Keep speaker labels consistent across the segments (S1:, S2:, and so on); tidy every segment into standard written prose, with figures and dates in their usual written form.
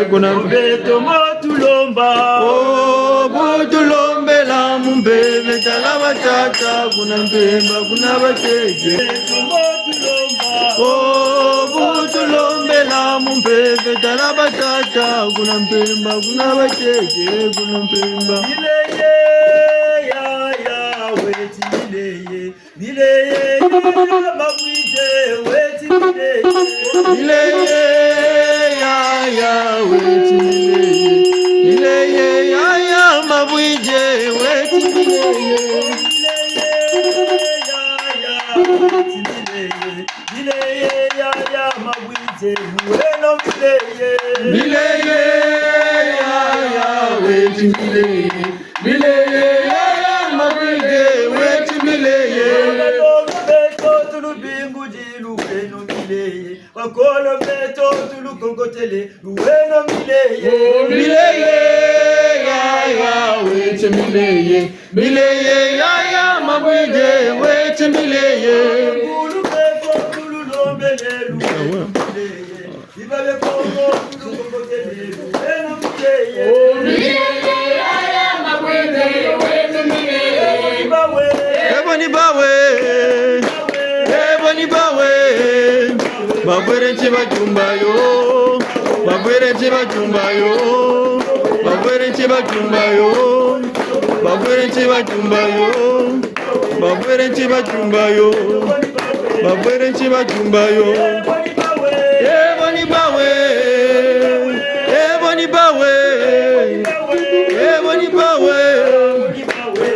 S1: beto motulomba
S2: oh butulombe la mumbebe talaba tata kuna mpemba kuna bateke oh butulombe la mumbebe talaba tata kuna mpemba kuna bateke kuna mpemba
S1: Mileye mabwije weti
S2: mileye ya weti mileye ya mabwije weti mileye
S1: ya mabwije weno mileye
S2: ya weti mileye mileye ya mabwije weti mileye
S1: Wakolo beto tulu kokotele lueno mileye
S2: mileye ya wete mileye mileye ya mabwije wete mileye
S1: kulu beto tulu lombele lueno mileye ibabe kongo tulu kokotele lueno mileye
S2: mileye ya mabwije wete mileye
S1: bawe
S2: eboni bawe Babwerenche bajumbayo babwerenche bajumbayo babwerenche bajumbayo babwerenche bajumbayo babwerenche bajumbayo babwerenche bajumbayo eboni bawe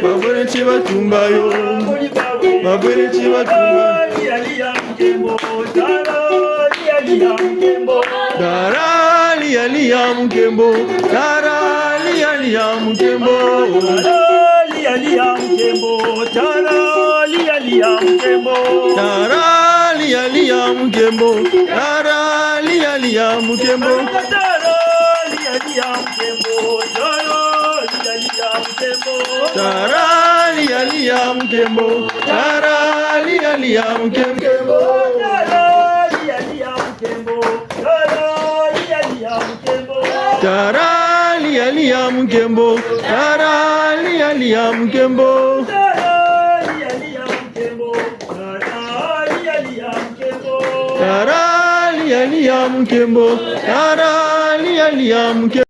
S2: babwerenche bajumbayo babwerenche bajumbayo Darali aliya mkembo Darali aliya mkembo
S1: Darali aliya mkembo Darali aliya mkembo
S2: Darali aliya mkembo Darali aliya mkembo
S1: Darali aliya mkembo
S2: Darali aliya mkembo Darali aliya mkembo Darali aliya mkembo Darali aliya mkembo Darali aliya mkembo Darali aliya mkembo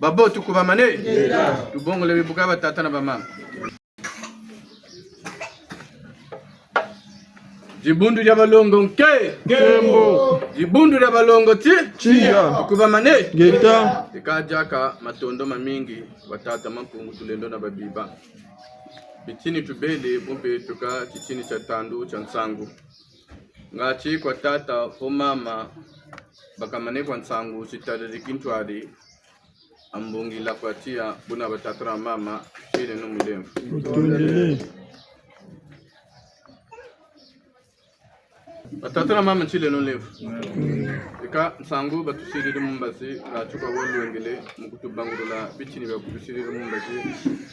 S3: Babo tukubamane tubongole bibuka batata na bamama Jibundu ya balongo nke
S2: Kembo
S3: Jibundu ya balongo
S2: Chia
S3: Kuba mane
S2: Geta
S3: Jaka matondo mamingi watata makungu tulendo na babiba Bichini tubeli mube tuka chichini cha tandu cha nsangu Ngachi kwa tata po mama Bakamane kwa nsangu chitadari kintwari Ambungi la kwa tia buna batatra mama Chile no mudemu
S2: Utundele
S3: Batatra mama Chile no levu Ika nsangu batusiri mumbasi Rachuka wolu wengele mukutubangurula Bichini bakutusiri mumbasi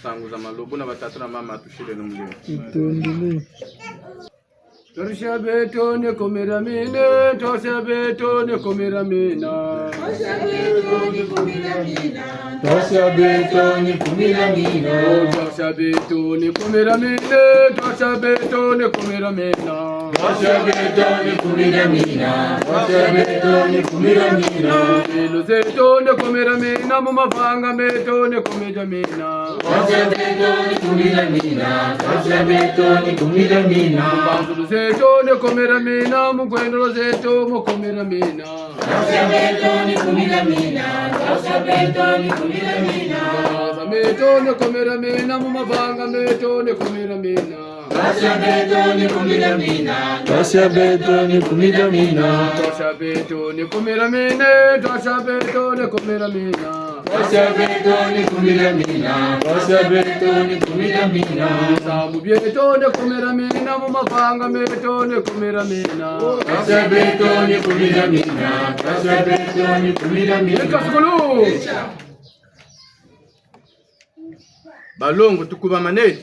S3: Sangu za malobu na batatra mama Chile no mudemu
S2: Utundele
S3: Tosha beto ne komera mina Tosha beto ne komera mina
S2: Tosha beto ni kumila mina Tosha beto ni kumila mina
S3: Tosha beto ne komera mina Tosha beto ne komera mina
S2: Tosha beto ni kumila mina Tosha beto ni kumila mina
S3: Elo zeto ne komera mina Mumafanga beto ne komera mina
S2: Tosha beto ni kumila mina Tosha beto ni kumila mina
S3: Banzulu zeto ne komera mina Mukwendolo zeto mo komera mina
S2: Tosha beto ni kumila mina Tosha beto ni kumila mina
S3: Baza meto ne komera mina Mumafanga meto ne komera mina
S2: Tosha beto ni kumila mina Tosha beto ni kumila mina
S3: Tosha beto ne komera mina Tosha beto ne komera mina
S2: Tosha beto ni kumila mina Tosha beto ni kumila mina
S3: Samu beto ne komera mina Mumafanga meto ne komera mina
S2: Tosha beto ni kumila mina Tosha beto ni kumila mina
S3: Ekasukulu Balongo tukuba mane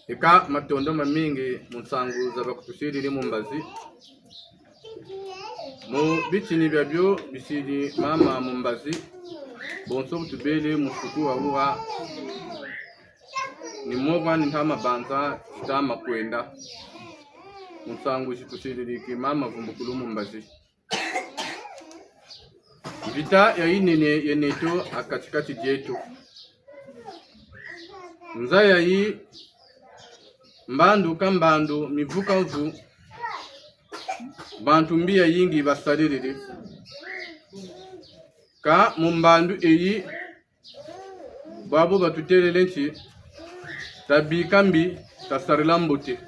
S3: Eka matondo mamingi Munsangu za bakutusiri mumbazi Mu bichini byabyo bisiri mama mumbazi Bonso kutubele musuku wa uha Ni mwa ni ntama banza Tama kwenda Munsangu shitusiri mama vumbukulu mumbazi Vita ya inene yeneto akatikati jetu Nzaya hii Mbandu kambandu mivuka uzu Bantu mbia yingi basaliriri Ka mumbandu eyi Babu batutelele nchi Tabi kambi tasarila mbote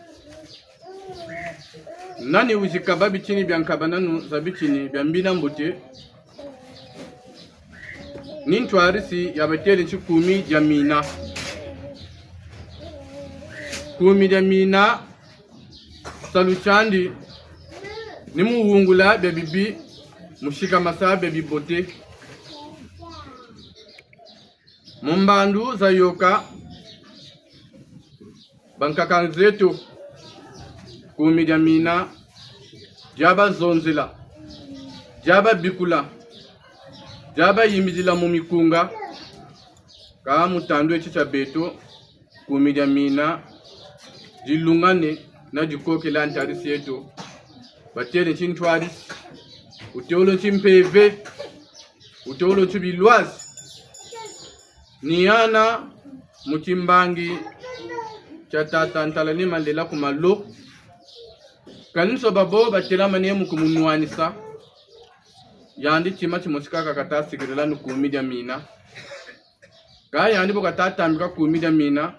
S3: Nani ujikaba bichini biankabananu za bichini biambina mbote Nintu harisi yabatele nchi kumi jamina Kumi jamina Saluchandi Nimu uungula bebibi Mushika masa bebi bote Mumbandu za yoka Bankakanzetu Kumi jamina Jaba zonzila Jaba bikula Jaba yimijila mumikunga Kaa mutandu echicha beto Kumi jamina Jilungane na jikoke la antarisi yetu Batele chintwaris Uteolo chimpeve Uteolo chibilwazi Niana Muchimbangi Chatata ntalani mandela kumalo Kaninso babo batela manemu kumunuanisa Yandi chima chimosika kakata sikirila nukumidia mina Kaya yandi bokatata ambika kumidia mina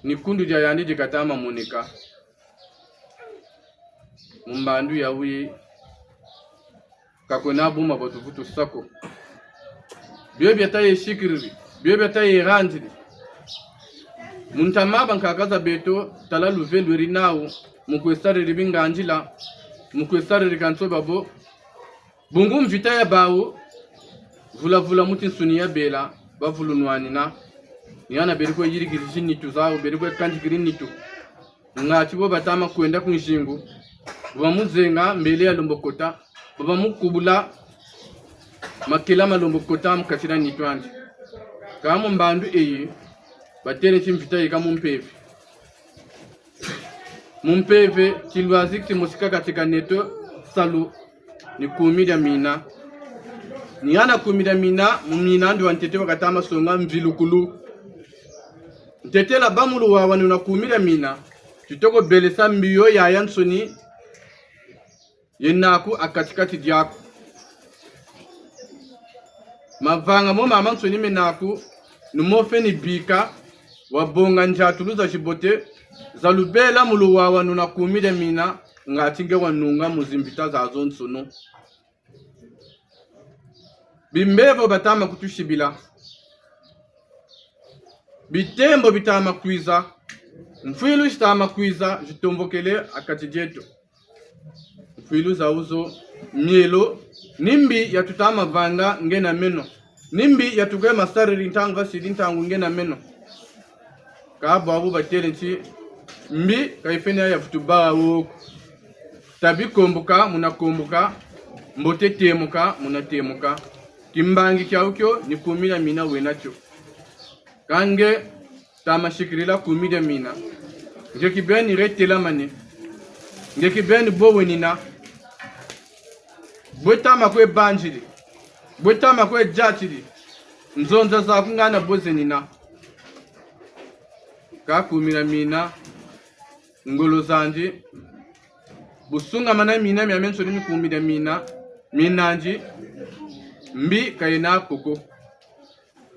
S3: Nikundu ja yandi jikatama monika Mumbandu ya hui Kakona buma botuvutu sako Biyo biata ye shikiriri Biyo biata ye randiri Muntama bankakaza beto Tala luvelu rinau Mukwestari ribinga anjila Mukwestari rikanso babo Bungu mvita ya bao Vula vula muti sunia bela Bavulu nuanina Niana berikwe yiri girishin nitu zao Berikwe kanji girin nitu Nga chibo batama kuenda kunishingu Baba muzenga mbele ya lombokota Baba mukubula Makila malombokota mkachira nitu anje Kama mbandu eyi Batele chimvita yika mumpeve Mumpeve Chilwazik chimusika katika neto Salu Ni kumida mina Niana kumida mina Mumina ndu wantete wakatama songa mvilukulu Ntete la bamulu wa wanu na kumida mina Chitoko belesa mbiyo ya yansoni yenaku akatikati diaku. Mavanga mo mama nsoni menaku numofeni bika wabonga njatuluza shibote zalubela muluwawa nuna kumide mina ngatinge wanunga muzimbita za zonsono. Bimbevo batama kutushibila. Bitembo bitama kwiza. Mfilu shitama kwiza jitombokele akatijeto. Mfilu za uzo mielo nimbi ya tutama vanga ngena meno. Nimbi ya tuge masariri ntangu vasidi ntangu ngena meno. Kaabo abu batele nchi mbi kaifenya ya futubawa woku. Tabi kombuka muna kombuka. Mbote temuka muna temuka. Kimbangi kia ukyo ni kumida mina wenacho. Kange tama shikirila kumida mina. Nge kibeni retela mani. Nge kibeni bowe nina. Bwetama kwe banjiri. Bwetama kwe jachiri. Nzonza za kungana boze nina. Kakumira mina. Ngolo zanji. Busunga mana mina miamenso nini kumida mina. Minanji. Mbi kaina koko.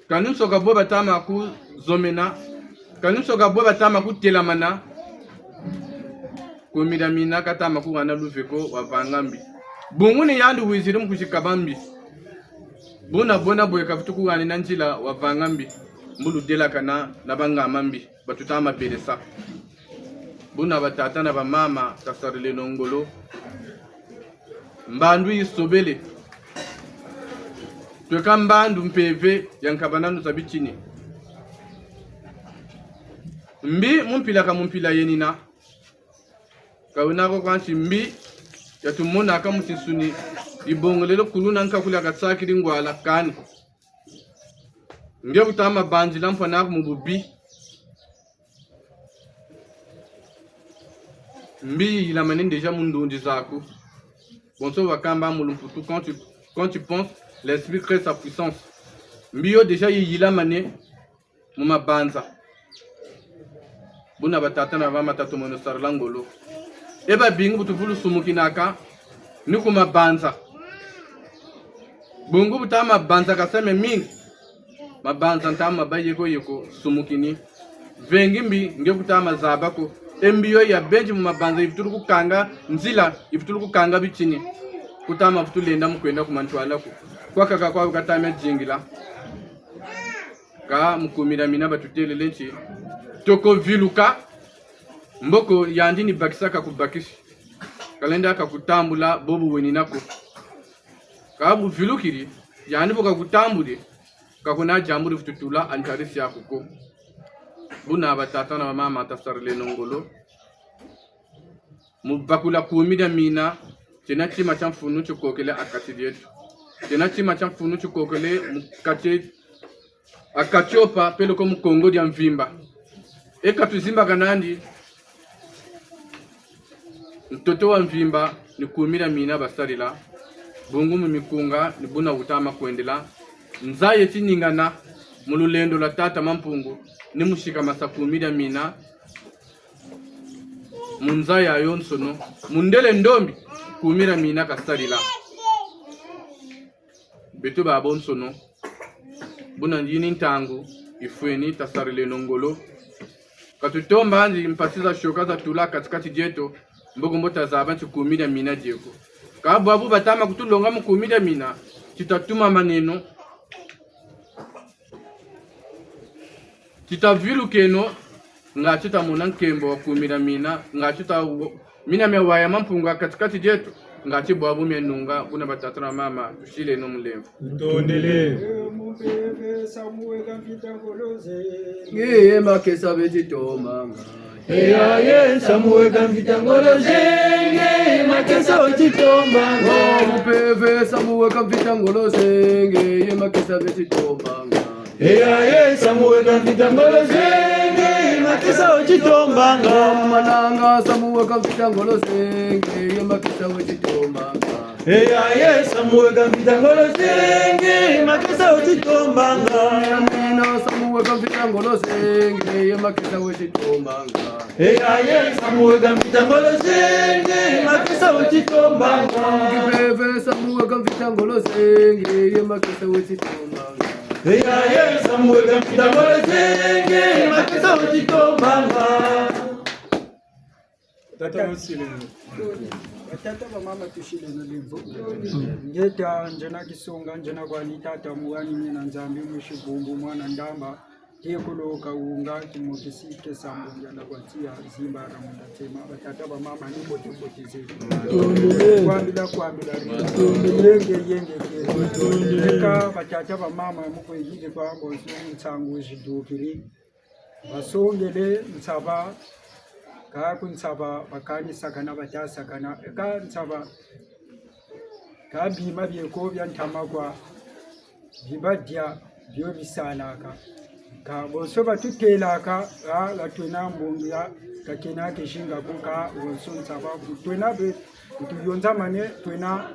S3: Kanunso gabo batama ku zomena. Kanunso gabo batama ku telamana. Kumida mina katama ku wana luveko wavangambi. Bunguni yandu wizirum kushikabambi. Bona boye kafutuku wani nanjila wavangambi. Mbulu dela kana nabanga mambi. Batutama pedesa. Buna batata na bamama kasarile nongolo. Mbandu isobele. Tweka mbandu mpeve yankabananu sabichini. Mbi mumpila yenina. Kawinako kwanchi mbi yatumona akamusisuni. Ibongolelo kuluna nkakula katsakiri ngwala kani. Nge butama banji lampa naku mububi. Mbi il a mené déjà mon don des accords. Bonsoir wakamba mulumputu quand tu penses l'esprit crée sa puissance. Mbio déjà il a mené muma banza. Buna batata na vama tatu mono sarlangolo. Eba bingu butuvulu sumukinaka nikuma banza. Bungu butama banza kaseme mingi. Mabanza ntama yeko sumukini. Vengimbi nge butama zabako. Mbio ya benji mumabanza ifutulu kukanga nzila ifutulu kukanga bichini kutama futulenda mukwenda kumantwala ku kwakaka kwa ukatame jingila ka mukumira mina batutele lenchi toko viluka mboko yandini bakisaka kubakishi kalenda kakutambula bobu weninako ka bu vilukiri yandi boka kutambule kakuna jamburi fututula antarisi yakuko. Buna batata na mama tasarle nongolo. Mubakula kumida mina. Tena chima chamfunu chukokele akatidietu. Tena chima chamfunu chukokele mukate akatiopa pelo komu Kongo dia mvimba. Eka tuzimba kanandi. Mtoto wa mvimba ni kumida mina basarila. Bungu mikunga ni buna utama kuendela. Nzaye tiningana mululendo la tata mampungu. Ni mushika masakumida mina munza ya yonsono mundele ndombi kumira mina kasarila betu ba bonsono buna ndini ntangu ifweni tasarile nongolo katutomba andi mpasiza shoka za tula katikati jeto mbogo mbota za abantu kumira mina jeko kabu abu batama kutulonga mukumira mina kitatuma maneno Tita vilu keno nga chita mona kembo wa kumira mina nga chita mina mewaya mampunga katikati jetu nga chibu abu menunga kuna batata na mama tushile no mulemvu
S2: Tondele
S4: Ye makesa vechitoma
S2: Ye Samuel Kamfitangoloze Ye makesa vechitoma
S4: Mpeve Samuel Kamfitangoloze Ye makesa vechitoma
S2: Ye Samuel Kamfitangoloze Ye makesa vechitoma
S4: Mananga Samuel Kamfitangoloze Ye makesa vechitoma
S2: Eyaye samuweka mvitangolo senge makisa uchitombanga.
S4: Amina samuweka mvitangolo senge makisa uchitombanga.
S2: Eyaye samuweka mvitangolo senge makisa uchitombanga.
S4: Kipeve samuweka mvitangolo senge makisa uchitombanga.
S2: Eyaye samuweka mvitangolo senge makisa uchitombanga.
S1: Tata usile. Tata ba mama tushile na limbo. Ngeta njena kisonga njena kwa ni tata muani mina nzambi mwishibumbu mwana ndamba. Tekoloka unga kimokisike sambu njana kwa tia zimba ramunda tema. Tata ba mama ni bote bote zetu. Kwambila yenge kere. Eka batata ba mama muko yide kwa ambo nsangu jidukiri. Basongele nsaba ka kunsaba bakani sakana bata sakana ka nsaba ka bima byeko byantamagwa bibadia byo bisalaka ka bonso batutelaka ga twena mbongia kakena kishinga kuka bonso nsaba twena be tuyonza mane twena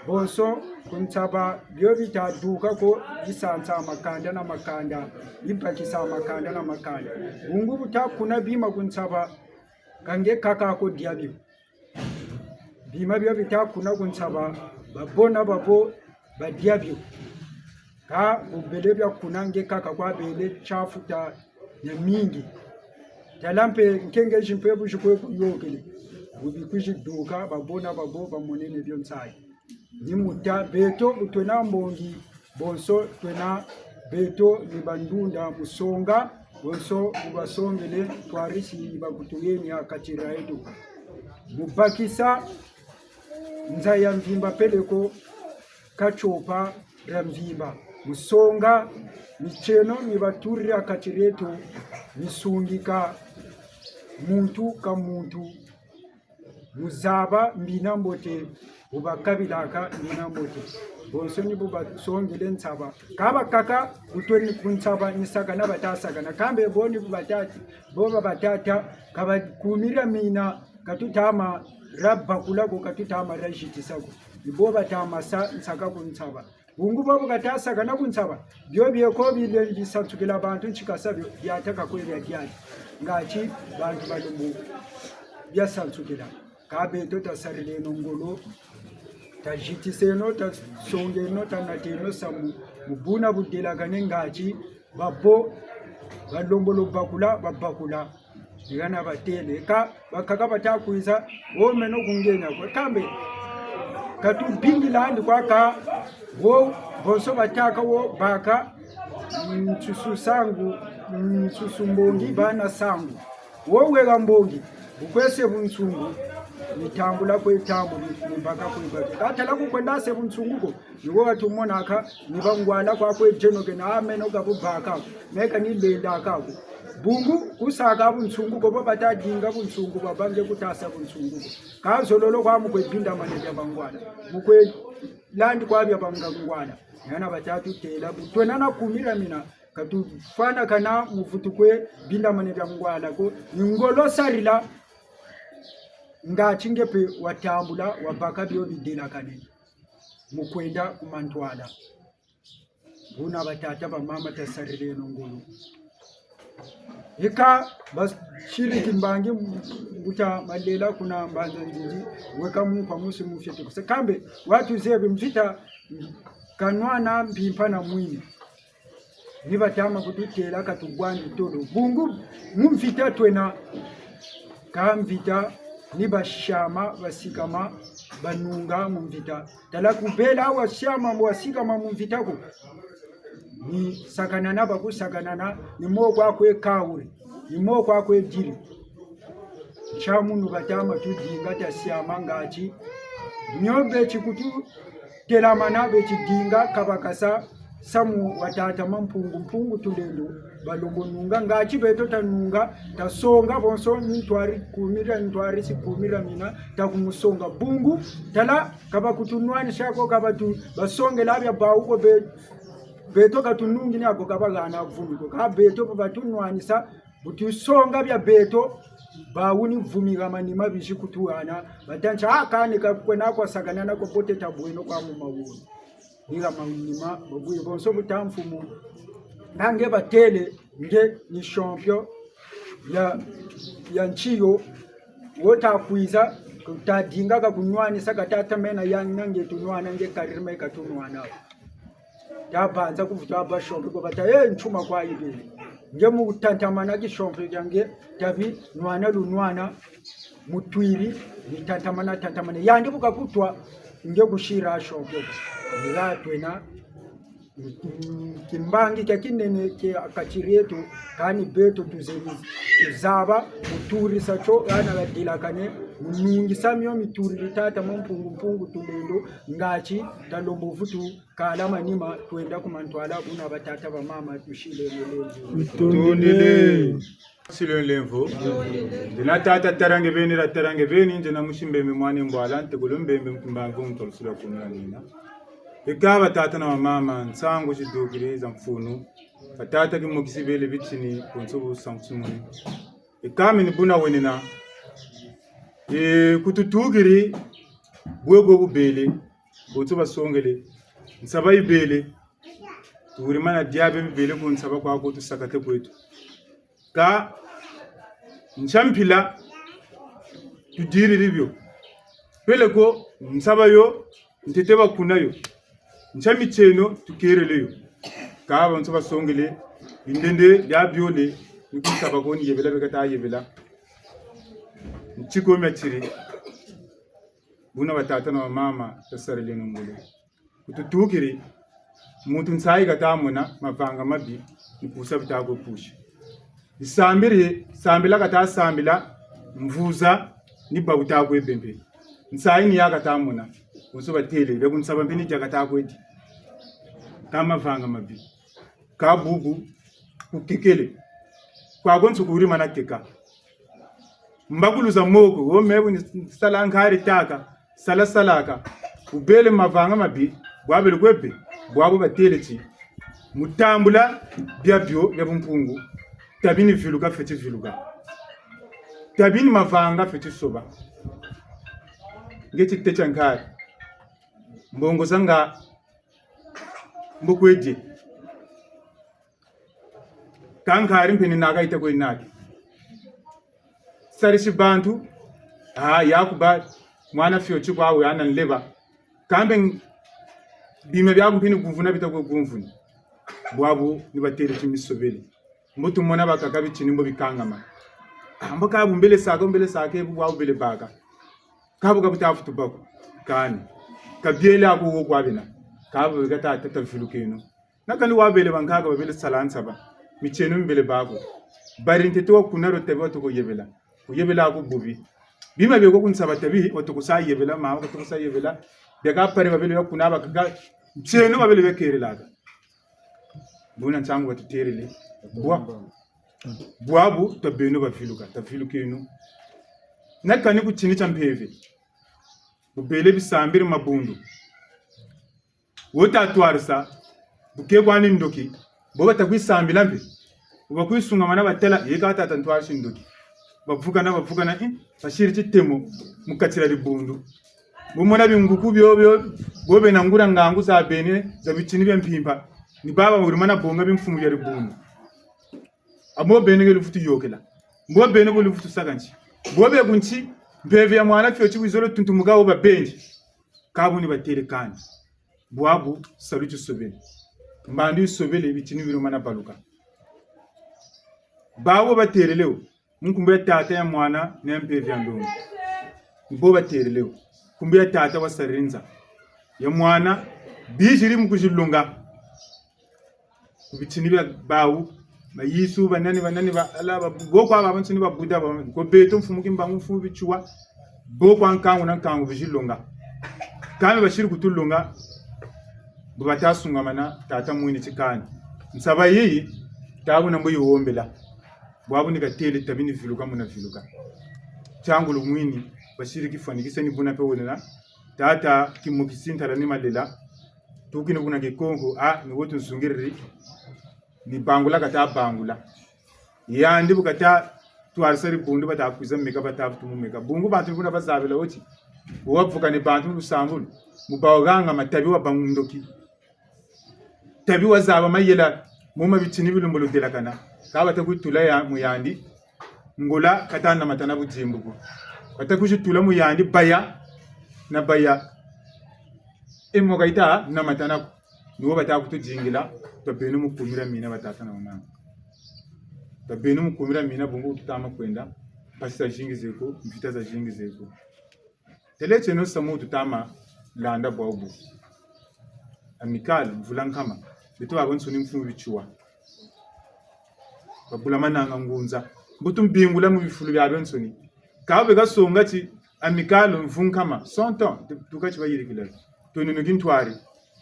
S1: bonso kunsaba byo bitaduka ko bisanza makanda na makanda ibakisa makanda na makanda ungu butakuna bima kunsaba kange kaka ko diabyo bima byo bitakuna kunsaba babona babo badiabyo ka ubele bya kunange kaka kwa bele chafuta ya mingi talampe nkenge jimpe bushikwe kuyokele ubikwishi duka babona babo bamonene byo nsai ni muta beto utwena mbongi bonso twena beto ni bandunda musonga bonso mubasongele twarisi bakutuyeni akachira edu mubakisa nzaya mvimba peleko kachopa ramvimba musonga micheno mibaturi akachiretu misungika muntu ka muntu muzaba mbina mbote ubakabilaka mbina mbote bonso ni buba songele nsaba kaba kaka utweni kunsaba nisaka na batasaka na kambe boni bubatati boba batata kaba kumira mina katutama rabba kulako katutama rashiti sako iboba tamasa nsaka kunsaba bungu bobo katasaka na kunsaba byo byeko bile bisatsukila bantu nchikasabe byataka kweli adyali ngachi bantu balumbu byasatsukila kabe tota sarile nongolo tajiti seno ta songe no ta nateno samu mubuna budela kanengachi babo balombolo babakula yana batele ka bakaka batakuiza wome no kungenya kwa kambe katubingi landi kwa ka wo bonso bataka wo baka mchusu sangu mchusu mbongi bana sangu wo wega mbongi ukwese bunsungu mitambula kwetambu nimbaka kwibati katala kukwenda se bunsunguko niko katumona aka nibangwala kwa kwejeno ke na ameno kabubaka meka nilenda akako bungu kusaka bunsunguko baba dinga bunsungu babange kutasa bunsunguko kazololo kwa mukwebinda maneja bangwala mukwe landi kwa bya bangangwala yana batatu tela butwena na kumira mina katufana kana mufutukwe binda maneja ngwala ko ngolo sarila ngachingepe watambula wabaka byo bidela kane mukwenda kumantwala buna batata ba mama tasarire nongolo hika bas shiriki mbangi buta malela kuna mbanza njiji weka mu kwa musu mufete kusekambe watu zebe mvita kanwana mpimpana mwini nibatama kututela katugwandi todo bungu mumvita twena kamvita nibashama basikama banunga mumvita tala kubela washama wasikama mumvitako ni sakanana bakusakanana ni mokwa kwe kaure ni mokwa kwe jiri chamunu batama tudinga tasyama ngachi nyobe chikutu telamana be chidinga kabakasa samu watata mpungu tulendo balongo nunga ngachi beto tanunga tasonga bonso ntwari kumira ntwari sikumira mina takumusonga bungu tala kaba kutunwani shako kaba tu basonge labya bauko beto katunungi ni ako kaba gana vumiko ka beto batunwani sa butusonga bya beto bawuni vumira manima bishi kutuana batancha akane kakwena kwa saganana ko pote tabwino kwa mu mawuni ngira manima babuye bonso butamfumu nange batele nge ni champion ya nchiyo wota kuiza kutadinga kunywani saka tata mena yange tunwana nge karirima ikatunwana yabanza kuvuta abashombe ko bata ncuma kwa ibe nge mu tantamana gishombe yange tabi nwana lunwana mutwiri nitantamana yandi bukakutwa nge gushira shombe niratwena kimbangi kakinene ke akachiretu kani beto tuzaba muturi sacho ana ladila kane munungi samyo mituri litata mpungu tulendo ngachi talombo vutu kala manima twenda kumantwala kuna batata ba mama tushile mulenzi
S2: tundile silo lemvo dina tata tarange beni njena mushimbe mimwani mbwala ntegulumbe mbangu mtolsula kunwa nina ikaba tata na mama nsango shidugire za mfunu fatata kimukisibele bitini kunsubu sangsumuni ikami ni buna wenina kututugiri bwego bubele kunsuba songele nsaba ibele turimana diabe bibele kunsaba kwa ko tusakate kwetu ka nchampila tudiri ribyo pele ko nsaba yo ntiteba kunayo nchami cheno tukereleyo kaba nsoba songele indende ya biole nikusaba ko ni yebela bekata yebela nchiko machiri buna batata na mama tasarele ngule kututukiri muntu nsai gatamuna mavanga mabi nikusa bitako pushi sambila kata sambila mvuza ni bawutako ebembe nsai ni yagatamuna usoba tele bekunsaba mpini jakata kweti kama vanga mabi kabugu kukekele kwa gonso kuri manakeka mbakuluza moko wo mebu ni salankari taka salaka ubele mavanga mabi bwabele kwebe bwabo batelechi mutambula byabyo byabumpungu tabini viluka feti viluka tabini mavanga feti soba ngeti techankari mbongo zanga mbokweje kankari mpeni naga ite kwe naki sarishi bantu yakuba mwana fyochi kwawe ana nleba kambe bime byagu mpeni gumvuna bitakwe gumvuni bwabo nibatere chimisobeli mbutu mona bakaka bichini mbo bikangama mboka bumbele sake bwabo bele baka kabuga butafutu bako kani kabiele ako kwabina kabu gata tata filukeno nakani wabele bankaga babele salansa ba micheno mbele bako barinte to kunaro tebe to yebela uyebela ako bubi bima beko kunsaba tabi otukusa yebela ma otukusa yebela bega pare babele yakunaba kaga micheno babele bekerelaga buna ntangu watuterele bwabu to beno bafiluka tafilukeno nakani kuchini champeve bubele bisambire mabundu wota atwarisa buke kwani ndoki boba takwisambila mbe uba kwisunga mana batela yeka tata ntwashi ndoki bavuka na bashiri kitemo mukatira libundu bumona binguku byo bobe nangura ngangu za bene za bichini byempimpa ni baba urimana bonga bimfumu ya libundu amo bene ngelifutu yokela mbo bene ko lifutu saganchi bobe kunchi mbeve ya mwana fyo chibizolo tuntumugawo babenji kabuni batere kandi bwabu salutu sobele mbandi sobele bichini biro mana baluka bawo baterelewo munkumbe tata ya mwana ne mbeve ya ndongo mbo baterelewo kumbe tata wa sarinza ya mwana bijiri mukujilunga bichini bya bawu bayisu banani ba alaba boko aba bansini ba buda ba ko beto mfumu kimbangu mfumu bichuwa boko ankangu nankangu bijilunga kame bashiri kutulunga bubatasunga mana tata mwini chikani nsaba yi tabu nambo yiwombela bwabu nikatele tabini filuka muna filuka changu lumwini bashiri kifanikisa ni buna pewona tata kimukisintara ni malela tukini kuna kikongo ni wotu nsungiriri ni bangula kata bangula yandi bukata tuar sari bundu bata kuza meka bata tumu meka bungu bantu kuna bazabela oti wavuka ne bantu lusambulu mubawanga matabi wa bangundoki tabi wazaba mayela muma bitini bilumbulu delakana kaba takutula ya muyandi ngola katana matana bujimbugo batakujitula muyandi baya na baya emogaita na matana nuwo batakutujingila to benu mukumira mina batata na mama to benu mukumira mina bungu tutama kwenda pasita jingi zeko mfita za jingi zeko teleche no samu tutama landa bwabu amikal mvulankama beto abonso ni mfumu bichuwa babula mananga ngunza mbutum bingula mu bifulu bya bensoni kabe gasonga ti amikal mvunkama sonton tukachi bayirikila to ni ngintwari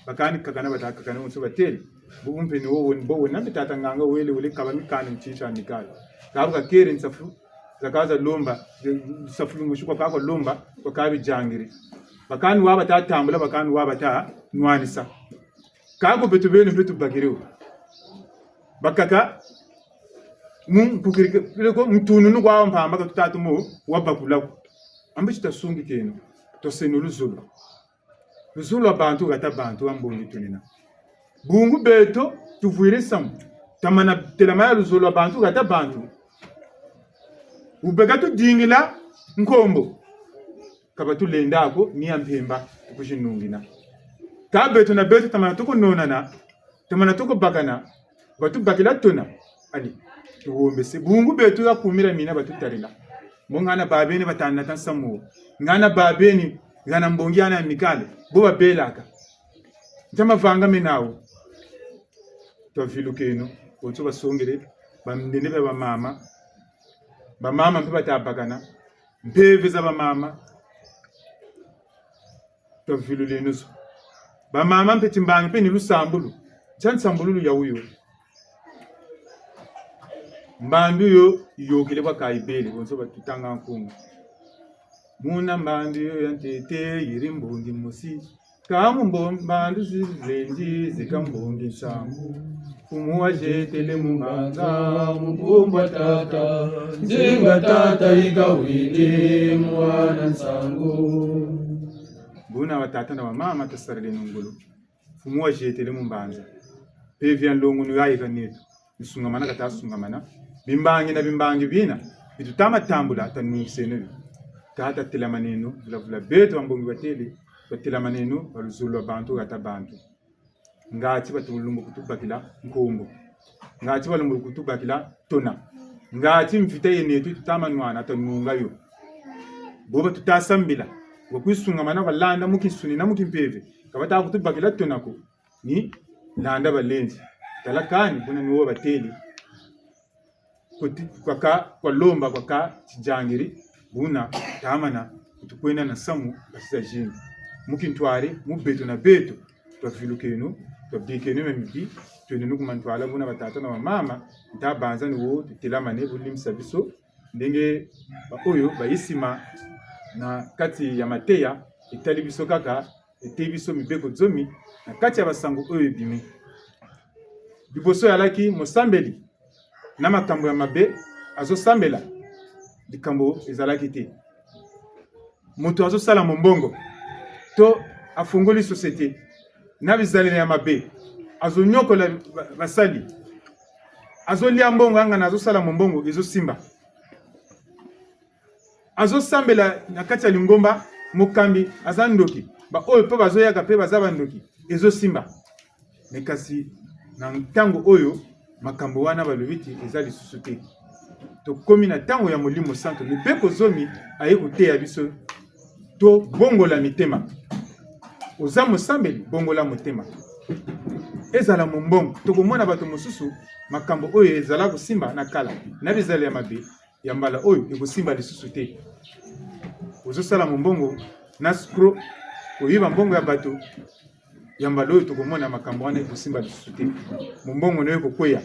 S2: bakani kakana bataka kana unso bateli bumpe ni wo na bitata nganga wele kaba mikani mchincha amikal kabuka kere nsafu zakaza lomba safu ngushuka kako lomba bakabi jangiri bakani waba ta tambula bakani waba ta nwanisa kako betu benu betu bagiriu bakaka mun kukirike ko mtunu nu kwa mpamba ka tutatu mo wabakula ambichi tasungi keno to senulu zulu abantu gata bantu ambongi tunina bungu beto tuvuire sam tamana telamaya luzulu abantu gata bantu ubegatu dingila nkombo kabatu lendako ni ampemba kushinungina ka beto na beto tamana tuko nonana tamana tuko bakana batu bakila tuna ali tuwombese bungu beto ya kumira mina batu tarila mongana babeni batana tansamu ngana babeni ngana mbongiana mikale boba belaka ntama vanga menawo to vilukeno oto basongere bamndene ba mama mpe batabakana mpeve za ba mama to viluleno ba mama mpe timbangi pe ni lusambulu chansambulu ya uyo mbandu yo yokile kwa kaibele onso batutanga nkungu muna mbandu yo yantete yirimbongi musi kamu mbandu zizenji zikambongi shamu umuwa jetele mumbanza
S4: Mukumba tata, zinga tata ikawili mwana nsangu.
S2: Buna watata na wamama tasarele nungulu umuwa jetele mumbanza pevian longu nuyaika netu nisungamana kata sungamana bimbangi bina bitutama tambula tanusenu tata telamaneno vula beto ambongi batele batelamaneno baluzulu abantu gata bantu ngati batulumbu kutubakila nkombo ngati balumbu kutubakila tona ngati mfita yenetu tutama nwana tanunga yo boba tutasambila wakwisungamana balanda mukisuni na mukimpeve kabata kutubakila tona ko ni landa balenzi talakani kuna nuwo bateli kwa lomba kwa tijangiri buna tamana tukwenda na samu basisa jini mukintware mubeto na beto twavilukenu twabdikenu memiki twenenu kumantwala buna batata na mama ntabanza niwo tutelamane bulimisa biso ndenge oyo bayisima na kati ya mateya itali biso kaka etebiso mibeko zomi na kati ya basango oyo bimi biboso yalaki mosambeli na makambo ya mabe azosambela likambo ezalaki te moto azosala mombongo to afungoli société na bizaleli ya mabe azonyokola basali azolia mbongo anga na azosala mombongo ezosimba azosambela na kati ya lingomba mokambi azandoki ba oyo pe bazoyaka pe bazaba ndoki ezosimba nekasi na ntango oyo makambo wana balobiti eza lisusu te tokomi na ntango ya molimo santo mibeko zomi aye koteya biso to bongola mitema oza mosambeli bongola motema ezala mombongo tokomona bato mosusu makambo oyo ezala kosimba na kala na bizali ya mabe ya mbala oyo ekosimba lisusu te ozosala mombongo na skro oyiba mbongo ya bato ya mbala oyo tokomona makambo wana ekosimba lisusu te mombongo na yo kokweya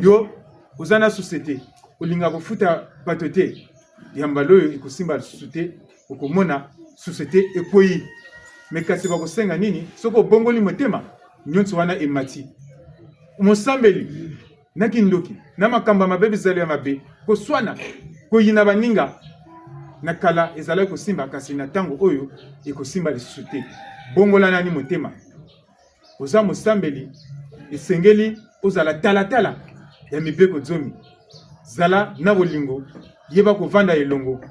S2: yo oza na société olinga kofuta bato te ya mbala oyo ekosimba lisusu te okomona société ekweyi mekasi bakosenga nini soko bongoli motema nyonso wana emati mosambeli na kindoki na makambo mabe bizali ya mabe koswana koyina baninga na kala ezala kosimba kasi na tango oyo ekosimba lisusu te. Bongola nani motema oza mosambeli esengeli ozala talatala ya mibeko zomi zala na bolingo yeba kovanda elongo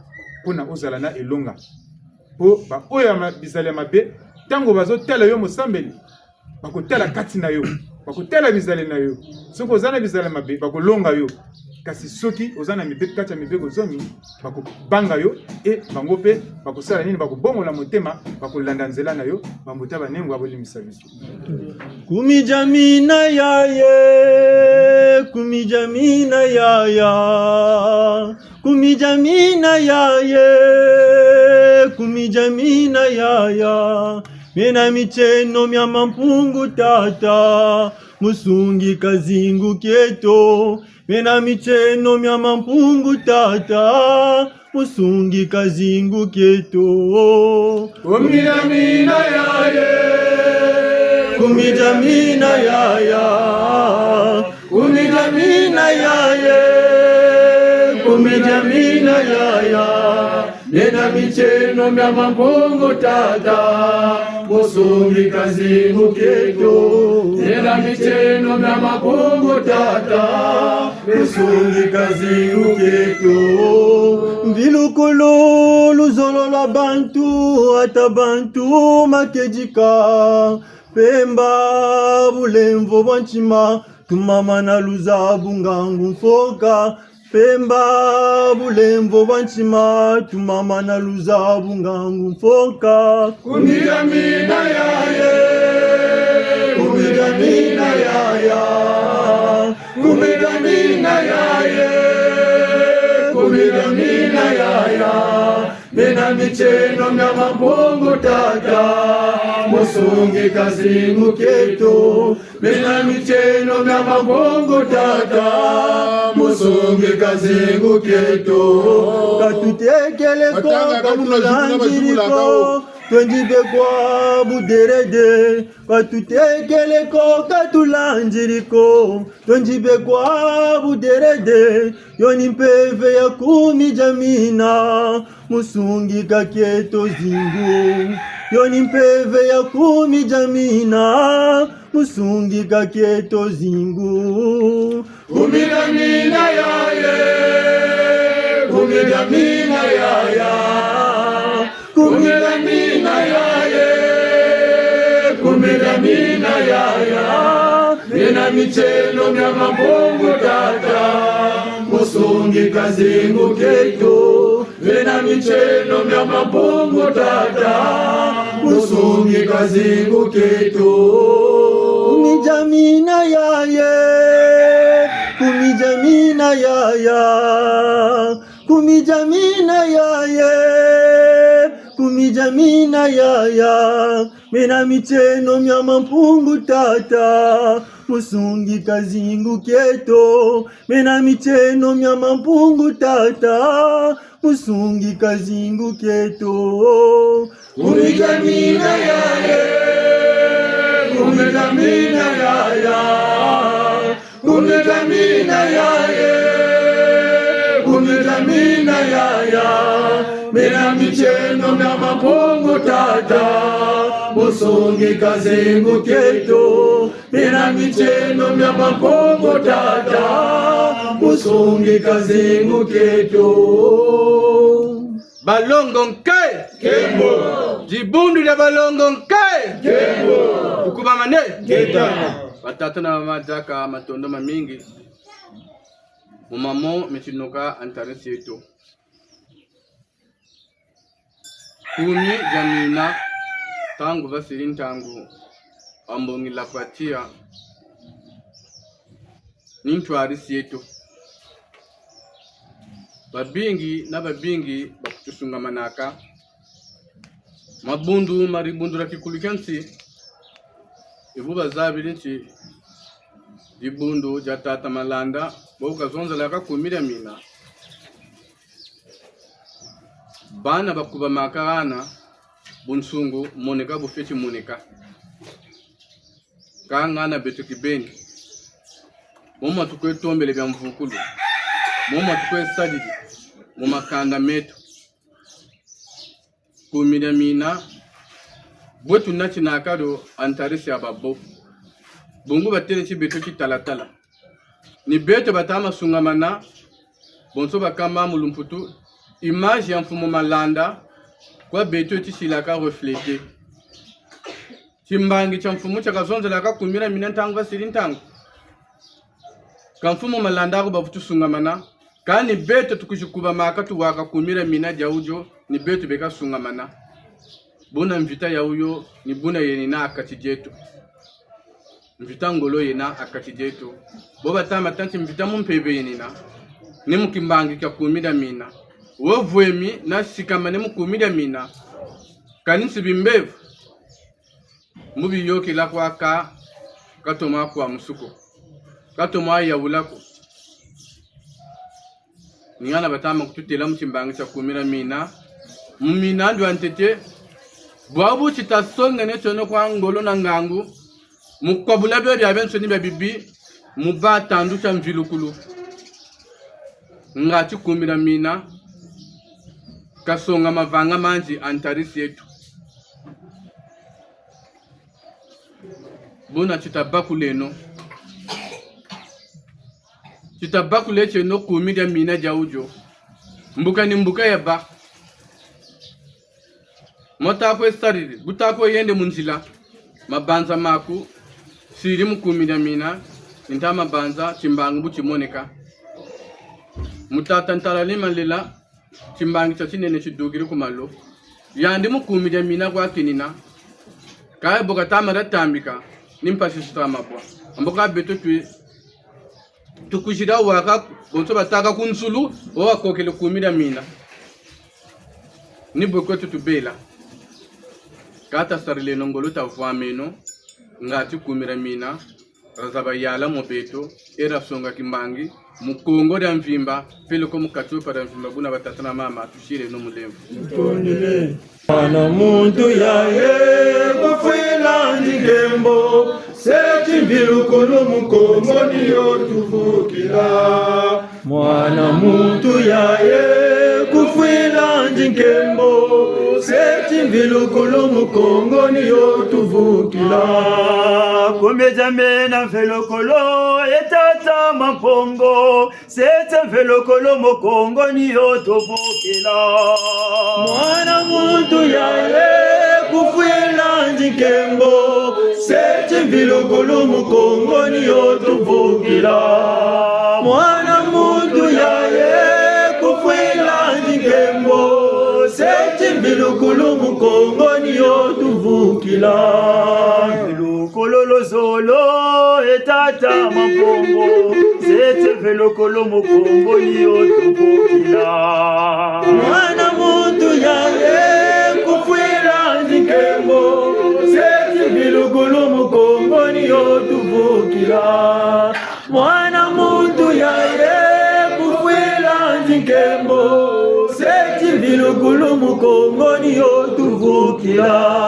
S2: mpona ozala na elonga po ba oyo ya bizala mabe tango bazotala yo mosambeli bakotala kati na yo bakotala bizala na yo soki oza na bizala mabe bakolonga yo kasi soki oza na mibeko kati ya mibeko zomi bakobanga yo e bango mpe bakosala nini bakobongola motema bakolanda nzela na yo bambota banengo abolimisa biso.
S4: Kumijamina yaye kumijamina yaya kumijamina yaye kumijamina yaya mena micheno mya mampungu tata musungi kazingu keto mena micheno mya mampungu tata musungi kazingu keto
S3: Kumijamina yaye
S4: kumijamina yaya kumijamina yaye kumijamina yaya nena micheno mya mampungu tata musungi kazingu keto nena micheno mya mampungu tata musungi kazingu keto mvilukulu luzolo lwa bantu ata bantu makejika pemba bulemvo bwanchima tumama na luzabu ngangu mfoka pemba bulemvo bwanchima tumama na luzabu ngangu mfoka
S3: Kumijamina yaye
S4: kumijamina yaya
S3: Kumijamina yaye Kumijamina yaya Mena micheno mya mampungu tata musungi kazingu keto Mena micheno mya mampungu tata musungi kazingu keto
S4: katutekeleko katulanjiriko twenjibe kwa buderede katutekeleko katulanjiriko twenjibe kwa buderede yoni mpeve ya kumijamina musungi kaketo zingu yoni mpeve ya kumijamina musungi kaketo zingu
S3: Kumijamina yaye Kumijamina yaya Kumijamina yaye Kumijamina yaya Mena micheno mya mampungu tata musungi kazingu keto Mena micheno mya mampungu tata musungi kazingu keto
S4: kumijamina yaye kumijamina yaya kumijamina yaye kumijamina yaya mena micheno mya mampungu tata musungi kazingu keto mena micheno mya mampungu tata musungi kazingu keto
S3: Kumijamina yaye Kumijamina yaya Kumijamina yaye Kumijamina yaya Mena micheno mya mampungu tata musungi kazingu keto Mena micheno mya mampungu tata musungi kazingu keto Balongo nkai Kembo Jibundu ya balongo nkai Kembo Ukuba mane Keta Batata na mamajaka matondo mamingi Mumamo mechinoka antaresi yetu Kumi jamina tangu vasirin tangu ambongi la patia nintwarisi yetu babingi na babingi bakutusunga manaka mabundu maribundu la kikulikansi ivu bazabili nchi dibundu jatata malanda boka zonza laka kumira mina bana bakuba makana bunsungu moneka bufeti moneka kangana betu kibeni moma tukwe tombele bya mvukulu Moma tukwe sadidi mumakanda metu kumida mina bwetu nachi nakado antarisi ababo bungu batele chi beto ki talatala ni beto batama sungamana bonso bakama mulumputu image ya mfumo malanda kwa beto chi silaka refléter chimbangi cha mfumo cha kazonza laka kumira mina ntangu basiri ntangu kamfumo malanda ko bafutu sungamana kani beto tukushikuba makatu waka kumira mina jaujo ni beto beka sungamana bona mvita ya uyo ni bona yenina akati jetu mvita ngolo yena akati jetu boba tama tanti mvita mumpebe yenina ni mukimbangi kya kumira mina wovwemi na shikamane mukumira mina kanisi bimbevu mubi yoki la kwa katoma kwa musuko katoma ya ulako ningana batama kututela mchimbangi cha kumira mina mumina ndo antete bwabu chitasonga ne chono kwa ngolo na ngangu mukwabula byo bya benso ni bibi mubata ndu cha mvilukulu ngati kumira mina kasonga mavanga manji antarisi yetu bona chitabakuleno chitabakule cheno kumira mina jaujo mbuka ni mbuka yaba motako stariri butako yende munzila mabanza maku siri mukumira mina inta mabanza chimbangu buchimoneka mutata ntalali malela chimbangi chachinene chidugiri kumalo yandi mukumira mina kwa kinina kaya boka tamara tambika nimpasi sitamapwa amboka beto tui tukushira waka bonso bataka kunsulu owa kokele kumira mina ni bokwetu tubela kata sarile nongolo ta vameno ngati kumira mina razaba yala mobeto era songa kimbangi mukongo da mvimba pele ko mukatu para mvimba buna batatana mama tushire no mulemvu
S4: tondele ana muntu yaye kufila ndigembo seti mbilukulu mukongo niyo tuvukila mwana muntu yaye kufila ndigembo seti mbilukulu mukongo niyo tuvukila komeja mena velokolo etata mampongo seti velokolo mukongo niyo tuvukila mwana muntu yaye kufila ndigembo seti mbilukulu mukongo niyo tuvukila mwana muntu yaye kufila ndigembo seti mbilukulu mukongo niyo tuvukila velokolo lozolo etata mampongo seti velokolo mukongo niyo tuvukila mwana muntu yaye kufila ndigembo seti mbilukulu mukongo niyo tuvukila mwana muntu yaye kufila ndigembo seti mbilukulu mukongo niyo tuvukila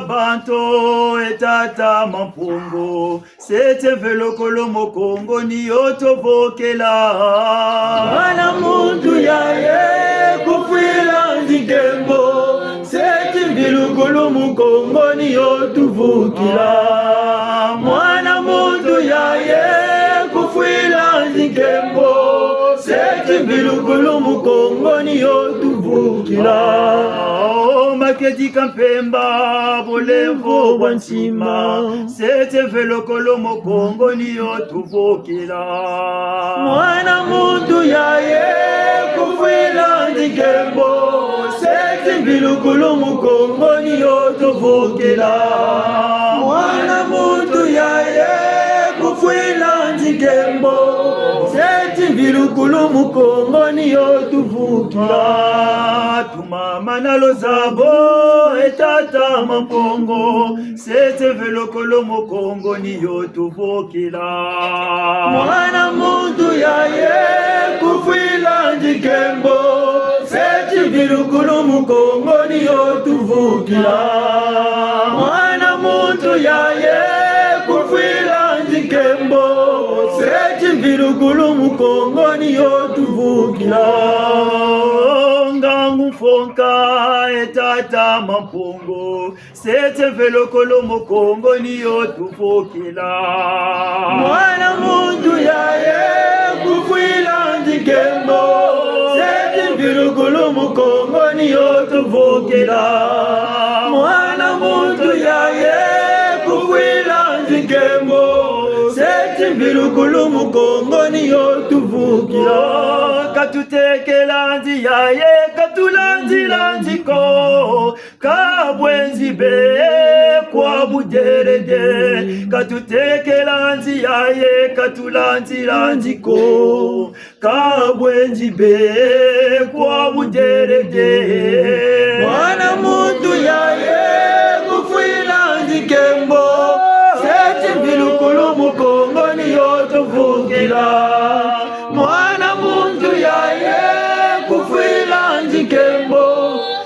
S4: banto etata mampungu seti velokolo mukongo niyo tuvukila mwana muntu yaye kufila ndigembo seti mbilukulu mukongo niyo tuvukila mwana muntu yaye kufila ndigembo seti mbilukulu mukongo niyo tuvukila makedi kampemba bolevo bwanchima seti velokolo mukongo niyo tuvukila mwana muntu yaye kufila ndigembo seti mbilukulu mukongo niyo tuvukila mwana muntu yaye kufila ndigembo seti mbilukulu mukongo niyo tuvukila tumama nalo zabo etata mampongo seti velokolo mukongo niyo tuvukila mwana muntu yaye kufila ndigembo seti mbilukulu mukongo niyo tuvukila mwana muntu yaye kufila ndigembo seti mbilukulu mukongo etata mampongo sete velokolo mokongo niyo tuvukila mwana muntu yaye kufwila ndikembo sete velokolo mokongo niyo tuvukila mwana muntu yaye kufwila ndikembo sete velokolo mokongo niyo tuvukila katutekela nzi yaye katulanzila nziko kabwenzi be kwa buderede katutekela nzi yaye katulanzila nziko kabwenzi be kwa buderede mwana muntu yaye kufwila nzikembo seti vilukulu mukongo niyo tuvukila mwana muntu yaye kufwila nzikembo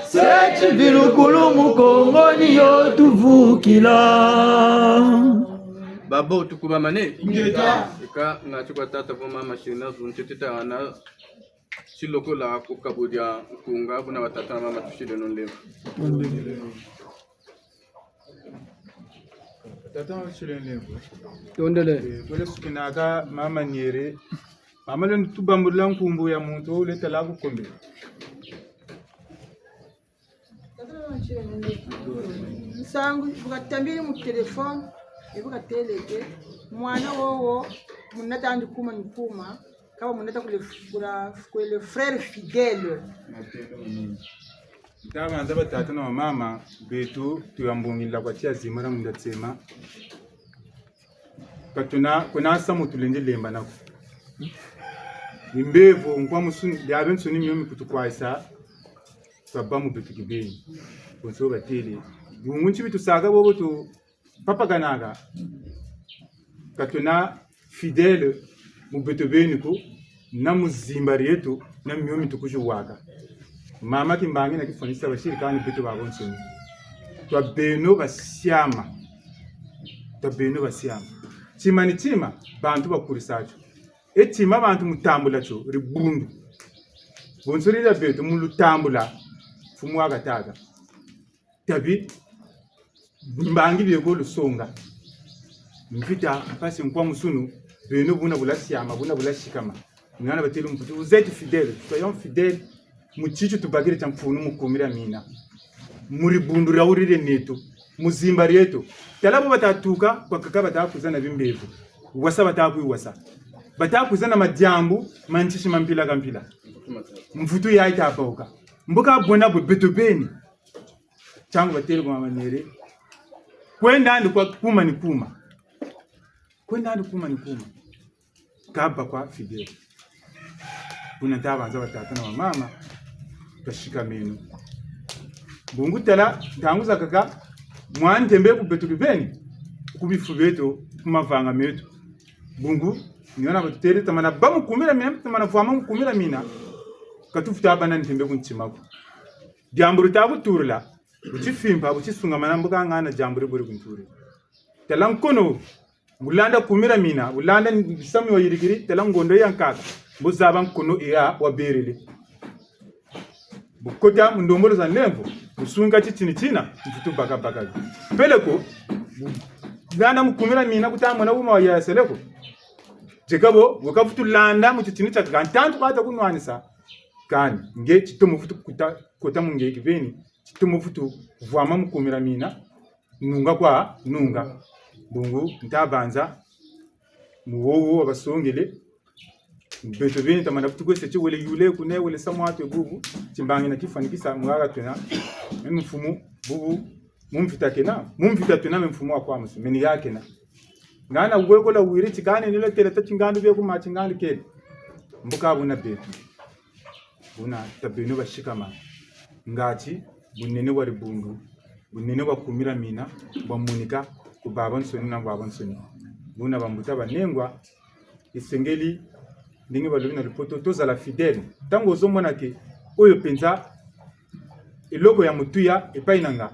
S4: seti vilukulu mukongo niyo tuvukila
S3: babo tukuba mane ngeta eka ngachukwa tata vo mama shina zunchitita ana siloko la kukabudia kunga buna watata na mama tushile nonlevo
S2: tata tushile nonlevo
S3: tondele
S2: kule sukinaka mama nyere mama len tubambula nkumbu ya muntu le talaku kombe
S5: nsangu bukatambiri mu telefone ebukateleke mwana wowo munata andikuma nikuma kama munata kule frère fidèle
S2: ndabanza batata na mama betu tuyambungila kwa tia zimara mundatsema katuna kuna samu tulende lemba nako imbevo nkwa musuni yabe nsuni myomi kutukwaisa sabamu betu kibeni konso batele bungunchi bitu saga bobo tu papa kanaga katuna fidèle mu betu beni ko na muzimbari yetu na myomi tukushuwaka mama kimbangi na kifonisa bashirika ni betu babonsoni twa beno basiama chima ni chima bantu bakurisacho etima bantu mutambula cho ribundu bonsori da betu mulutambula fumu agataga tabi mbangi byego lusonga mfita pasi nkwa musunu beno buna bulasiama buna bulashikama ngana batelu mputu uzeti fidèle soyons fidèles muchicho tubagire chamfunu mukomira mina muri bundu raurire neto muzimba ryeto talabo batatuka kwa kaka batakuzana bimbevu wasa batakuiwasa batakuzana majambu manchishi mampila kampila mfutu yaita apauka mbuka bona beto beni changu batelu kwa manere kwenda andi kwa kuma ni kuma kaba kwa fidèle kuna tabanza batata na mama kashika meno bungu tela ntanguza kaka mwana tembe ku betu bibeni kubifu beto kumavanga metu bungu niona batere tamana bamu kumira mina tamana vama kumira mina katufuta abana ntembe ku nchimako jamburu tabu turla uchifimpa uchisunga manambuka ngana jamburu buri kunture tela nkono bulanda kumira mina bulanda bisami wa yirigiri tela ngondo yankaka buzaba nkono iya waberele bukota mundombolo za nembo musunga china mfutu baka peleko gana mukumira mina kutama na uma ya seleko jekabo wakafutu landa mu chini cha kantantu kwata kunwanisa kani nge chitomo futu kota munge kibeni chitomo futu vwama mukumira mina nunga bungu ntabanza muwowo abasongele beto beni tamana futu kwese chi wele yule kune wele samwatu bubu chimbangi na kifanikisa mwaga tena mfumu bubu mumfita tena mfumu wa kwa musu meni yake na ngana ugweko la wiri chikane nile tele tachingandu bye kuma chingandu kele mbuka buna betu buna tabeno bashikama ngachi bunene wari bundu bunene bakumira mina bamunika ku baban soni na baban soni buna bambuta banengwa isengeli ndingi balobina lipoto tozala fidèle tango ozomona ke oyo penza eloko ya mutuya epai nanga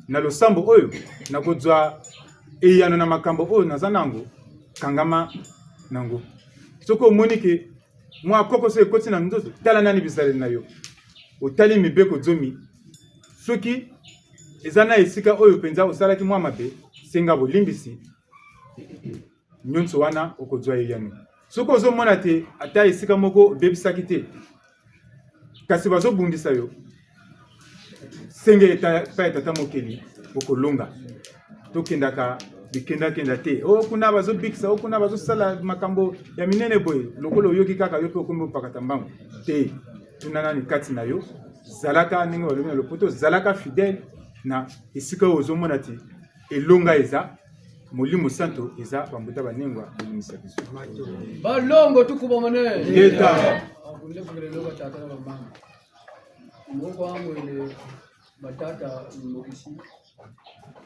S2: na losambo oyo nakozwa eyano na makambo oyo nazanango kangama nango soko omoni ke mwa koko se ekoti na nzoto tala nani bizaleli na yo otali mibeko zomi soki ezana esika oyo penza osalaki mwa mabe senga bolimbisi nyonso wana okozwa yano soki ozomona te ata esika moko bebisaki te kasi bazobundisa yo senge pa etata mokeli okolonga tokendaka bikenda te kuna bazobikisa kuna bazosala makambo ya minene boye lokolo oyoki kaka yo pe okombi opakata mbango te tunana ni kati na yo zalaka ningo balobi na lopoto zalaka fidèle na esika ozomona ti elonga eza Molimo Santo eza bambuta banengwa bolimisa biso
S6: balongo tukuba mane
S2: ngeta
S6: akule kugelelo batata na mama ngoko amwele batata mokisi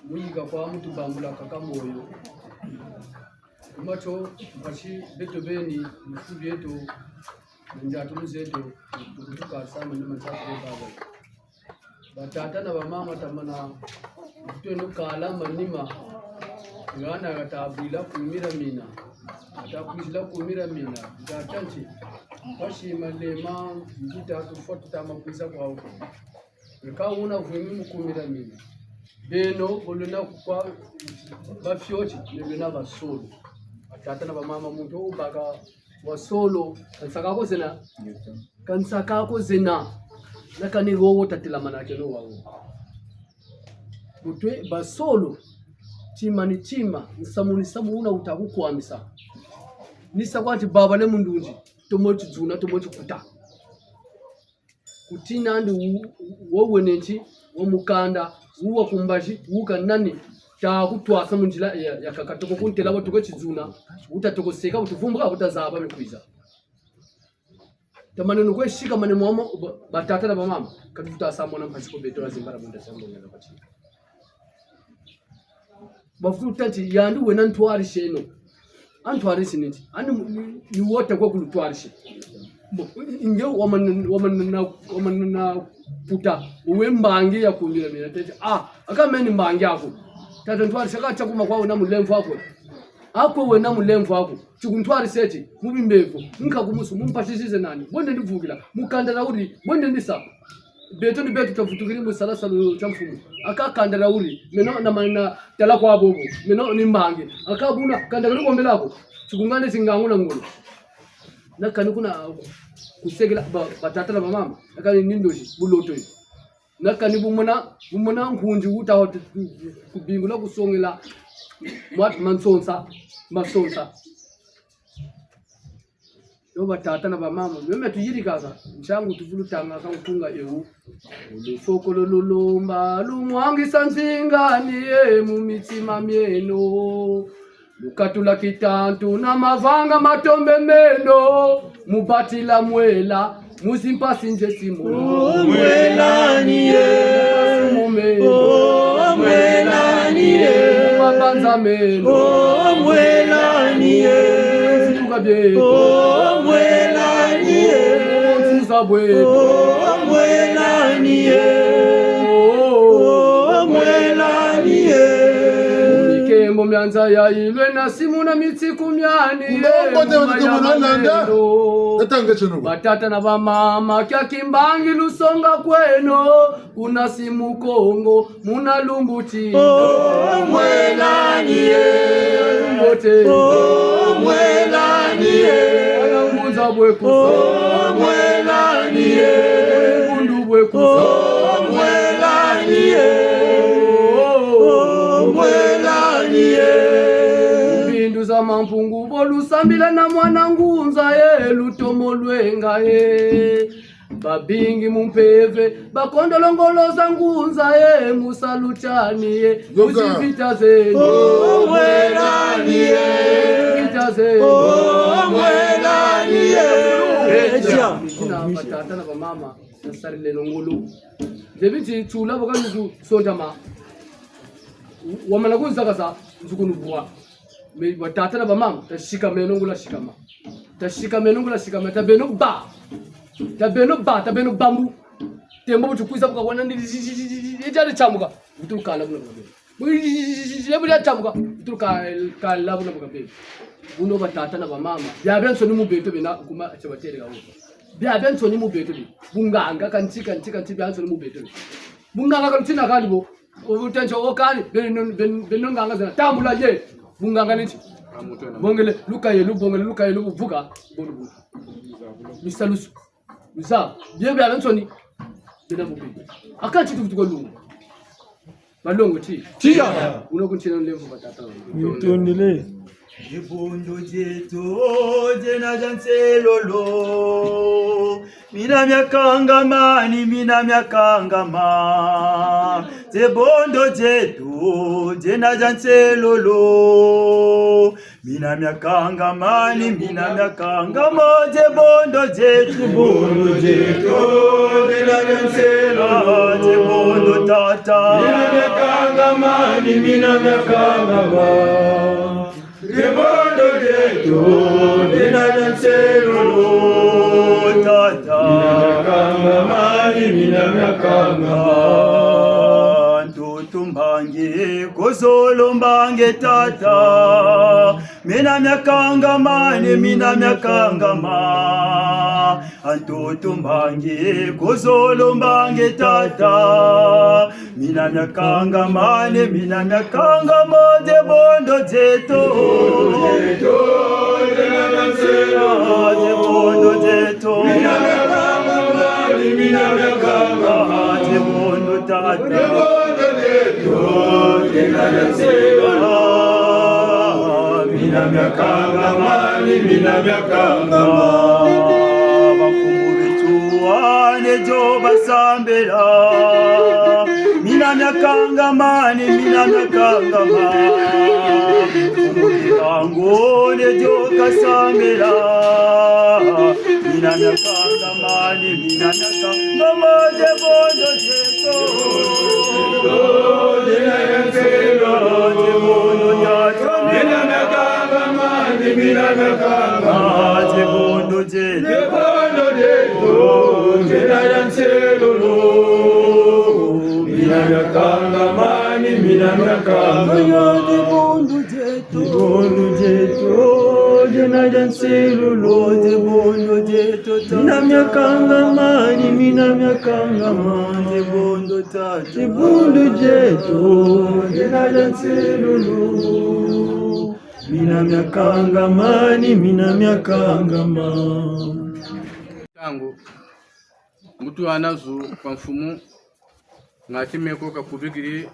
S6: muyiga kwa mtu bambula kaka moyo macho bashi beto beni mfubi yetu njatu mzetu kutuka sama ni msafu baba batata na mama tamana mtu kala manima ngana gatabila kumira mina atakuzila kumira mina gatanchi bashi malema ngita tufuata tama kuisa kwa huko nikauna vumi mukumira mina beno oluna kwa bafyochi nebena basolo batata na mama muntu ubaka wasolo kansakako zena nakani gowo tatila manake no wawo mutwe basolo chima ni chima nsamu una utakukwamisa nisa kwati baba le mundunji tomochi dzuna tomochi kuta kutina ndi wowe nenchi womukanda uwa kumbashi uka nani ta kutwasa munjila ya kakatoko kuntela batuko chidzuna utatokoseka utuvumbuka utazaba mikwiza tamaneno kweshika mane mama batata na mama katutasamona mpasiko betora zimbara bunda sambo ngana pachika bafuta nti yandu wena ntwarishe no antwarishe nti ni wota kwa kulutwarishe inge wamana puta uwe mbangi ya kumira mina tete akameni mbangi yako tata ntwarishe kacha kuma kwa una mulemvu wako akwe wena mulemvu wako chikuntwarishe eti mubimbevo nkakumusu mumpashishize nani bonde ndivukila mukandara uri bonde ndisa beto ni beto tafutukiri musalasa chamfumu akakandara uri meno na mana tala kwa bobo meno ni mbangi akabuna kandara ngombe lako chikungane singanguna ngolo nakani kuna kusegela batata na mama nakani nindoji buloto nakani bumona nkunji uta kubingula kusongela mwat masonsa yo batata na mama meme tuyiri kaza nchangu tuvulutanga kankunga ewu ulufokolo lulumba lumwangi sanzingani mumitima mieno lukatula kitantu na mavanga matombe meno mubatila mwela musimpasi nje simu
S4: mwelanie mwelanie
S6: mabanza meno
S4: mwelanie
S6: tukabye
S4: mwelanie
S6: tusabwe
S4: mwelanie mwelanie
S6: mikembo myanza ya ilwe na simu na mitsiku myani batata na bamama kya kimbangi lusonga kweno kuna simu Kongo muna lumbuti
S4: mwelanie
S6: mbote
S4: mwelanie
S6: ananguza bweko
S4: mwelanie
S6: bundu bweko
S4: mwelanie mwelanie
S6: bindu za mampungu bolusambila na mwana ngunza ye lutomo lwenga ye babingi mumpeve bakondolongoloza ngunza ye musaluchani ye musivita zenu
S4: mwelanie
S6: vita zenu
S4: mwelanie
S6: kina batata na bamama nasarile nongulu debiti chula bakanuku sondama wamanagunza kasa nzukunubwa me batata na bamama tashika menongula shikama tabeno bambu tembo butukuza bukawana ndi ijari chamuka butukala buna buna chamuka butukala buna bukabe buno batata na bamama byabenso ni mubeto bena kuma chabatere gawo byabenso ni mubeto bi bunganga kantika byabenso ni mubeto bunganga kamthina kalibo ubutentsho okani benonganga zena tambula ye bunganga nithi bongele lukaye lubuvuka bolu misalusu misa yebe alantoni bena mubi akathi tuvuka lungu balongo thi
S4: Tia.
S6: unokunthina lemvu batata
S4: Ngitondile.
S7: Ibundo jeto jena janselolo mina myakangamani Zebondo jeto jena janselolo mina myakangamani Zebondo jeto jena janselolo Zebondo tata mina myakangamani Zebondo jeto jena janselolo tata mina myakangamani Ntutumbange kozolo mbange tata mina myakangamani Antutumbange kozolo mbange tata mina myakangamani Zebondo jeto jena janselolo Zebondo jeto mina myakangamani Zebondo tata jena janselolo mina myakangamani Bafumu bituane jo basambela mina myakangamani Umukirangone jo kasambela mina myakangamani Zebondo jeto jena janselolo Zebondo tata mina myakangamani Zebondo jeto jena janselolo mina myakangamani Zebondo jeto jena janselolo Zebondo jeto mina myakangamani Zebondo tata Zebondo jeto jena janselolo mina myakangamani
S3: tangu mtu anazu kwa mfumu ngatimeko kakubigiri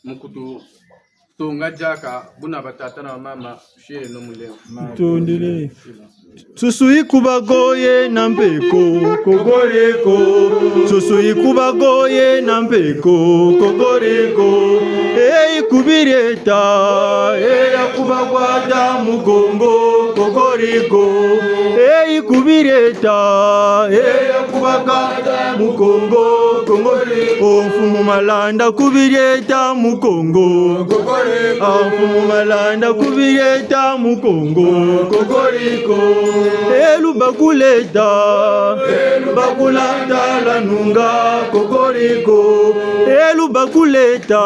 S3: mukutu songa jaka buna batata na mama shire no muleo
S4: Ngitondile. Susu ikubagoye na mpeko kogoreko Susu ikubagoye na mpeko kogoreko ikubireta yakubagwada mugongo kogoreko ikubireta yakubagwada mugongo kogoreko Mfumu malanda kubireta mugongo kogoreko Mfumu malanda kubireta mugongo kogoreko Elubakuleta la nunga kokoriko Elubakuleta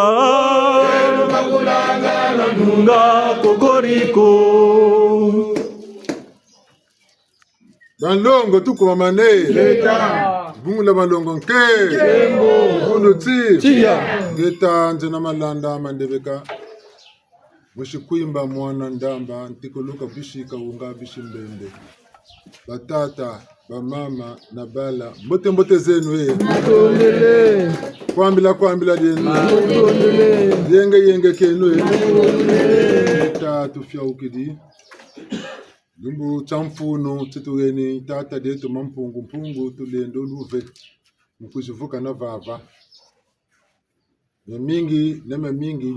S4: la nunga kokoriko
S8: Balongo tuko mamane leta bungula balongo nke bundo tia leta njena malanda mandebeka mushikuimba mwana ndamba ntikuluka bishika unga bishimbende batata bamama na bala mbote zenu kwambila denu yenge kenu leta tufya ukidi Lumbu chamfuno titugeni tata detu mpungu tulendo luve mkujivuka na vava mingi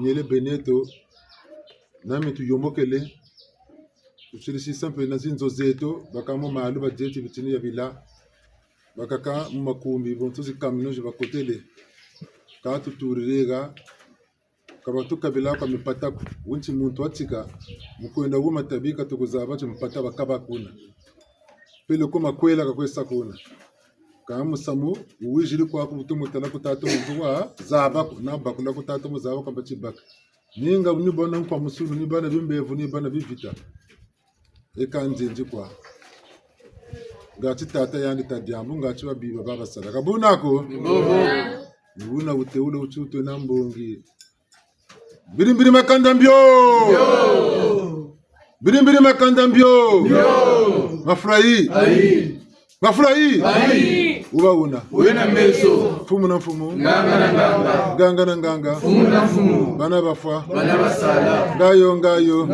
S8: nyele beneto nami tuyomokele tushirisi sample na zinzo zetu bakamo malu bajeti bitini ya bila bakaka mumakumbi bontuzi kaminoje bakotele ka tuturirega kabatu kabila kwa mipata winchi muntu atika mukwenda wuma tabika tukuzaba mpata bakaba kuna pele koma kwela kakwesa kuna kama samu uwijili kwa kutumu tala kutatu mtuwa zaba na bakula kutatu muzaba kwa bachibaka ninga unibona kwa musulu nibana bimbevu nibana bivita ekanjenje kwa ngati tata yandi tadiamu ngati babiba baba sala kabunako Una uteule uchuto na mbongi. Birimbiri makanda mbio. Birimbiri makanda mbio. Mafurahi. Mafurahi. Uba una.
S3: Wena meso.
S8: Fumu na fumu.
S3: Nganga na nganga.
S8: Nganga na nganga.
S3: Fumu na fumu.
S8: Bana bafa.
S3: Bana basala.
S8: Ngayo.
S3: Ngayo.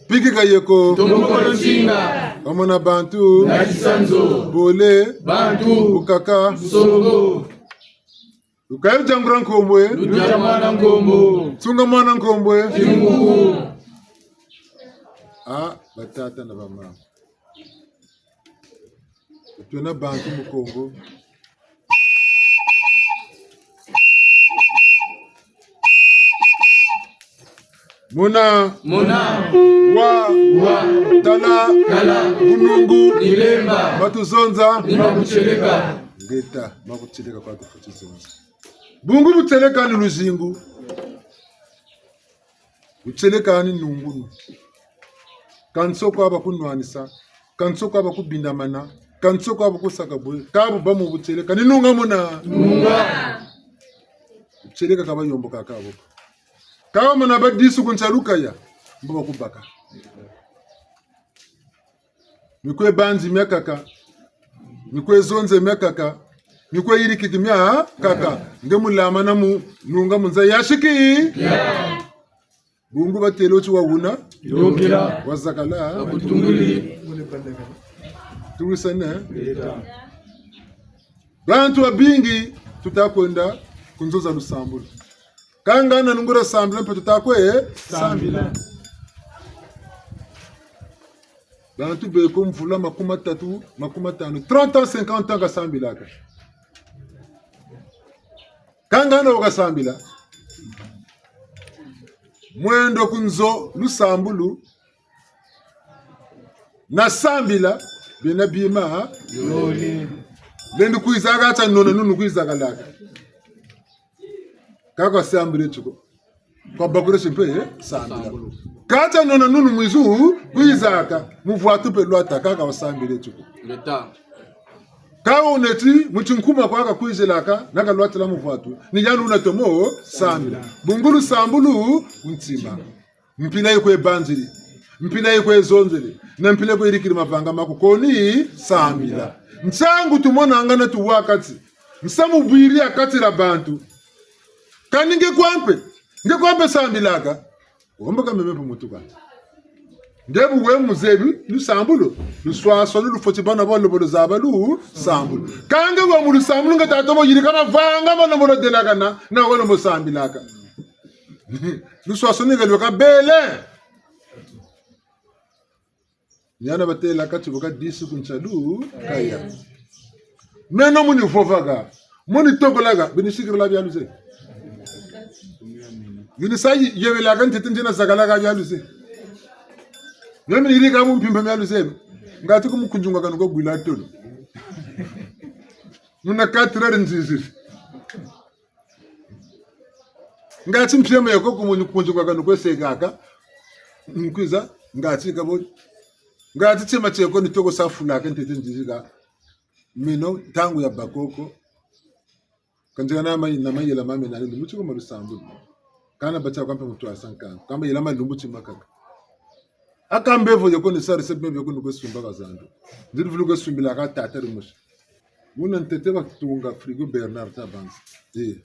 S8: Piki kayeko.
S3: Tomoko nchinga.
S8: Amona bantu.
S3: Nachisanzo.
S8: Bole.
S3: Bantu.
S8: Ukaka.
S3: Songo.
S8: Ukaye jangura nkombwe.
S3: Luja mwana nkombo.
S8: Tsunga mwana nkombwe.
S3: Tinguku.
S8: Batata na bamama. Tuna bantu mu Kongo. Mona wa tala bunungu
S3: Nilemba.
S8: batuzonza
S3: Nimakucheleka.
S8: ngeta makucheleka kwa kufutizonza. Bungu buteleka ni luzingu. Buteleka ni nungunu. Kansoko abakunwanisa, kansoko abakubindamana, kansoko abakusakabwe, kabu bamu buteleka ni nunga muna.
S3: Nunga.
S8: Buteleka kaba yomboka kabo. Kawa muna badisu kuncharuka ya mboka kubaka. Mikwe banzi miakaka, mikwe zonze miakaka, mikwe yirikiki mia kaka. Ngemu lama na mu nunga munza yashiki. Bungu batelo chuwa una.
S3: Yogila.
S8: Wazakala.
S3: Abutunguli.
S8: Tuwisane. Bantu abingi tutakwenda kunzoza lusambula. Kangana nungura sambila mpa tutakwe sambila. Bantu beko mvula makuma tatu, makuma tano. 30 ans, 50 ans ka sambila ka. Kangana waka sambila. Mwendo kunzo lusambulu. Na sambila. Bena bima.
S3: Yoli.
S8: Lendu kuizaga acha nono nunu kuizaga laka. Kaka sambile chuko. Kwa bakure shimpe sambila. Kacha nono nunu mwizu kuizaga. Muvwatu pe luata kaka wasambile chuko.
S3: Leta.
S8: Kawa uneti mchinkuma kwa kaka kuizelaka naka luata la muvwatu. Ni janu unatomo sambila. Bungulu sambulu untima. Mpina yekwe banzili. Mpina yekwe zonzili. Na mpina yekwe irikiri mapanga makukoni sambila. Mchangu tumona angana tu wakati. Msamu bwiri akati la bantu. Kani ngekwampe sambilaka. Ukomboka memepo mutuka. Ngebu we muzebi lu sambulu. Lu swaso lu fotibana bolo bolo zabalu sambulu. Kange wa mulu sambulu nga tatomo yirikana vanga bana bolo delaka na wala mo sambilaka. Lu swaso ni galwaka bele. Nyana batela kati boka disu kunchalu kaya. Meno muni fofaga. Muni togolaga binisikira la byaluze. Yuni sayi yewelaga ntetenjena sagalaga byaluze. Yemi irika mu mpimba byaluze. Ngati kumukunjunga kanuko gwila tolo. Nuna 4 heures nzizi. Ngati mpiyemo yako kumunjunga kanuko segaka. Nkwiza ngati kabo ngati chema cheko nitoko safuna kentete njiziga mino tangu ya bakoko kanjana na mayela mame na ndi muchiko marusambu kana bacha kwampe mutu asanka kama yela malumbu chimakaka akambevo yoko ni sari sebebe yoko nuko sumba kazando ndiri vuluko sumbila ka tatari mushi muna ntete batunga frigo Bernard Tabanzi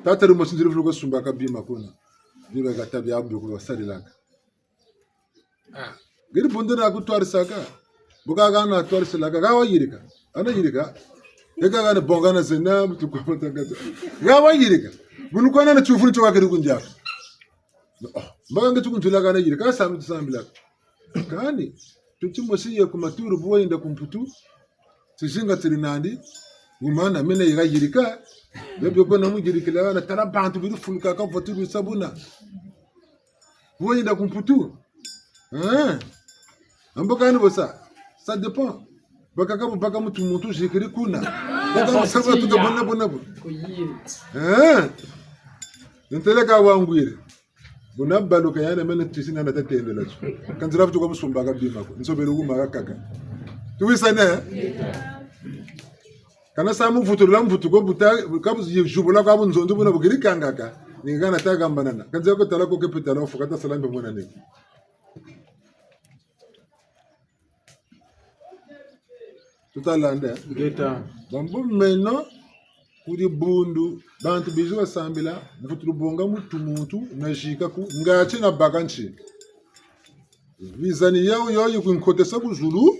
S8: tatari mushi ndiri vuluko sumba ka bima kuna biba gatabya abyo ko sarilaka Giri bundana kutwari saka. Buka gana twari silaka. Gawa yirika. Ana yirika. Eka gana bongana zena. Mutukwamata gaza. Gawa yirika. Bunukwana na chufuni choka kiri kunjaka. Mbaka nga chukunjula gana yirika. Kasa samu tisambilaka. Kani. Tuchimosi ya kumaturu buwa inda kumputu. Sishinga tirinandi. Umana mena yiga yirika. Bebe yoko namu yirika. Lagana tara bantu biru fulka ka votiru sabuna. Buwa inda kumputu. Amboka ni bosa. Ça dépend. Baka mutu jikiri kuna. Baka musaba tuka bona. Nteleka wangwire. Bona baluka yana mena tisina na tatende lacho. Kanzira futu kwa musumba ka bima ko. Nsobere ku maka kaka. Tuwisa ne? kana samu futula mfutuko buta kabu jubula kabu nzondo buna bugiri kangaka ningana taga mbanana kanza ko talako ke petala fukata salambe mwana ne tutalanda
S2: Geta.
S8: bambu meno kuri bundu bantu bizu basambila mfutulu bonga mutu na jikaku ngachi na baganchi vizani yao yoyo kunkotesa kuzulu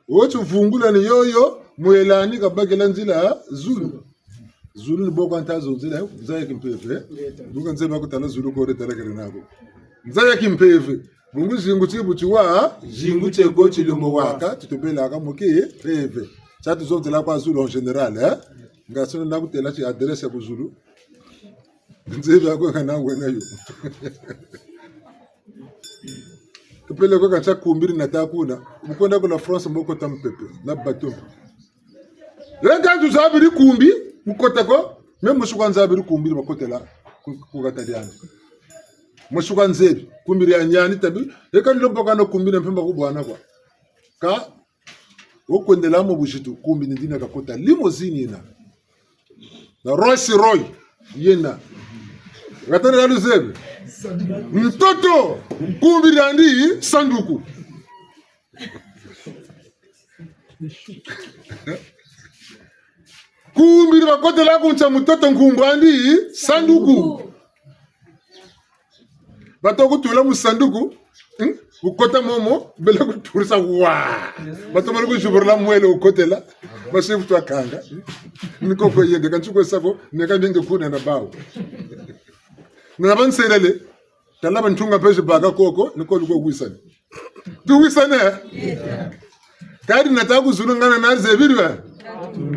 S8: wote vungula ni yoyo mwelani kabagela nzila zulu ni boko antazo nzila nzaya kimpeve duka nzema kutala zulu kore tala kerenako nzaya kimpeve bungu zingu tibu tiwa zingu chego chilimo waka tutopela aka muke peve chatu zote la kwa zulu en general ngasona nakutela chi adresse ku zulu nzeba ko kana wena yo kupele ko kacha kumbiri na takuna ukonda ko la France mboko tampepe na bateau Reka tu zabiri kumbi mukota ko même musuka nzabiri kumbiri makotela ku gataliana musuka nzebi kumbiri ya nyani tabi reka ndimboka no kumbiri mpemba kubwana kwa ka okwendela mu bushitu kumbi ndina kakota limousine na Rolls Royce yena gatana ya luzebi mtoto kumbiri andi sanduku kumbiri bakotela kuncha mtoto nkumbandi sanduku bato kutula mu sanduku ukota momo bela kuturisa wa bato mali kujuburla mwele ukotela basifu twakanga niko ko yende kanchuko sako neka ndenge kuna na bawo na banserele talaba ntunga pese baga koko niko luko wisana tu wisana kadi nataku zulungana na zebirwa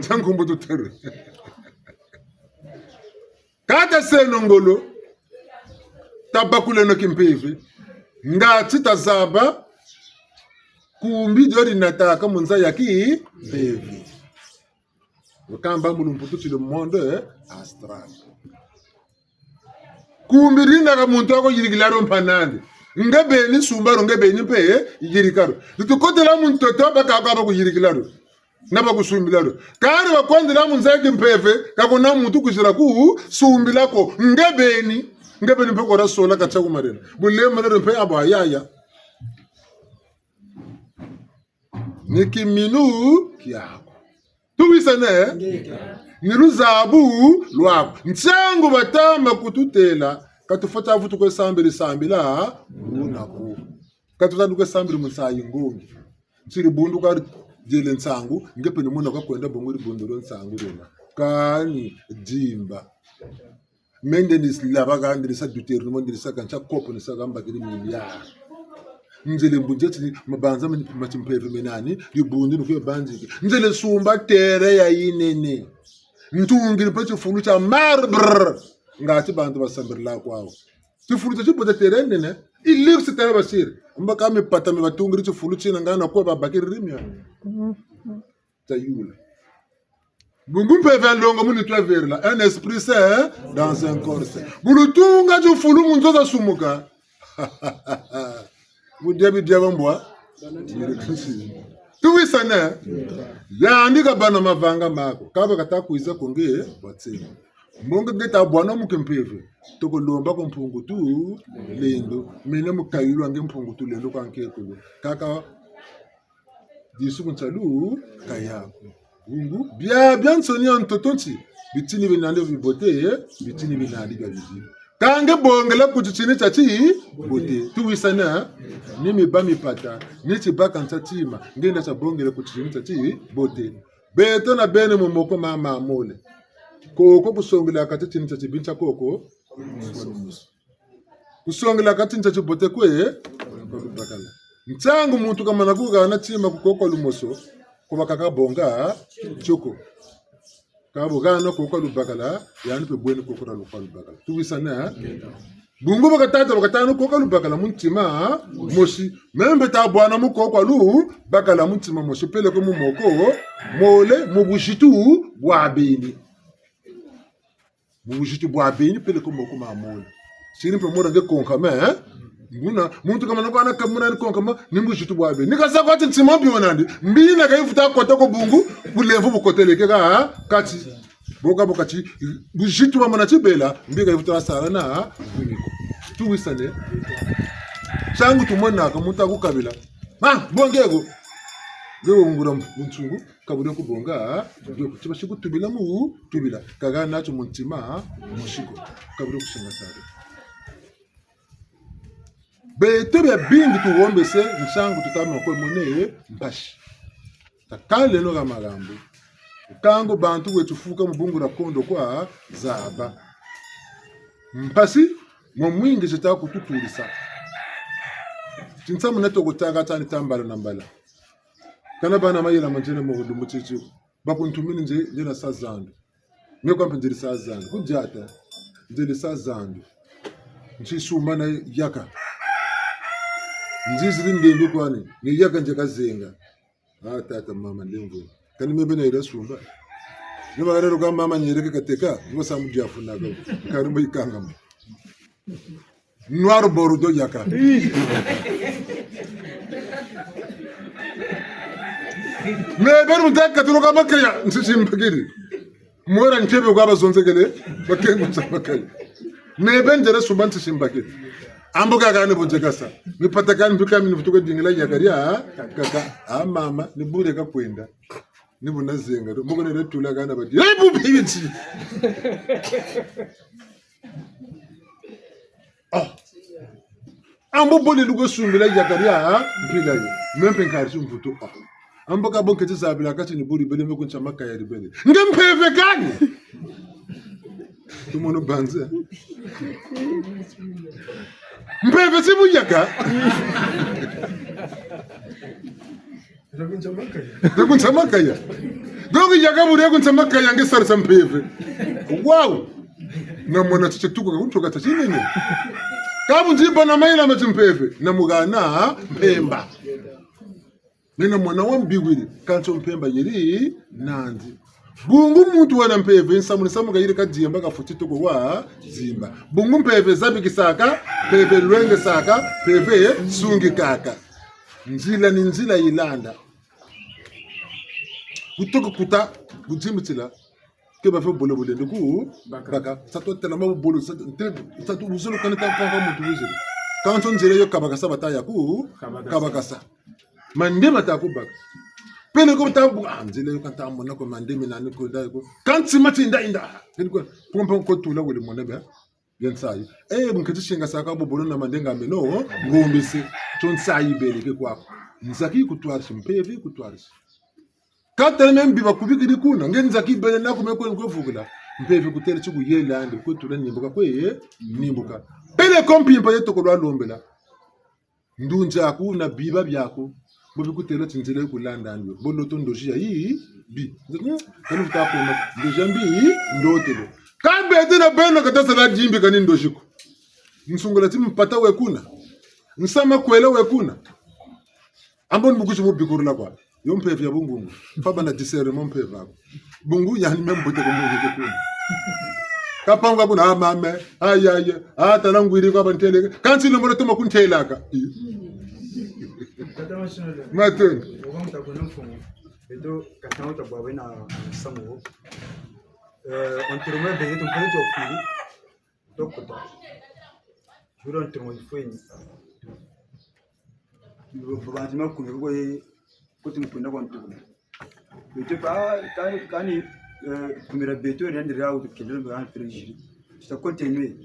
S8: Tangu mbutu tere. Kata senongolo tabakule no kimpevi ngati tazaba kumbi jori nataka munza yaki pevi. Wakamba mulumputu sur le monde astral. Kumbi rinda ka muntu ako yirigilaro mpanande. Ngabe ni sumbaro ngabe ni pe yirikaro. Tukote la muntu toba ka ku yirigilaro. Naba kusumbilaro kari wakwandira munzake mpefe kakona muntu kujira ku sumbilako ngebeni mpeko rasola kachaku marena bulle manero mpe abo ayaya nikiminu kyako tuwisane niruzabu lwako ntsangu batama kututela katufata vutu ko sambila unako katutadu ko sambili musayi ngongi siri bundu kari jele nsangu ngepe ni muna kwa kwenda bongori bondoro nsangu rena kani jimba mende nislaba ndisa duteru mo ndisa kancha kopo nisa gamba kiri miliard njele mbunjeti mabanza machimpeve menani yubundi nuko banzi njele sumba tere ya inene ntungiri pacho fulu cha marbre ngati bantu basambirla kwawo tifulu cha chipote tere nene ilix tere basiri mbaka me pata me batungiri chifulu china ngana kwa babakiri rimya tayula bungu peve longo muni twaverla un esprit saint dans un corps saint bulutunga chifulu munzoza sumuka budiabi diabambwa tuwisana ya andika bana mavanga mako kaba katakuiza konge batse mbonga geta bwana mukempeve toko lomba ko mpungu tu lendo mene mukayirwa nge mpungu tu lendo kwankeko kaka disuku nchalu kayako bungu bia nsoni ontotonchi bitini binande bibote bitini binandi gabizi kange bongela kuchichini chachi bote tuwisana nimi bami pata nichi baka nchatima ngenda cha bongela kuchichini chachi bote beto na bene momoko mama mole koko kusongela katini chachi bincha koko kusongela katini chachi bote kwe bakala ntsangu muntu kama nakuga anatima kukoko lumoso kuba kakabonga choko kabogana koko lubakala yani pe bweni koko lubakala tuwisana bungu bakatano koko lubakala muntima moshi membe ta bwana mukoko lu bakala muntima moshi pele ko mumoko mole mubushitu bwabeni mubushitu bwabeni pele ko moko ma mole sini pe mora nge konkame Mbuna muntu kama nako anakamuna niko kama nimbu jitu bwabe. Nikasa kwati ntimambi onandi. Mbina kaifuta kota ko bungu bulevu bukoteleke ka kati. Boka bokati bujitu mama na chibela mbiga kaifuta sala na buniko. Tu wisane. Changu tumona kamuta kukabila. Bongego. Gewe ngura muntungu kabure kubonga ngiye kukiba shiko tubila mu tubila kaga nacho muntima mushiko kabure kushinga sare bete bya bingi tuwombe se nshangu tutama ko moneye mpashi takale no gamagambo kango bantu wetufuka mubungu la kondo kwa zaba mpasi mo mwingi zita kututulisa tinsamu neto gutaga tani tambala nambala kana bana mayela manjene mo gudu muchichi bakuntumini nje na sazando ngekwa mpendiri sazando kujata nje sazando nchisuma na yaka nziziri ndende kwani ni yaka nje kazenga tata mama lemvu kani mebe na ira sumba niba rero ga mama nyereke kateka ngo samuji afunaga karimbo ikangama noir borudo yaka Meber mutaka tuloka makaya nsimbagiri mwera nkebe kwa bazonzekele bakengo tsabakaya meben jere suban nsimbagiri amboka kana bonjekasa nipatakani mpika mini futuko dingila yakaria kaka mama nibure ka kwenda nibuna zenga mboko ne retula kana badi bubi biti ambo bole lugo sumbila yakaria mpila ye mempe nkari sumfuto amboka bonke tsabila kati ni buri bele meko nchamaka ya ribele ngempeve kani tumono banze mpeve sibuyaka ndakunchamaka ya gogi yaka buri yakunchamaka yange sarisa mpeve wow namona chichetuko kakutoka tachinene kabu njimba na maila machimpeve namugana mpemba nena mwana wa mbiwiri kancho mpemba yeri nandi bungu muntu wana mpeve nsamuni samuga yiri kadiyamba kafutito kwa zimba bungu mpeve zabi kisaka peve lwenge saka peve sungi kaka njila ni njila ilanda kutoka kuta kujimitila keba fe bolo bolo nduku baka sato tela mabu bolo sato uzolo kanita kwa muntu wizili kancho njira yo kabakasa bataya ku kabakasa mandema takubaka pele ko tabu anjele yo kanta mona ko mandemi nani ko da ko kanti mati inda ko pompo ko tula wele mona ba yensayi bunkati shinga saka bobolo na mandenga meno ngombisi tonsayi bele ke kwako nzaki kutwarisi mpevi kutwarisi katele membi bakubikiri kuna ngenzaki bele na kumeko ngovugula mpevi kutele chiku yela ande ko tula nimbuka ko nimbuka pele kompimpa yeto ko lwalombela ndunja ku na biba byako bobi kutela tsinzele kulanda ndwe boloto ndoji ya yi bi kana mtako ndoji mbi ndotelo kambe tena beno katasa la jimbi kanini ndojiko nsungula timu mpata wekuna nsama kwele wekuna amboni bukuchi mubikuru la kwa yompevi ya bungungu faba na disere mompevi ako bungu yani membote ko mungu kuna kapanga kuna amame ayaye atalangwiri kwa bantele kanti nomoro toma kuntelaka Maten.
S1: Itu katanya tak bawa na samu. Untuk rumah begitu pun tu fili, tu kota. Jurang untuk rumah itu ini. Bawa cuma kuni kutu pun nak untuk. Itu kani kumira betul yang dirau untuk kilo bahan frigi. Kita continue.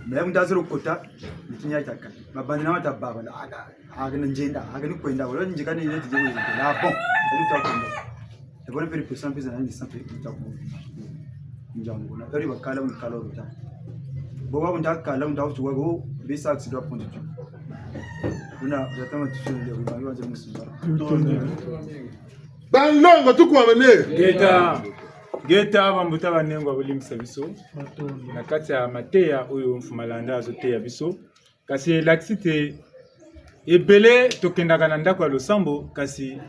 S1: Memang dah seru kota, mestinya takkan. Mabandina mata baba aga njenda aga nikwenda wala njika ni neti jewe la bon ali takwenda ebona peri pusan pesa nani sampe takwenda njango na peri bakala mkalo ruta boba mtakala mtafuta wago bisa accident point tu una yatama tusho ndio bimangi wanje musibara
S8: balongo tukwamene
S2: geta bambuta banengo abulimisa biso na kati ya mateya oyo mfumalanda azoteya biso kasi laxite ebele tokendaka na ndako ya losambo kasi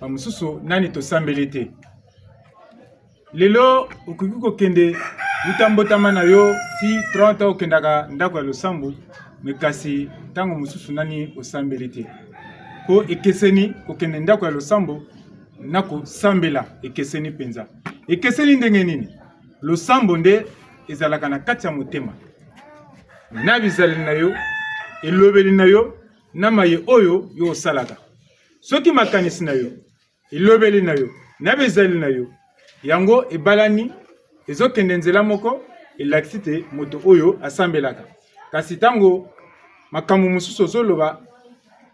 S2: bamususu nani tosambeli te lelo okoki kokende utambotama na yo ti 30 okendaka ndako ya losambo me kasi tango mususu nani osambeli te po ekeseni kokende ndako ya losambo na kosambela ekeseni mpenza. Ekeseni ndenge nini? Losambo nde ezalaka na kati ya motema na bizaleli na yo, elobeli na yo, na maye oyo yo osalaka. Soki makanisi na yo, elobeli na yo, na bizaleli na yo, yango ebalani ezokende nzela moko elakisi te moto oyo asambelaka. Kasi tango makambo mosusu ozoloba,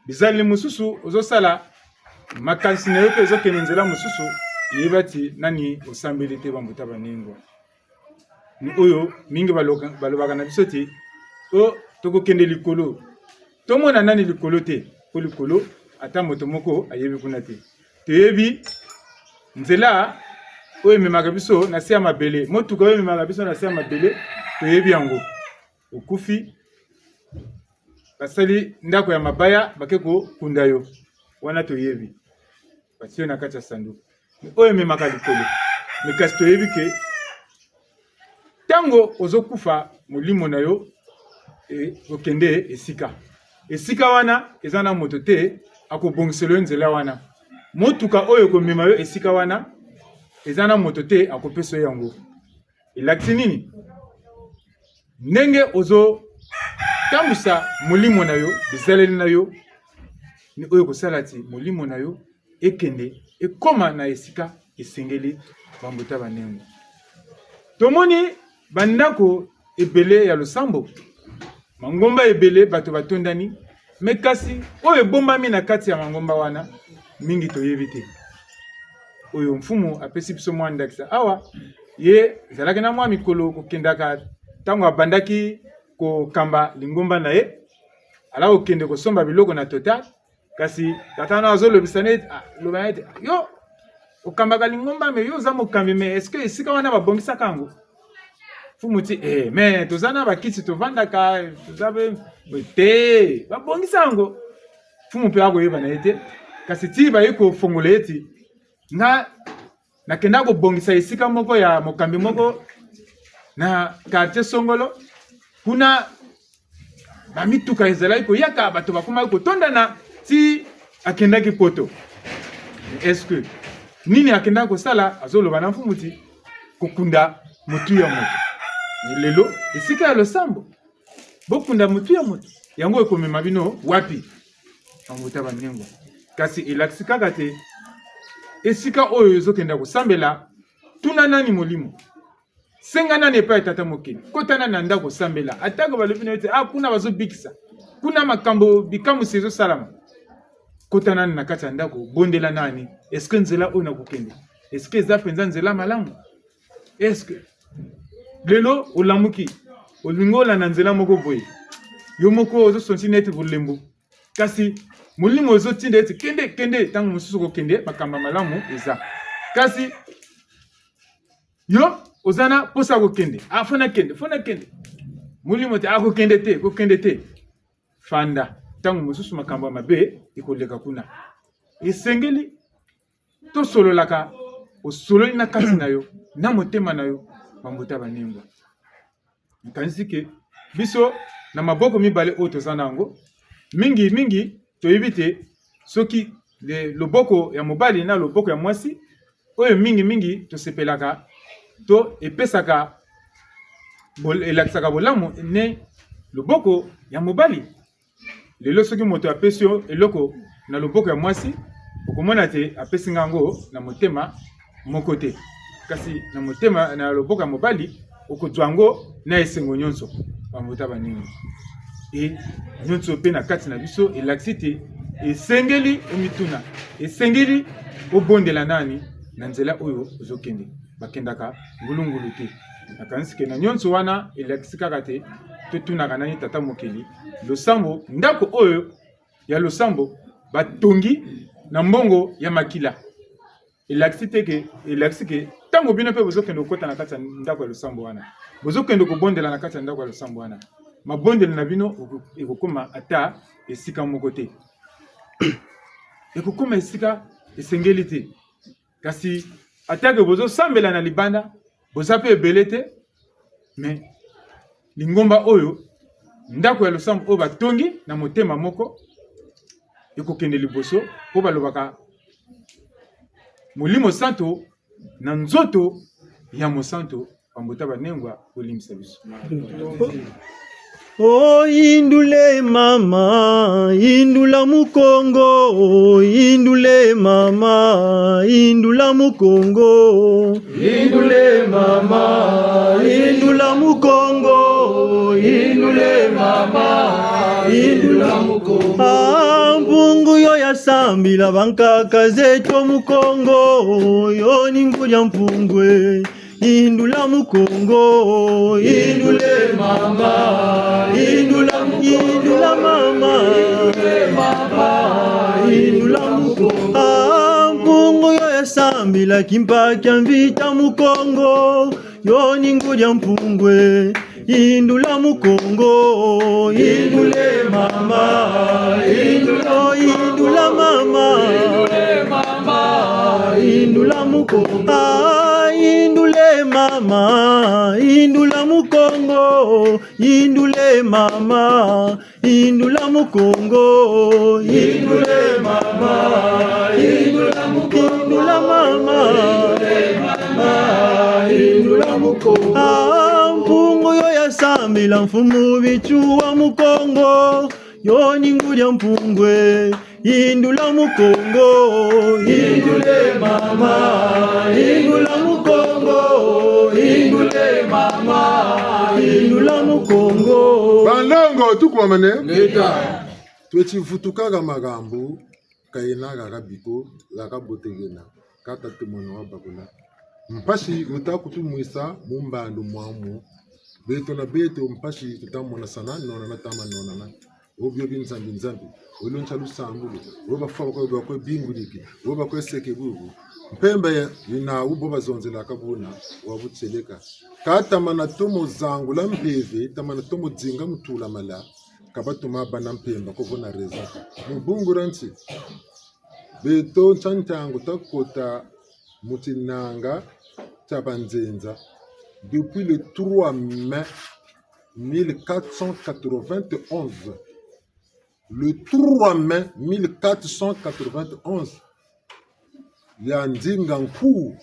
S2: bizaleli mosusu ozosala, makanisi na yo mpe ezokende nzela mosusu, yeba ti nani osambeli te bambuta baningwa. Ni oyo mingi balobaka na biso te o tokokende likolo. Tomona nani likolo te, po likolo ata moto moko ayebi kuna te. Toyebi nzela oyo ememaka biso na se ya mabele, motuka oyo ememaka biso na se ya mabele, toyebi yango. Okufi basali ndako ya mabaya bake kokunda yo, wana toyebi batie na kati ya sanduku. Oyo ememaka likolo, mekasi toyebi ke tango ozokufa molimo na yo okende esika. Esika wana eza na moto te akobongiselo yo nzela wana. Motuka oyo komema yo esika wana eza na moto te akopesa yo yango. Elakisi nini? Ndenge ozo tambusa molimo na yo, bizaleli na yo, ni oyo kosala ti molimo na yo ekende ekoma na esika esengeli bambuta banengo. Tomoni bandako ebele ya losambo, mangomba ebele bato batondani, mekasi oyo ebombami na kati ya mangomba wana mingi toyebi te. Oyo mfumu apesi biso mwa ndakisa awa ye ezalaki na mwa mikolo kokendaka tango abandaki kokamba lingomba na ye, ala okende kosomba biloko na Total, kasi tata na azolobisa ne loba ete yo okambaka lingomba me yo za mokambi me est-ce que esika wana babongisaka yango? Fumu ti mais tozana bakiti tovandaka tozabe te babongisa yango. Fumu mpe akoyeba na ete kasi ti baye kofongola eti nga nakenda kobongisa esika moko ya mokambi moko na quartier Songolo, kuna bamituka ezalaki koyaka bato bakomaki kotondana ti akendaki poto. Est-ce que nini akendaki kosala? Azoloba na mfumu ti kokunda motu ya moto. Lelo esika ya losambo bokunda motu ya moto yango ekomema bino wapi? Bambuta banengo. Kasi elakisi kaka te esika oyo ezokenda kosambela tuna nani molimo, senga nani epai tata mokili, kotana na ndako kosambela atako balobi na ete kuna bazobikisa, kuna makambo bikamusi ezosalama, kotana na kati ya ndako bondela nani. Eske nzela oyo nakokende eske eza mpenza nzela malamu? Eske lelo olamuki olingola na nzela moko boye yo moko ozosonsi neti bolembo, kasi molimo ozotinda eti kende tango mosusu kokende makamba malamu eza, kasi yo ozana posa kokende fona kende molimo te kokende te fanda tango mosusu makamba mabe ekoleka kuna. Esengeli tosololaka osololi na kati na yo na motema na yo bambuta banengo. Nkanisi ke biso na maboko mibale oyo tozana yango mingi toyebi te soki loboko ya mobali na loboko ya mwasi oyo mingi tosepelaka to epesaka elakisaka bolamu ne loboko ya mobali. Lelo soki moto apesi yo eloko na loboko ya mwasi okomona te apesi ngango na motema moko te, kasi na motema na loboko ya mobali okozwa yango na esengo nyonso bambuta baningi. Nyonso pe na kati na biso elakisi te esengeli omituna, esengeli obondela nani na nzela oyo ozokende, bakendaka ngulungulu te. Nakanisi ke na nyonso wana elakisi kaka te totunaka nani tata mokili losambo, ndako oyo ya losambo batongi na mbongo ya makila. Elakisi ke tango bino pe bozokende kokota na kati ya ndako ya losambo wana, bozokende kobondela na kati ya ndako ya losambo wana, mabondela na bino ekokoma ata esika moko te. Ekokoma esika esengeli te, kasi atake bozosambela na libanda boza pe ebele te, mais lingomba oyo ndako ya losambo oyo batongi na motema moko ekokende liboso po balobaka Molimo Santo na nzoto ya Mosanto pambota banengwa kolimisa biso.
S4: O indule mama, indula mukongo, indule mama, indula mukongo, indule mama, indula mukongo, indule mama, indula mukongo. Mpungu yo ya sambila bankaka zeto mukongo, yo ninguja mpungwe. Indula mukongo, indule mama, indula mama, indule mama, indula mukongo. Mpungu yo ya sambila kimpa kyamvita mukongo, yo ninguja mpungwe. Indula mukongo, indule mama, indula mama, indula mukongo. Indule mama, indula mukongo, indule mama, indula mukongo, indule mama, indula mukongo, indula mama, indula mukongo. Mpungu yo ya sambila mfumu bichuwa mukongo, yo ninguja mpungwe. Indula mukongo, indule mama, indula mukongo, indule mama, indula mukongo.
S8: Banlongo tukwamane
S3: Leta.
S8: twechivutukaga magambo kainaga kabiko lakabotegena katatu mono wabakula mpashi utakutumwisa mumbando mwamu beto na beto mpashi tutamona sana nona na tama nona na obyo binzambi nzambi oloncha lusambulo oba fawa kwa binguliki oba kwa seke bubu mpembe ina ubo bazonzela kabuna wabutseleka katamana tomo zangu la mpeve tamana tomo dzinga mutula mala kabatuma bana mpemba ko vona reza mbunguranti beto chantangu takota mutinanga tabanzenza depuis le 3 mai 1491. Le 3 mai 1491, ya ndinga nkuu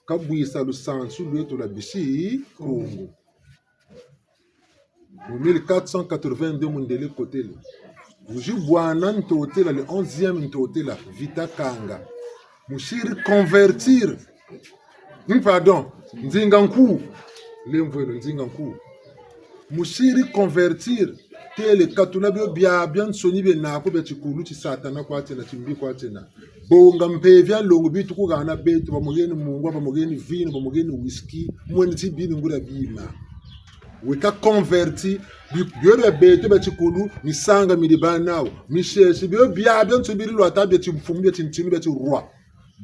S8: kabwisa lusansu lwetu la bishi Kongo. En 1482 mundele kotele. Uji bwana ntotela le 11e ntotela Vita Kanga. Mushiri convertir. Pardon, ndinga nkuu. Lemvwelo ndinga nkuu. Mushiri convertir tele katula bio bien soni be na ko be chikulu chi satana kwa tena chimbi kwa tena bonga mpevya longo bitu ku gana betu ba mugeni mungu ba mugeni vino ba mugeni whisky mwene tibini ngura bima we ka converti bio be betu be chikulu ni sanga miliba nawo mi shesi bio bien sobiri lo atabye chimfumu be chintimi be roi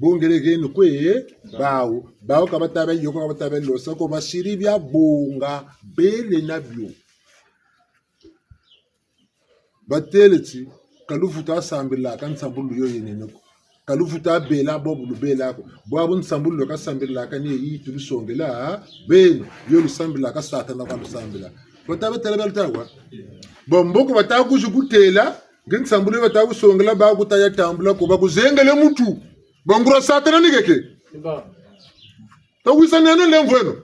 S8: bongere geni kwe bawo ka batabe yoko ka batabe lo sako bashiri bya bonga bele na bio bateleti kalufuta sambila kan sambulu yo yeneneko kalufuta bela bobu bela ko bobu sambulu ka sambila kan yi tu songela ben yo sambila ka satana ka sambila batabe telebel tawa bomboko bataku jukutela ngin sambulu bataku songela ba ku taya tambula ko ba ku zengele mutu bongura satana nigeke to wisana no lemveno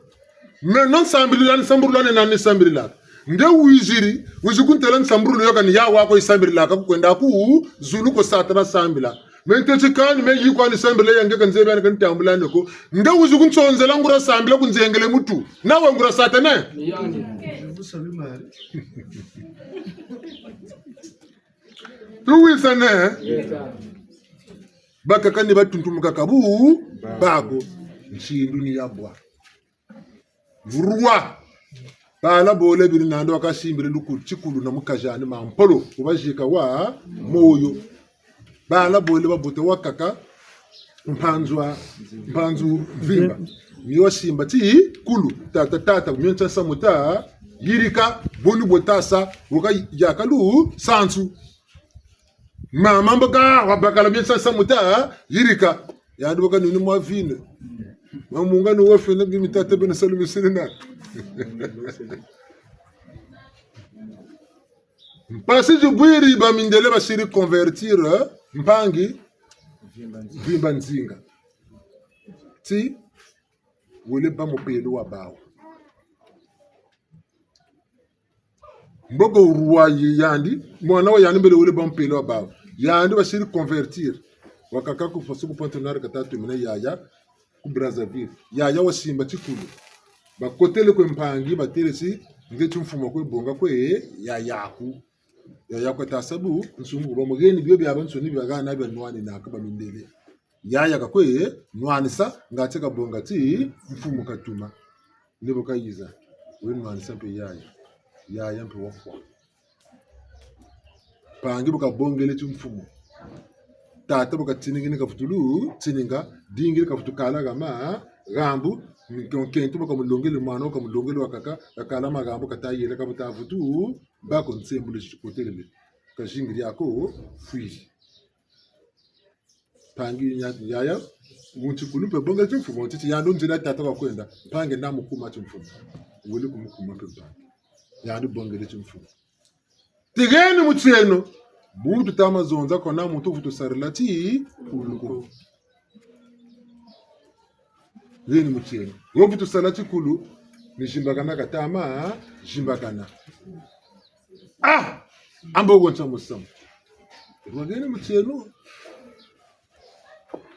S8: mais non sambila sambulu nan sambila nde wiziri wizikuntela nsamburu yoka ni yawa ko isambirila ka kwenda ku zulu ko satana sambila mente chikani me yiko ni sambila yange kan zebe kan tambula nko nde wizikuntsonzela ngura sambila kunzengele mutu nawe ngura satana tuwisane baka kandi batuntumuka kabu bago nshindu ni yabwa vurwa bala bole biri nando akasimbire luku chikulu na mukajani mampolo kubajika wa moyo bala bole babote wakaka mpanzu vimba miyo simba ti kulu tata myencha samuta yirika bonu botasa woka yakalu sansu mama mboka wabakala myencha samuta yirika yandi boka nini mwa vine mamunga no wafene bimitata bena salu misirina Mpasi jubwiri ba mindele basiri convertir mpangi vimba nzinga. Ti wole ba mopelo wa bao. Mbogo ruwaye yandi mwana wa yandi mbele wole ba mopelo wa bao. Yandi basiri convertir. Wakaka ku fasu ku pontenar katatu mina yaya ku Brazzaville. Yaya wasimba tikulu. Ba kotele ko mpangi bateresi ngetu mfumo ko bonga ko yayaku. Yaya kwa tasabu nsumu ba mugeni byo byaba nsoni byagana bya nwani nakaba mindele. Yaya ka kwe nwani sa ngateka bonga ti mfumo katuma. Nebo kayiza. We nwani sa pe yaya. Yaya mpe wakwa. Pangi buka bongele tu mfumo. Tata buka tiningini ka futulu tininga dingili ka futukala gama gambu kento buka mulongele mwana ka mulongele wakaka akala magambo katayele ka butafutu bako nsembule chikotelele ka jingiri yako fui pangi yaya muntu kulumpe bonga tu mfumo titi yando nzira tata kwa kwenda pange na mukuma tu mfumo wele kumukuma pe pange yando bongele tu mfumo tigeni muteno Budu tama zonza kona mutu futu sarilati kuluko. Zeni mutieni. Wo futu sarilati kulu ni jimbakana katama jimbakana. Ah! Ambo goncha musam. Rwageni mutienu.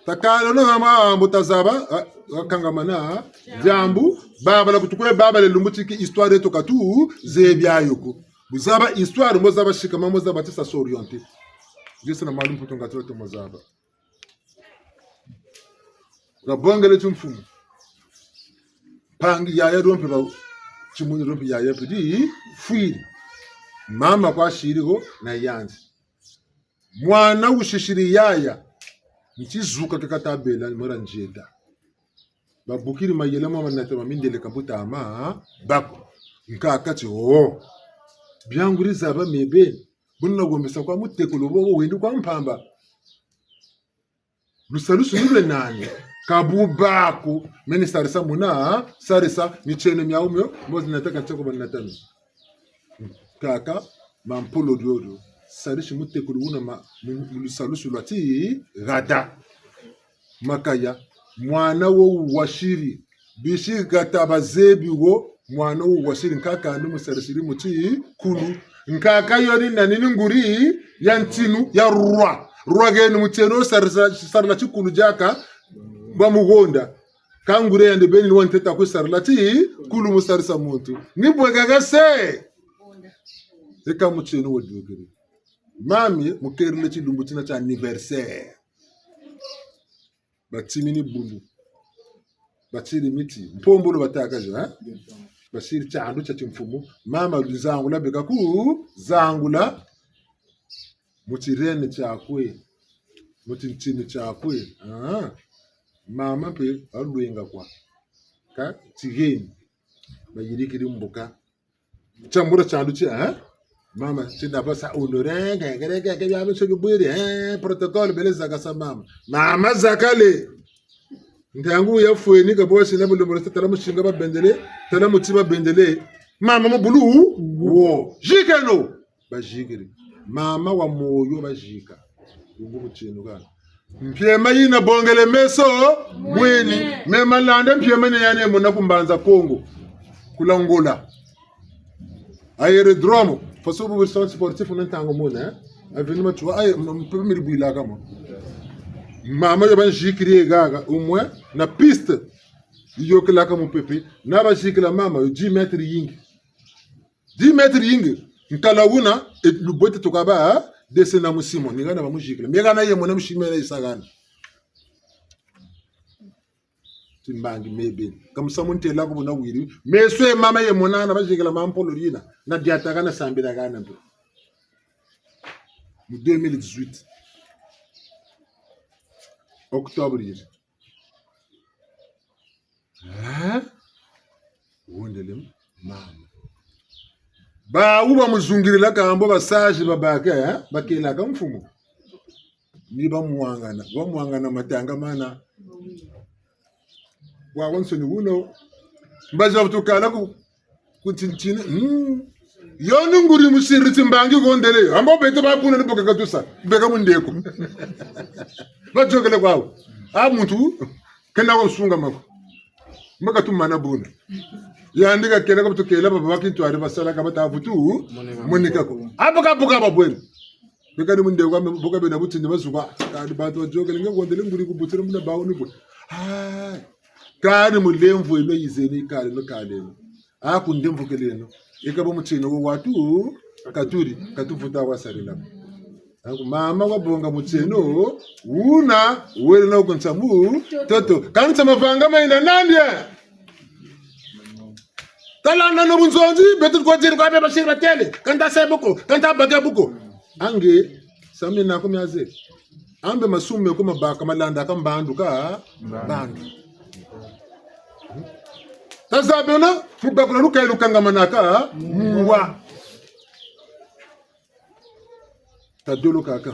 S8: Takalo no hama mbutazaba kangamana jambu baba la kutukwe baba le lumbutiki histoire eto katu zebya yoko. Muzaba histoire mozaba shikama mozaba tisa so orienté. Juste na malum putonga troto mozaba. Rabongele tumfumu. Pangi yaya rompe ba chimuni rompe yaya pedi fuiri. Mama kwa shirigo na yanzi. Mwana ushishiri yaya. Nchizuka kakatabela mora njeda. Babukiri mayela mama natema mindele kabuta ama bako. Nkakati Bianguri zaba mebe bunna gombesa kwa mutekolo bobo wendu kwa mpamba lusalusu nule nani kabubako meni sarisa muna sarisa michene miaumyo mozi nataka chako banatano kaka mampolo diodo sarishi mutekolo una lusalusu lati gada makaya mwana wo washiri bishi gatabazebi wo mwana washiri nkaka andi musarisiri muti kulu nkaka yoni na nini nguri ya ntinu ya rwa geni muteno sarla chikulu jaka bamugonda kangure yande beni wanteta ku sarla ti kulu musarisa muntu nibwega gase eka muteno wodugere mami mukerle chi dumbutina cha anniversaire batimini bulu batiri miti mpombolo batakaje basiri chandu cha mfumo mama luzangula beka ku zangula mutirene chakwe mutintini chakwe mama pe alwenga kwa ka tigeni bayirikiri mbuka chambura chandu cha mama tinda basa honore gerega ke yabe so bwire protocol beleza kasa mama zakale ndangu ya fueni ka bosi na bulu murata tala mushinga ba bendele tala mutima bendele mama mabulu wo jikeno ba jigiri mama wa moyo ba jika ngo mutino kana mpyema yina bongele meso mweni mema lande mpyema ne yane mona kumbanza Kongo kulangola aerodromo fasobu wisson sportif nantango mona avenima tu ay mpemiri buila kama mama yaban jikiri gaga umwe na piste yokela kama pepe na ba jikila mama 10 metres yingi nkalawuna lubote tokaba desena musimo ningana ba mujikila megana ye mona mushimela isagana timbangi mebe kama samunte la ko na wiri meswe mama ye mona na ba jikila mampolo lina na diata kana sambira kana mpe mu 2018 Octobre yiri. Wondelem mama. Ba uba muzungirila kambo basaje babaka bakela kamfumo. Ni bamuangana matanga mana. Wa wonsoni wuno. Mbaza kutukala ku kutinchini yoni nguri musiriti mbangi gondele ambo bete babuna ni boka katusa beka mundeko bajogele kwawo muntu kana wosunga mako maka tumana buna yandika kena ko tukela baba bakintu ari basala ka batavutu monika ko aboka boka babweni beka ni mundeko ambe boka bena butinde bazuka kandi bato jogele ngondele nguri kubutira muna bawo ni bo kandi mulemvu ilo yizeni kale no kale akundemvu keleno ikabo mutsino watu katuri katufuta wasarila mama wabonga mutsino una wena ukonsamu toto kanisa mavanga maina nandye talana no bunzonzi betu kwa jeri kwa beba shira tele kanta sebuko kanta bagabuko ange sami na kumyaze ambe masume kuma baka malanda kambandu ka bandu tazabena mubakula lukailu kangamanaka mwa tadolo kaka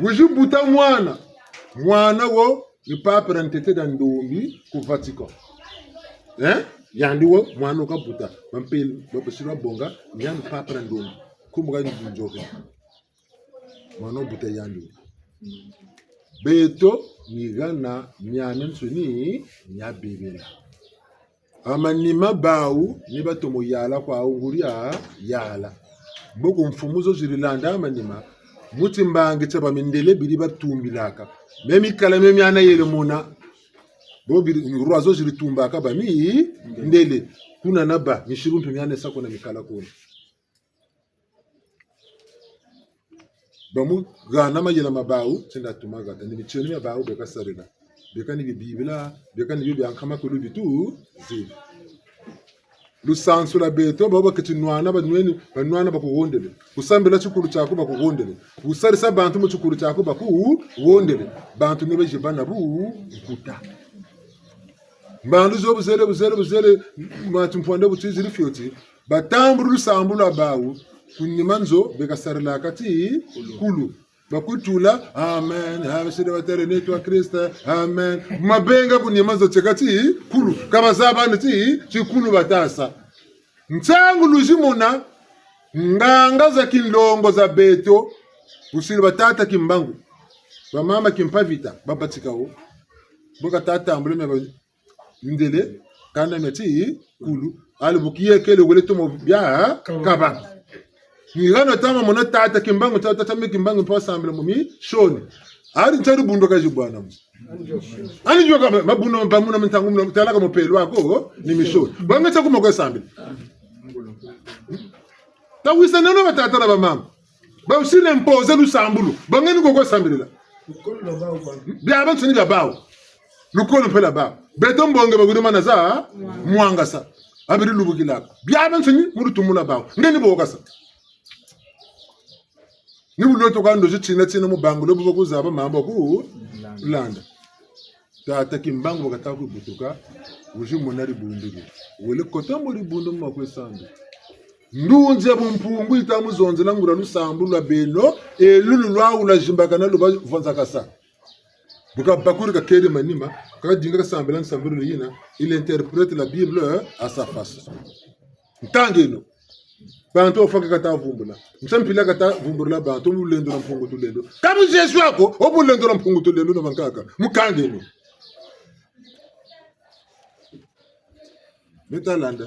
S8: wujibuta mwana wo ni papa rentete dandombi ku Vatican yandi wo mwana ukabuta mampeli bapesira bonga nyani papa randombi kumuga njunjoke mwana ubuta yandi beto migana nyamen suni nyabebela amanima bawu ni batomo yala kwa unguria yala boko mfumuzo zirilanda amanima mutimbange tsaba mindele bili batumbilaka memi kala memi ana yele mona bo bili ruazo ziritumbaka ba mi ndele kuna naba mishiruntu myane sako na mikala kuna bamu gana mayela mabawu tenda tumaga tani micheni mabawu beka sarina beka ni bibila beka ni bibi ankama ko lubitu zibi lusansu la beto baba kitinwana banwana bakuwondele usambela chikuru chako bakuwondele usarisa bantu mu chikuru chako bakuwondele bantu ne bajibana bu nkuta bantu zo buzele matumfande butiziri fioti batamburu lusambula bawu kunyimanzo bekasarila kati kulu bakutula amen habashire batere netwa Kristo amen mabenga kunyimanzo chekati kulu kabazabana ti chikulu batasa ntsangu lujimona nganga za kilongo za beto usili batata kimbangu bamama kimpavita babatikao boka tata ambuleme ndele kana meti kulu alibukiye kele weleto mo bya kaba ngana tama mona tata kimbangu tata kimbangu pa sambele mumi shoni ari ntari bundo kaji bwana ani joka mabuno pamuna mtangu mtalaka mopelo wako ni mishoni bangata kuma kwa sambele tawisa nano batata na bamama ba usile mpoze lusambulu bangeni kwa sambele bya abantu ni babawo lukolo pela ba beto mbonge baguduma naza mwangasa abiri lubugilaka bya abantu ni murutumula bawo ngeni bokasa nibuloto kwando zitsina mu bango lobo kuzaba mamba ku landa tata kimbango bakataka kubutuka uji monari bundugi wele kotambo libundu makwesanda ndunze bumpungu itamuzonze langura lusambu lwa beno elulu lwa jimbakana luba vonza kasa buka bakuri ka kede manima ka dinga sambela nsambulu yina il interprète la Bible à sa façon ntangeno bantu ofaka kata vumbula msampila kata vumbula bantu mulendo na mpungu tulendo kabu Yesu yako obulendo na mpungu tulendo na bankaka mukangeno metalanda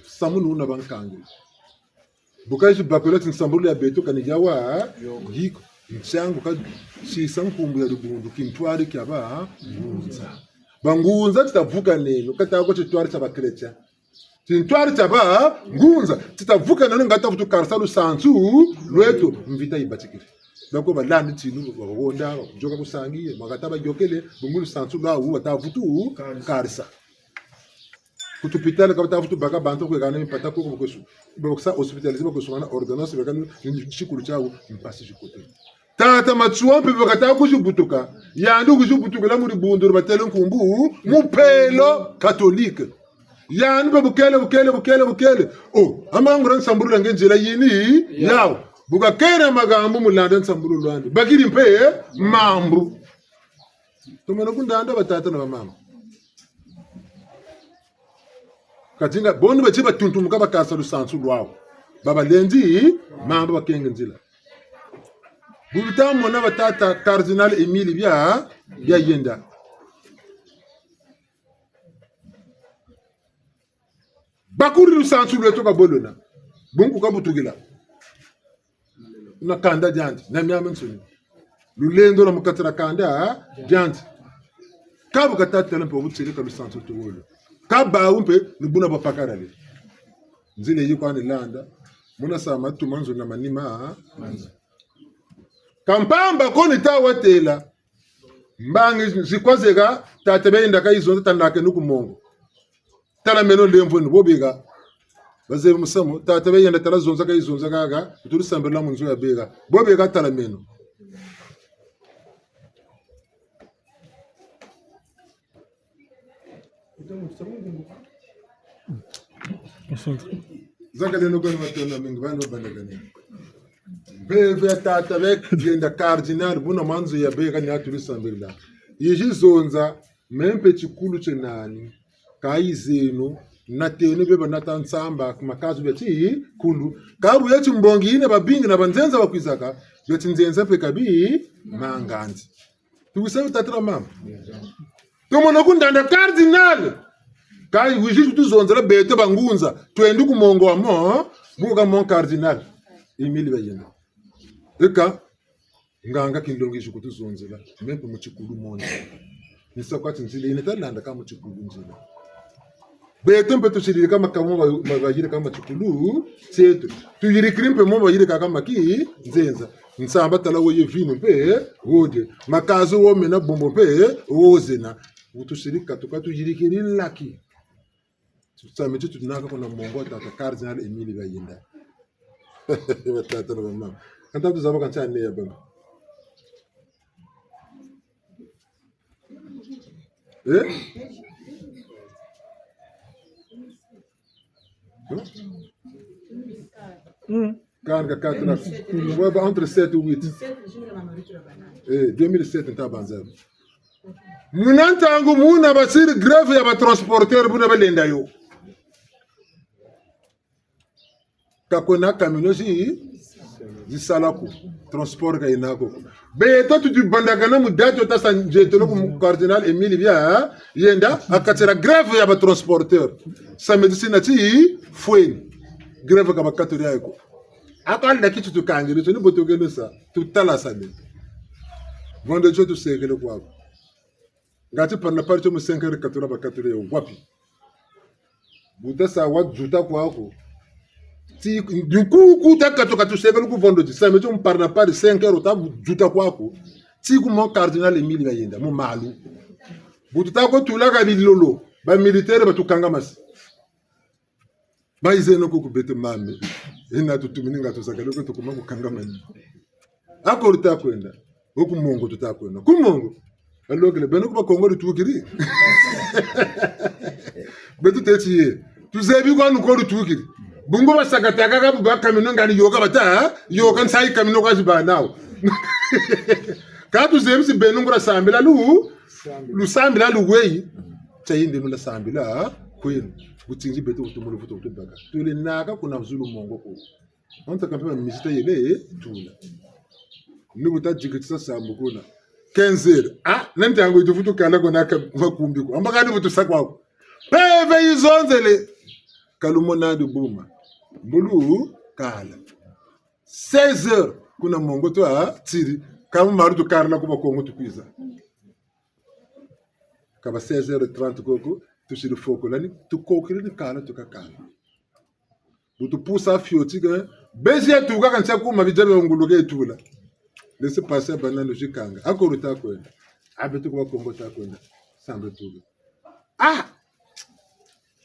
S8: samunu na bankange bukaji bapelet nsambulu ya beto kanijawa hiko mchangu ka si sankumbu ya rubundu kintwari kyaba ngunza bangunza titavuka neno kata ko titwari taba kretia tintwari taba ngunza titavuka neno ngata futu karsalu santu lweto mvita ibatikire bako balandi tinu bagonda joka kusangiye makataba jokele bungulu santu lawu batavutu karsa kutupitala kabata futu baka bantu ko gana impata ko ko su boksa hospitalize bako sumana ordonnance bakanu chikuru chawo mpasi chikote tata matsuwa mpe bakata kujubutuka yandu kujubutuka la muri bunduru batele nkumbu mupelo catholique yandu bukele oh amangura nsamburu ngenjela yini yawo buka kera magambo mulanda nsamburu lwandi bagiri mpe mambu tumena kundanda batata na mama katinga bonu bachiba tuntumuka bakasa lusansu lwao baba lendi mamba bakenge nzila bubita mona batata Cardinal Emile bya yenda bakuri lusansu lweto kabolona bunku kabutugila na kanda janti na myama nsuni lulendo la mukatira kanda janti kabu katata lempo butsiri ka lusansu tuwolo kaba umpe lubuna bapakara le nzile yikwani landa muna sama tumanzo na manima kampamba koni tawatela mbangi zikwazeka tatebenda kayizonza tanake nukumongo tala meno lemvo nbobiga baze musamo tatebenda tala zonza kayizonza kaga tulisambela munzo ya bega bobiga tala meno zakale no gona matona mingi bano bandagani beve tata vek yenda Cardinal buna manzo ya bega ni tulisambela yiji zonza mempe chikulu chenani kaizenu natene beba natantsamba kumakazu beti kulu kabu yechi mbongi ine babingi na banzenza bakwizaka beti nzenza pe kabi manganzi tuwisema tatira mama tomona kundanda Cardinal kai wiji tuzonzela bete bangunza twendi kumongo amo buka mon Cardinal Emile bayenda eka nganga kindongisho kutuzonzela mempe muchikulu mona nisakwati nzile ine talanda kama muchikulu nzile bete mpe tushirika kama kama bayire kama chikulu setu tuyiri krimpe mo bayire kama ki nzenza nsamba tala woye vino mpe wode makazo wo mena bombo mpe wozena utushirika tukatujirikiri laki tutsametu tunaka kuna mongo tata Cardinal Emile bayenda batata na mama kanta tuzaba kancha ne ya baba Carga 4 entre 7 ou 8 2007 ntabanza munantangu muna basiri greve ya batransporteur buna balenda yo kakona kaminosi zisalaku transport ka inako beto tu bandagana mudato tasa jetelo ku Cardinal Emile bia yenda akatera greve ya batransporteur sa medicine ti foi greve ka bakatori yako akalla kitu tukangire tu ni botogelo sa tutala sane vende cho tu sekele kwa ngati parna parcho mu 5 katura bakatori yo wapi butasa wa juta kwako ti du coup takatoka tu sekele ku vende ti sa meto mu parna par 5 euros ta juta kwako ti ku mon Cardinal Emile bayenda mu malu bututa ko tulaka bilolo ba militaire batukanga masi baizeno ko kubete mame ina tutumini ngato sakale ko tukuma kukanga mani ako rutakwenda oku mongo tutakwenda ku mongo alogele beno ko Kongo rutukiri betu techi tuzebi kwa nuko rutukiri bungo basakataka ka buba kamino ngani yoka bata yoka nsai kamino kwa ziba nawo ka tuzebi si beno ngura sambila lu sambila lu wei chayinde mula sambila kwenu butingi beto utumulu vuto utubaka tule naka kuna mzulu mongo ko onta kampewa misita yele tula nubuta jikitsa sambu kuna 15 nante yango itufutu kala kona makumbi ko ambaka ni butu sakwa peve izonzele kalumona de buma mbulu kala 16h kuna mongo to tiri kama marutu karla kuba kongo tukwiza kaba 16h30 koko tushiri foko lani tukokiri ni kala tukakala butu pusa fiotiga beje tuka kancha kuma bijabe nguluge itula laisse passer banano jikanga akoruta kwenda abetu kwa kongo ta kwenda sambe tuga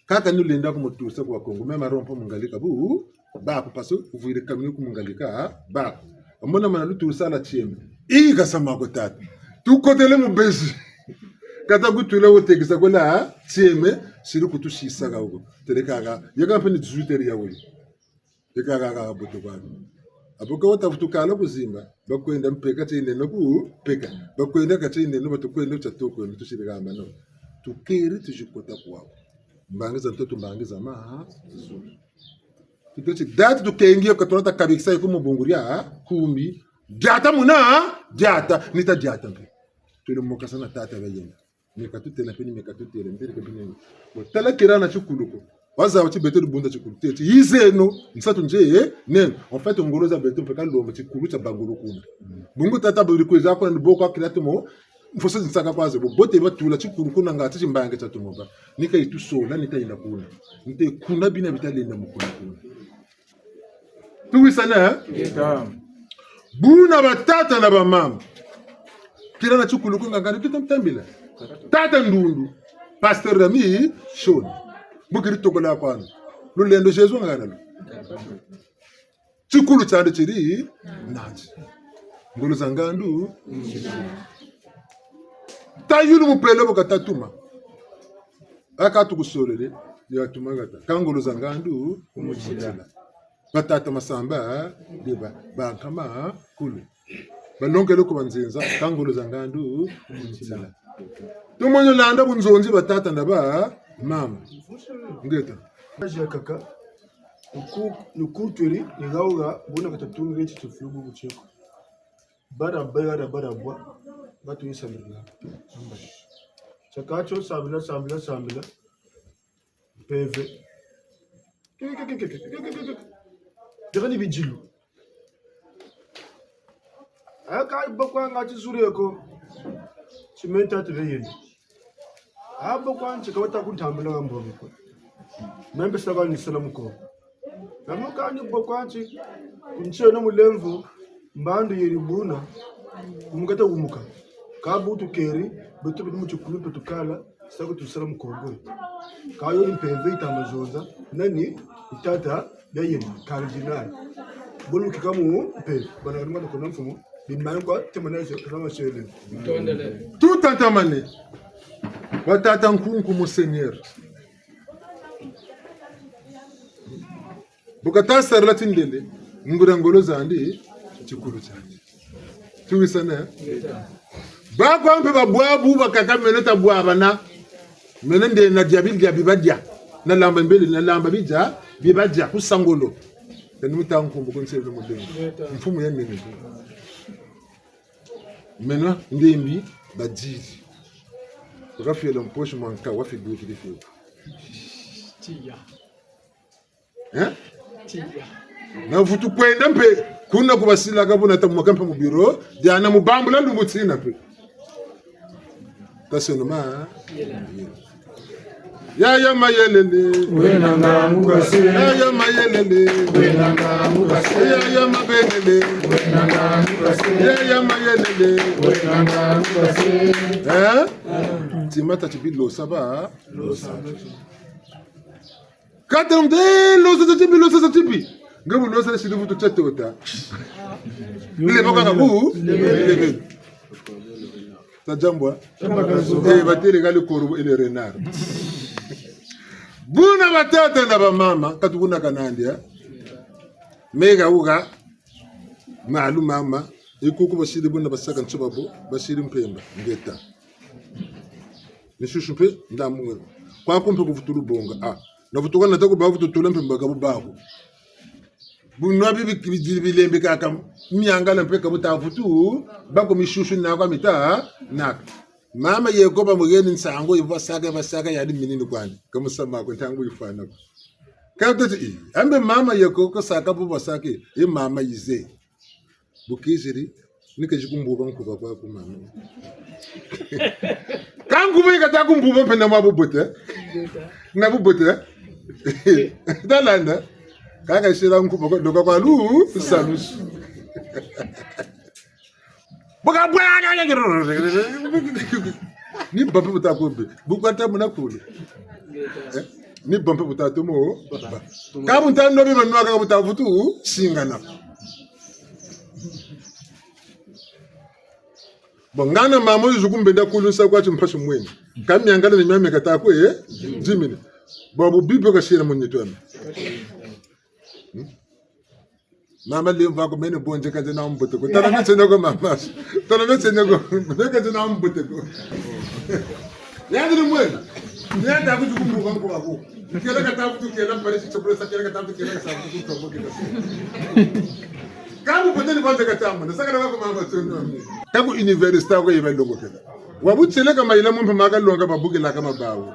S8: kaka nulenda kumutusa kwa kongo mema rompo mungalika bu ba kupaso uvuire kamini kumungalika ba amona mana lutusa la chiembe iga sama ko tata tukotele mu beji kata gutula wotegisa kola chieme siri kutushisa ga ugo telekaga yaga mpeni 18h yawe yakaga buto bana abuka watafutukala kuzimba bakwenda mpeka tine no ku peka bakwenda katine no batukwenda chatoko no tushirigamba no tukeri tujikota kwawo mbangiza mtoto mbangiza ma kitochi dati tukengia katonata kabikisa ikumu bunguria kumi jata muna jata nita jata mpe tuli mokasa na tata bayenda mekatute na peni mekatute mbere kabine tala kirana chukuluko waza wati beto bunda chikulute ti yizeno nsatu nje nen en fait ngoloza beto mpe kalomba chikulucha bangolo kuna bungu tata buri kweza ko ndiboko akiratimo mfosa nsaka kwaze bote batula chikuluko ngati chimbange chatumoba nika itu sola nika ina kuna nte kuna bina bitalenda mukuna kuna tuwisana buna batata na bamama kila na chukuluko ngangani tutamtambila tata ndundu pasteur Rami shoni bukiri tokola kwanza lulendo Jesu ngana lo chukulu chande chiri nachi ngolo zangandu tayulu mupelo bokatatuma akatu kusolele yatumagata kangolo zangandu umuchila batata masamba deba bankama kulu balongelo ko banzenza kangolo zangandu umuchila tumonyo landa bunzonzi batata ndaba mama ngeta
S7: aje kaka nukutwiri nigauga bona katatunga iki tufugu bucheko bara bwa batu yisamira chakacho sambila peve Dirani bijilu aka bakwa ngati zureko chimenta tibeyeni abakwa nchikawata kuntambula ngambobe ko membe saka ni salamu ko namukani bakwanchi kunchena mulemvu mbando yeribuna kumukata umuka kabutu keri betu muchukulu tukala saka tusalamu kongo kayo impeve itamazoza nani itata yayeni cardinal bolu kikamu pe bana ngana kona mfumo bimayo kwa temanese kama shele
S8: tout entamane watata nkunku mu seigneur bukata sarlatin lele ngurangolo zandi chikuru cyane tuwisana ba kwa mpe babwabu bakaka meneta bwabana menende na diabibadia na lamba mbele na lamba bija bibadia kusangolo tani mutankumbu konsebe mu deni mfumu ya nene mena ndembi badiri rafia l'empoche manka wa fi gouki de feu
S6: tia
S8: na vutu kwenda mpe kuna kubasila kabuna tamu makampa mu bureau diana mubambula lumutsina pe kasonoma ya mayelele
S7: wena ngamukase
S8: ya mayelele
S7: wena ngamukase
S8: ya mabelele
S7: wena ngamukase
S8: ya mayelele
S7: wena ngamukase
S8: timata tibilo saba katam de lo sa tibi ngabu lo sa sidu tu chatota le baka ku le tajambwa batiri gali korubo ile renard buna batata na bamama katubuna kanandia mega uga malu mama ikuku basiri buna basaka nsubabo basiri mpemba ngeta nishushupe ndamu kwa kumpe kuvuturu bonga na vutuka na tako bavu tutula mpemba kabu bahu bunwa bilembe kaka miangala mpeka butavutu bako mishushu na kwa mita nak mama yekoba mugeni nsango basaka yadi minini kwani kama sama ko tangu ifana kantati ambe mama yekoko saka bu basake mama yize bukiziri nikajikumbuka nkuba kwa ku mama kangu bika takumbuka penda mabubote na bubote dalanda kaka shira nkuba doka kwa lu salus buka bwana ni bampe butakombe bukata munakulu ni bampe butatomo kamu ntando biba nwaka butavutu singana bongana mamo yuzukumbenda kulunsa kwa chimpasho mweni kamyangala ni myame katako jimini babu bibo kashira munyitwema mama limva ko mene bonje kaje na mbuto ko tara metse nego mama tara metse nego nego kaje na mbuto ko yandiri mwe Nenda kujukumbuka kwa wako. Kila katabu tukienda pale chakula sakira katabu tukienda sababu tutamboke kasi. Kamu poteni kwanza katamu. Nasaka na wako mama tundo mimi. Kaku university ko yibelongo keda. Wabutsele kama ila mumpa makalonga babuke la kama bawo.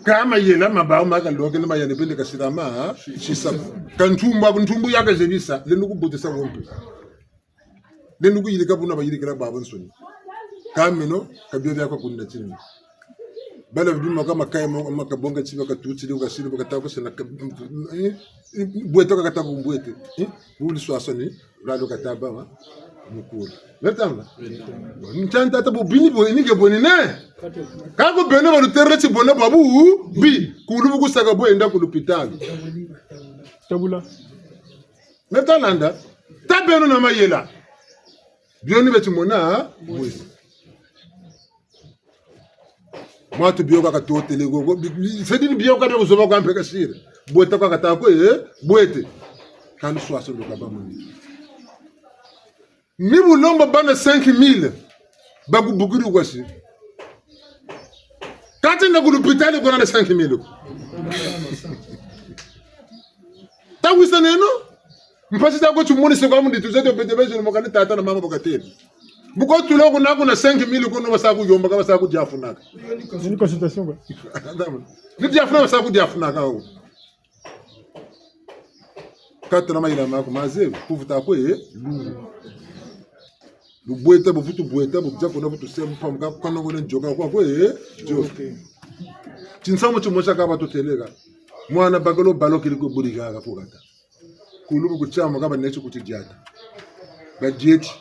S8: Kama yela mabawo makalonga na mayane pele kasirama shisa. Kantumbu yaka jenisa lenuku botesa wompe. Lenuku yilika buna bayilika baban soni. Kamino kabyo yako kunna chini. Bala biduma kama kaya makabonga chiba katutsi ndi ukasiri bakatako sena bweto kakatako mbwete uli swasoni rado kataba mukuru letanga ntanta tabu bini bo ninge bonine kako bene ba luterre chi bona babu bi kulubu kusaka bo enda kulupitali tabula metalanda tabeno na mayela bioni betimona bwesi Mwatu biyoka katote lego sedini biyoka de uzoba kwa mpeka shire bwete kwa katako bwete kanu swaso ndo kabamuni ni bulomba bana 5000 bagu buguru kwasi kati na kulupitali kwa na 5000 tawisa neno mpasi tako chumuni se kwa mundi tuzete betebeje mo kanita tata na mama bakateli Buko tulo kuna 5000 kono basaku yomba ka basaku jafunaka. Ni consultation ba. Ni jafuna basaku jafunaka ho. Katra maila mako maze kuvuta ko Lubweta bufutu bweta bukja kona butu semu pamuka kana ngone njoka kwa jo. Tinsamu chumosha ka bato telega. Mwana bagalo baloki liko buriga ka fugata. Kulubu kuchama ka banecho kutijata. Badieti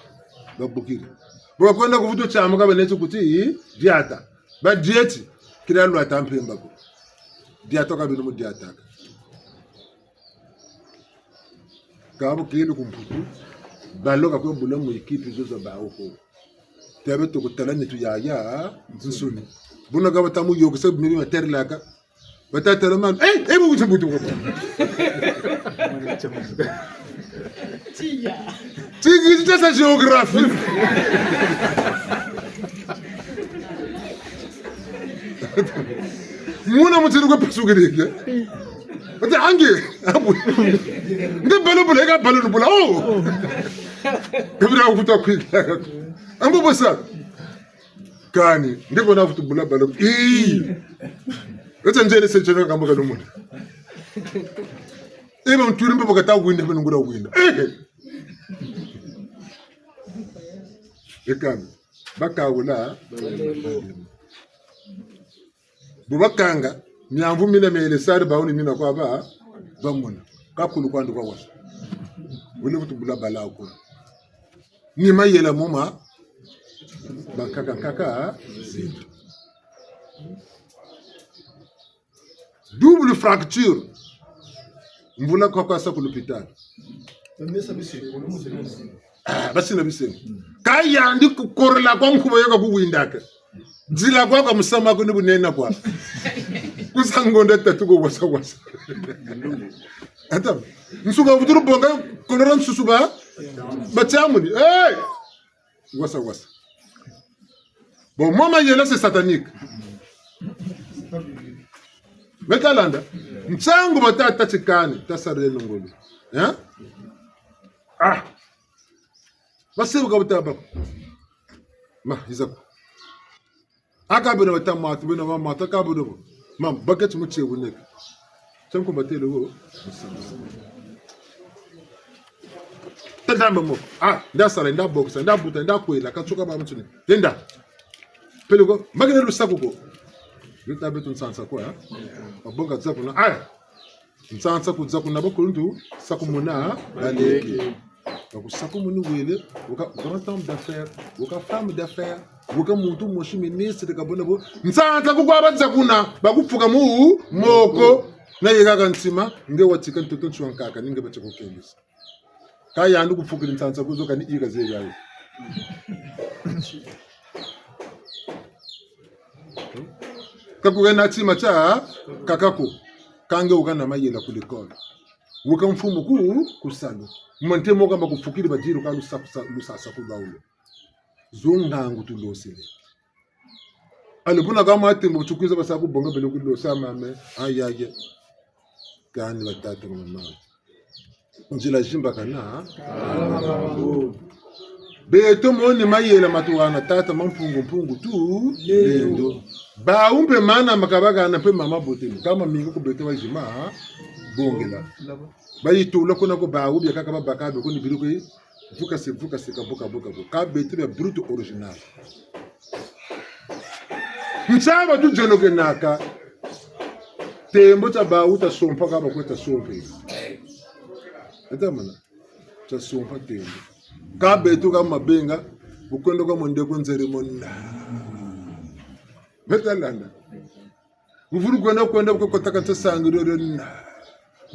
S8: babukiri. Bwa kwenda kuvuto chama ka banecho kuti diata. Badieti kila lwa tampemba ko. Diata ka bino mu diata. Kabo kile kumputu. Baloka kwa bula mu equipe zozo ba oko tabe to kutala ni tuyaya nzusuni buna ga batamu yogo se mi mater laka batata man bu butu ko tigi tsa géographie muna mutiru ko psugirike ate ange abu nde balo bula ga balo bula kabira ukuta kwika ambo bosa kani ndiko na futu bula balo ete njene se cheno kamba kanu mun ebe mturi mbe bakata gwinde be ngura gwinde ekami bakawula bubakanga nyamvu mina mele sare bauni mina kwa ba bamuna kakulu kwandu kwa wasa wele futu bula bala ko ni mayela moma bakaka zito double fracture mbula kwa sa ku l'hôpital basi na bise kaya ndi kukorela kwa mkhubo yoka kuwindaka dzila kwa musama ko ni bunena kwa kusangonda tatuko wasa ata nsuka vuturu bonga konora nsusuba bachamuni wasa bon mama yela c'est satanique metalanda mtsangu batata tsikani tasarelo ngolo basibuka butaba ma izako akabira batamatu bino mama takabiro mam baget muche bunek tsangu batelo go tadamba mo ndasala ndaboxa ndabuta ndakwela katsuka ba mutune denda pelego magene lusakuko litabe tunsansa kwa abonga tsakuna nsansa kudzakuna bakuntu sakumuna baleke bakusakumuni wele uka grand homme d'affaires uka femme d'affaires uka muntu moshi ministre kabona bo nsansa kugwa badzakuna bakupfuka mu moko na yega kansima nge watsika ntoto ntshwankaka ninge batshokokendisa kaya andu kupfukira nsansa kuzoka ni ikaze yayo kakugena tsima cha kakako kange ukana mayela kulikola uka mfumo kusalo mante moka bakupfukira badiro ka lusasa kubawulo zongangu tulosele alipuna kama atimbo chukiza basaku bonga bele kulo sama me ayaye kani batata mama njila jimba kana beto moni mayela matuwana tata mampungu tu lendo ba umpe mana makabaga na pe mama botelo kama mingo ko beto wajima bongela ba yitula kuna ko ba ubi kaka babaka be ko ni biruko vuka se boka ka beto be brut original msaba tu jenoke naka tembo ta ba uta sompa ka ba ko ta sompe etamana ta sompa tembo ka beto ka mabenga ukwendo kwa monde ko nzeri monna betalanda uvuru kwenda ko kotaka tsangi rero na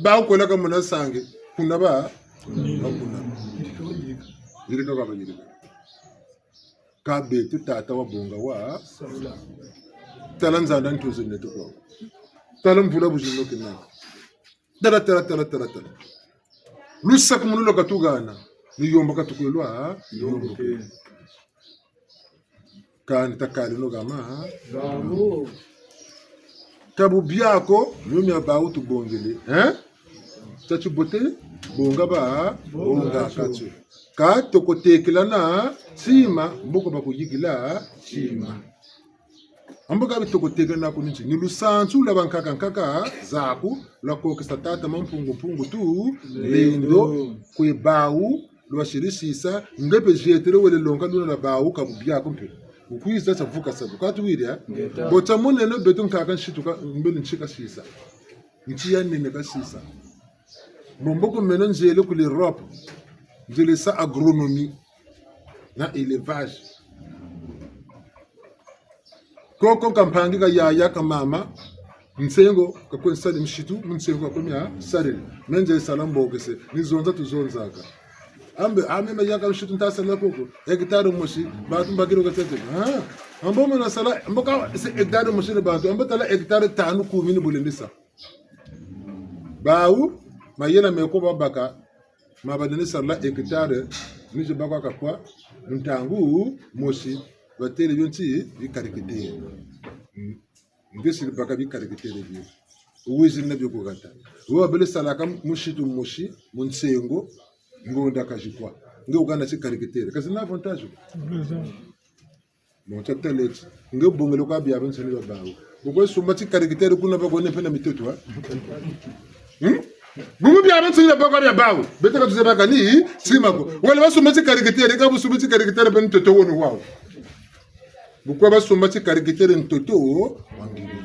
S8: ba ko la ka mona sangi kuna ba kuna dirika ka banyirika ka beto tata wa bonga wa talanza ndan tuzo neto ko talam vula bujino kinaka tara lusak munulo katugana ni yomba katukulwa yombo kan takali no gama
S6: Bravo.
S8: tabu biako nyomi abawu tu bongele tachu bote bonga ba bonga katsu ka tokotekelana sima mboko bakuyigila sima amboka bitokotekelana kuninchi ni lusanzu la bankaka zaku la kokesa tata mampungu tu lendo kwe bawu lwa shirisisa ngepe jetere wele longa luna la bawu kabubiako mpe ukwiza savuka sabu katuwira bota munene beton kaka shituka mbele nchika sisa nchiya nene ka sisa bomboko meno njele ku l'Europe njele sa agronomie na élevage koko kampangi ka yaya ka mama nsengo ka kwensali mshitu nsengo ka komya sare menje salambokese nizonza tuzonzaka ame mayaka mshitu ntasala koko hectare moshi batu mbakiro ka tete ambo mona sala mboka se hectare moshi ne batu ambo tala hectare tanu ku mini bulendisa bawu mayela meko babaka mabadene sala hectare nije bakwa ka kwa ntangu moshi batele yonti bikarikite ngesi baka bikarikite byo uwizi nabyo kugata wo bele sala kam mushitu moshi munsengo ngonda kajikwa nge uganda sikarikite kasi na avantage mo tatelet nge bongelo ka bya benseni babawo ubwo sumba sikarikite kuna bagone pena mitoto bumu bya benseni bagone babawo betaka tuzebaka ni simako wala basumba sikarikite ka busumba sikarikite ben toto wono wawo bukwa basumba sikarikite ntoto wangiri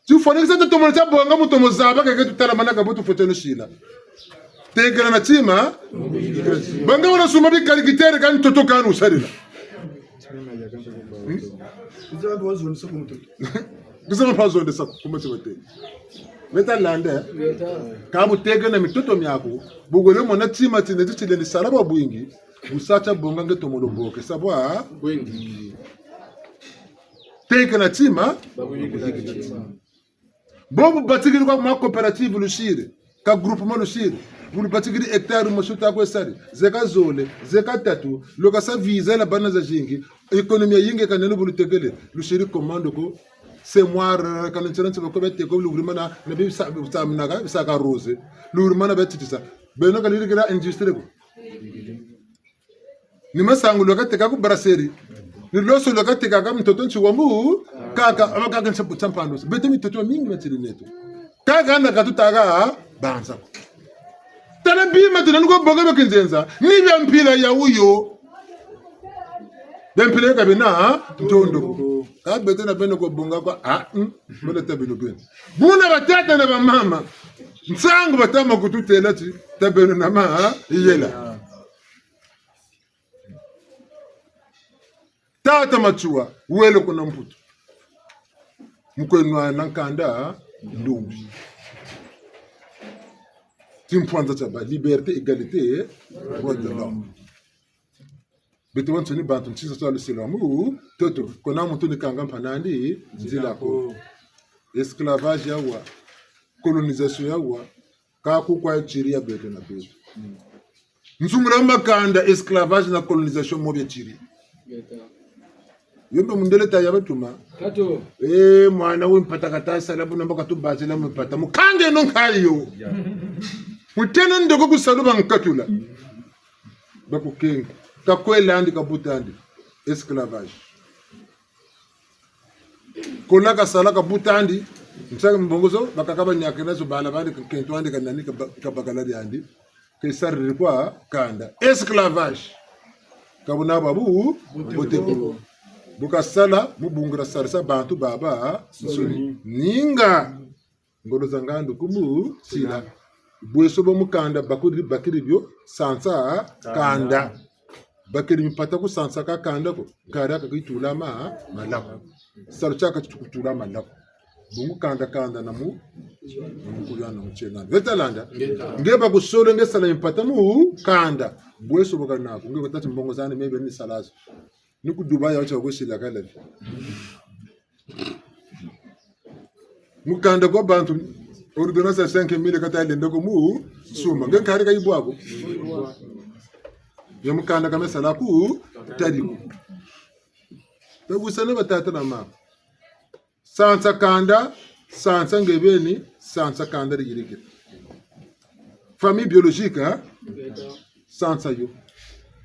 S8: tu fone sa to mo bonga muto mozaba ke tutala manaka butu fotelo shila tegera na tima banga wana suma bi karikitere kan toto kanu sarila
S7: Nzambe wazoni sako mtoto.
S8: Kusema pazo de sako kumati wate meta lande kabu tegera mitoto myako bugole mona tima tine tile ni salaba bwingi busacha bonga ngeto molomboke sabwa
S3: Wengi.
S8: tegera tima bobu batigiri kwa ma cooperative lushire ka groupement lushire bulu batigiri hectare moshuta kwa sari zeka zole zeka tatu loka sa visa la bana za jingi ekonomia yinge kanelo bulu tegele lushire commande ko c'est moi quand l'internet va commettre comme l'ouvrimana na bi sa mnaga sa ka rose l'ouvrimana betitisa beno kaliri kira industrie ko ni masangu loka teka ku brasserie ni loso loka teka ka mtoto nchiwamu kaka amaka nchapu champano bete mitoto mingi matili neto kaka anda katutaga banza tana bima tunanuko bonga bekenzenza ni bya mpila ya uyo bempile ka bina ntondo ka bete na beno ko bonga kwa mbele tabino beno buna batata na mama nsangu batama kututela ti tabeno na ma yela tata machua welo kuna mputu mkwenwa nankanda ndumbi timpanza chaba liberté égalité droit de l'homme beto wantu ni bantu ntisa swali silamu toto kona muntu ni kanga mpanandi nzila ko esclavage yawa colonisation yawa ka ku kwa chiri ya beto na beto nsumura makanda esclavage na colonisation mo bya chiri yombe mundele taya batuma
S6: Kato.
S8: mwana w'impata katasa labu namba katubaze la mpata mukange no nkaliyo mutena ndoko kusaluba nkatula bakukenga kakwelandi kabutandi esclavage kola kasala kabutandi msaka mbongozo bakakaba nyakena zo bala bali kentwandi kanani kabakalari andi kesarri kwa kanda esclavage kabuna babu boteko bukasala mubungira sarisa bantu baba nsoni ninga ngolo zangandu kumu sila bweso bo mukanda bakiri byo sansa kanda bakiri mipata ku sansa ka kanda ko kara ka kitula malako salo chaka kutula malako bungu kanda na mu kuyana mchena vetalanda ngeba kusolo ngesala mipata mu kanda bweso bokana ko ngeba tati mbongo zane mebe ni salazo nuku Dubai wacha kushila kale mukanda kwa bantu ordonança 5000 katale ndoko mu suma ngekari ka ibwako ya mukanda kama sala ku tadiku bagusana batata na mama sansa kanda sansa ngebeni sansa kanda rigirike famille biologique sansa yo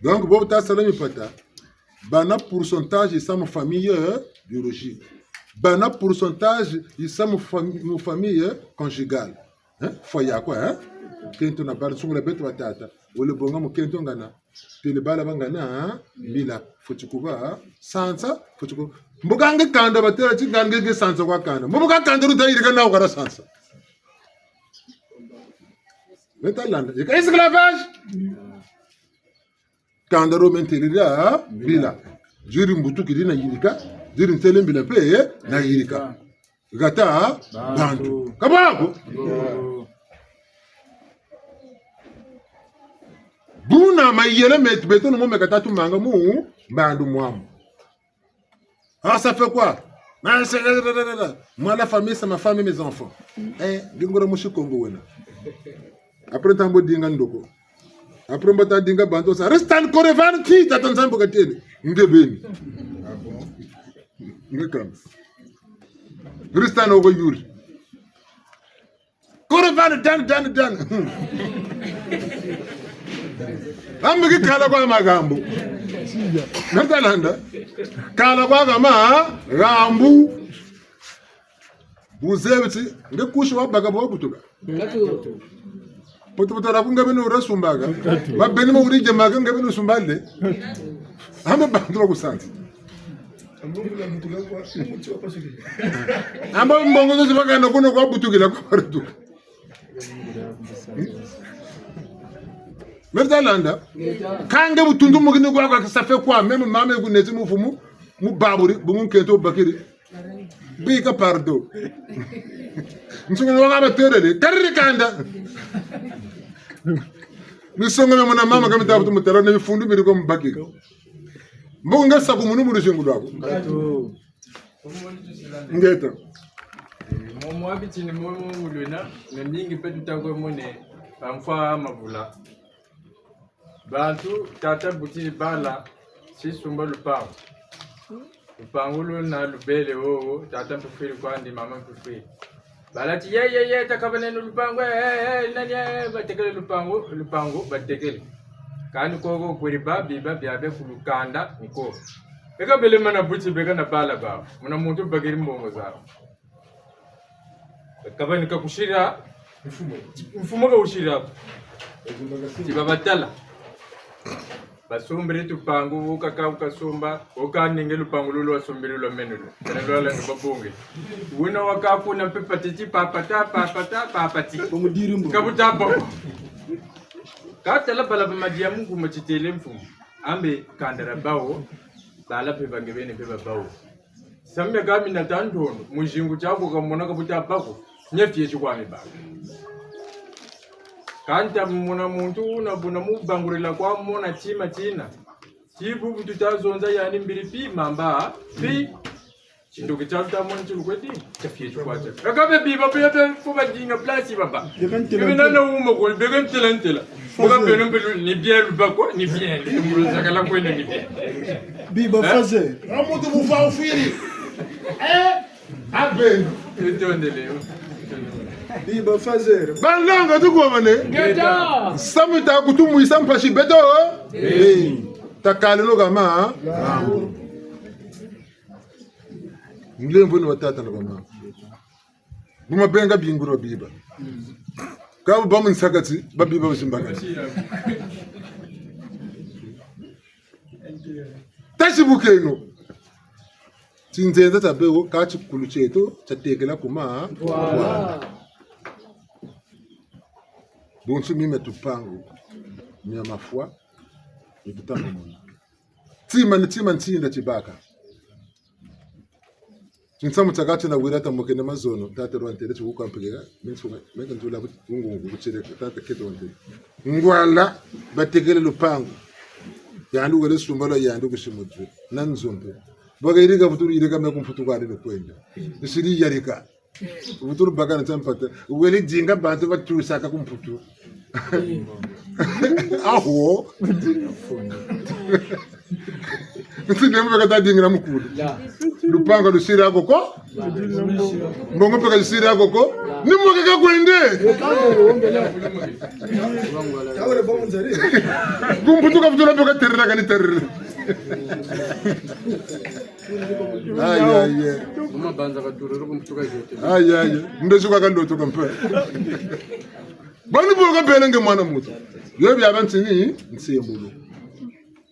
S8: donc bobu ta salami pata bana pourcentage ça ma famille biologique bana pourcentage ça ma famille conjugale hein foya quoi hein kento na bar sungula beto batata ole bonga mo kento ngana tele bala bangana bila fuchikuba sansa fuchiku mbugange kanda batera chigange ge sansa kwa kanda mbuga kanda ruta irika na ukara sansa metalanda yeka esclavage kanda ro mentelira bila jiri mbutu kidina yirika jiri ntele pe na yirika gata bantu kabako buna mayele beto no momeka tatu manga mu bandu mwamu ça fait quoi moi la famille c'est ma femme et mes enfants dingora mushi kongo wena après tambo dinga ndoko après mbata dinga bantu sa restan korevan ki tatanzambo katene ngebeni ngekam restan ogo yuri korevan dan ambi kala kwa magambo natalanda kala kwa kama rambu buzebiti ngekushi wabaga bobutuka Putu rakunga benu urasumbaga babeni mo urije maga ngabenu sumbalde amba bantu bakusanza amba mbongo zo bagana kuno kwa butukila kwa baratuka Mertalanda kange butundu mugini kwa ça fait quoi même mame kunezi mufumu mubaburi bumunkento bakiri bika pardo nsungwe wanga baterele tarri kanda nisonga mama na mama kama tabutu mutara na bifundu biri ko mbakiri mbonga sabu munu muri shingu dwako ngeta
S3: momo abiti ni momo mulwena na mingi pe tutango mone pamfa mavula bantu tata buti bala si sumba lupango lupango na lubele wo tata mpufiri kwandi mama mpufiri bala ti ye takabane lupango nani batekele lupango batekele kani koko kweri babi abe kulukanda niko eka bele mana buti bega na bala ba muna muntu bagiri mbongo zao kabani kakushira mfumo ka ushira tibabatala basumbire tupangu ukasumba ukaninge lupangu lulu wasumbire lo menulu kanalwala ngababunge wina wakafuna pepatiti papati kabutabo katala bala bamadia mungu machitele mfumu ambe kandara bawo bala pepa ngebene pepa bawo samya gami na tandono mujingu chako kamona kabutabo nyefye chikwami ba kanta muna muntu na buna mubangurila kwa mona chima china chibu tutazonza yani mbiri mamba pi chindu kichata mona chilukweti chafye chikwacha akabe biba pe fuba dinga place baba ibina na uma ko began telantela muga benon ni bien bako ni bien mulo sakala ko ni bien
S7: Biba fazer.
S8: Amutu bufa ufiri. Aben.
S7: Biba fazer.
S8: Balanga tu kwa mane.
S6: Geta.
S8: Samita kutumu isampashi beto. Takale no gama. Mlembo ni watata na gama. Buma benga binguro biba. Kama bamu nsakati babiba basimbakati. Tashi bukeno. Tinzenza tabewo kachi kulucheto chatekela kuma. Bonsu mime tupangu. Mia mafua. Nikutangu mwana. Tima ntsinda chibaka. Chinsamu chakati na wirata mokene mazono. Tate rwantere chukuka mpegega. Meka njula ungu kuchireka. Tate keto wantere. Ngwala batekele lupangu. Yandu wale sumbala yandu kushimudwe. Nanzombe. Baga irika futuru irika meku mfutu wale kwenda. Isiri yarika. Futuru baga na champata. Wele jinga bantu batusaka kumfutu. Aho. Nsidemu bakata dingira mukuru. Lupanga lusira koko. Mbongo peka lusira koko. Nimu kaka kwende.
S7: Kawale bomu nzari.
S8: Kumputu kaputula peka terra kani terra. Ay.
S3: Mama banza katurero kumtuka jote.
S8: Ay. Ndesuka kandoto kampa. Bani boga belenge mwana mutu. Yobi abantini nsembulu.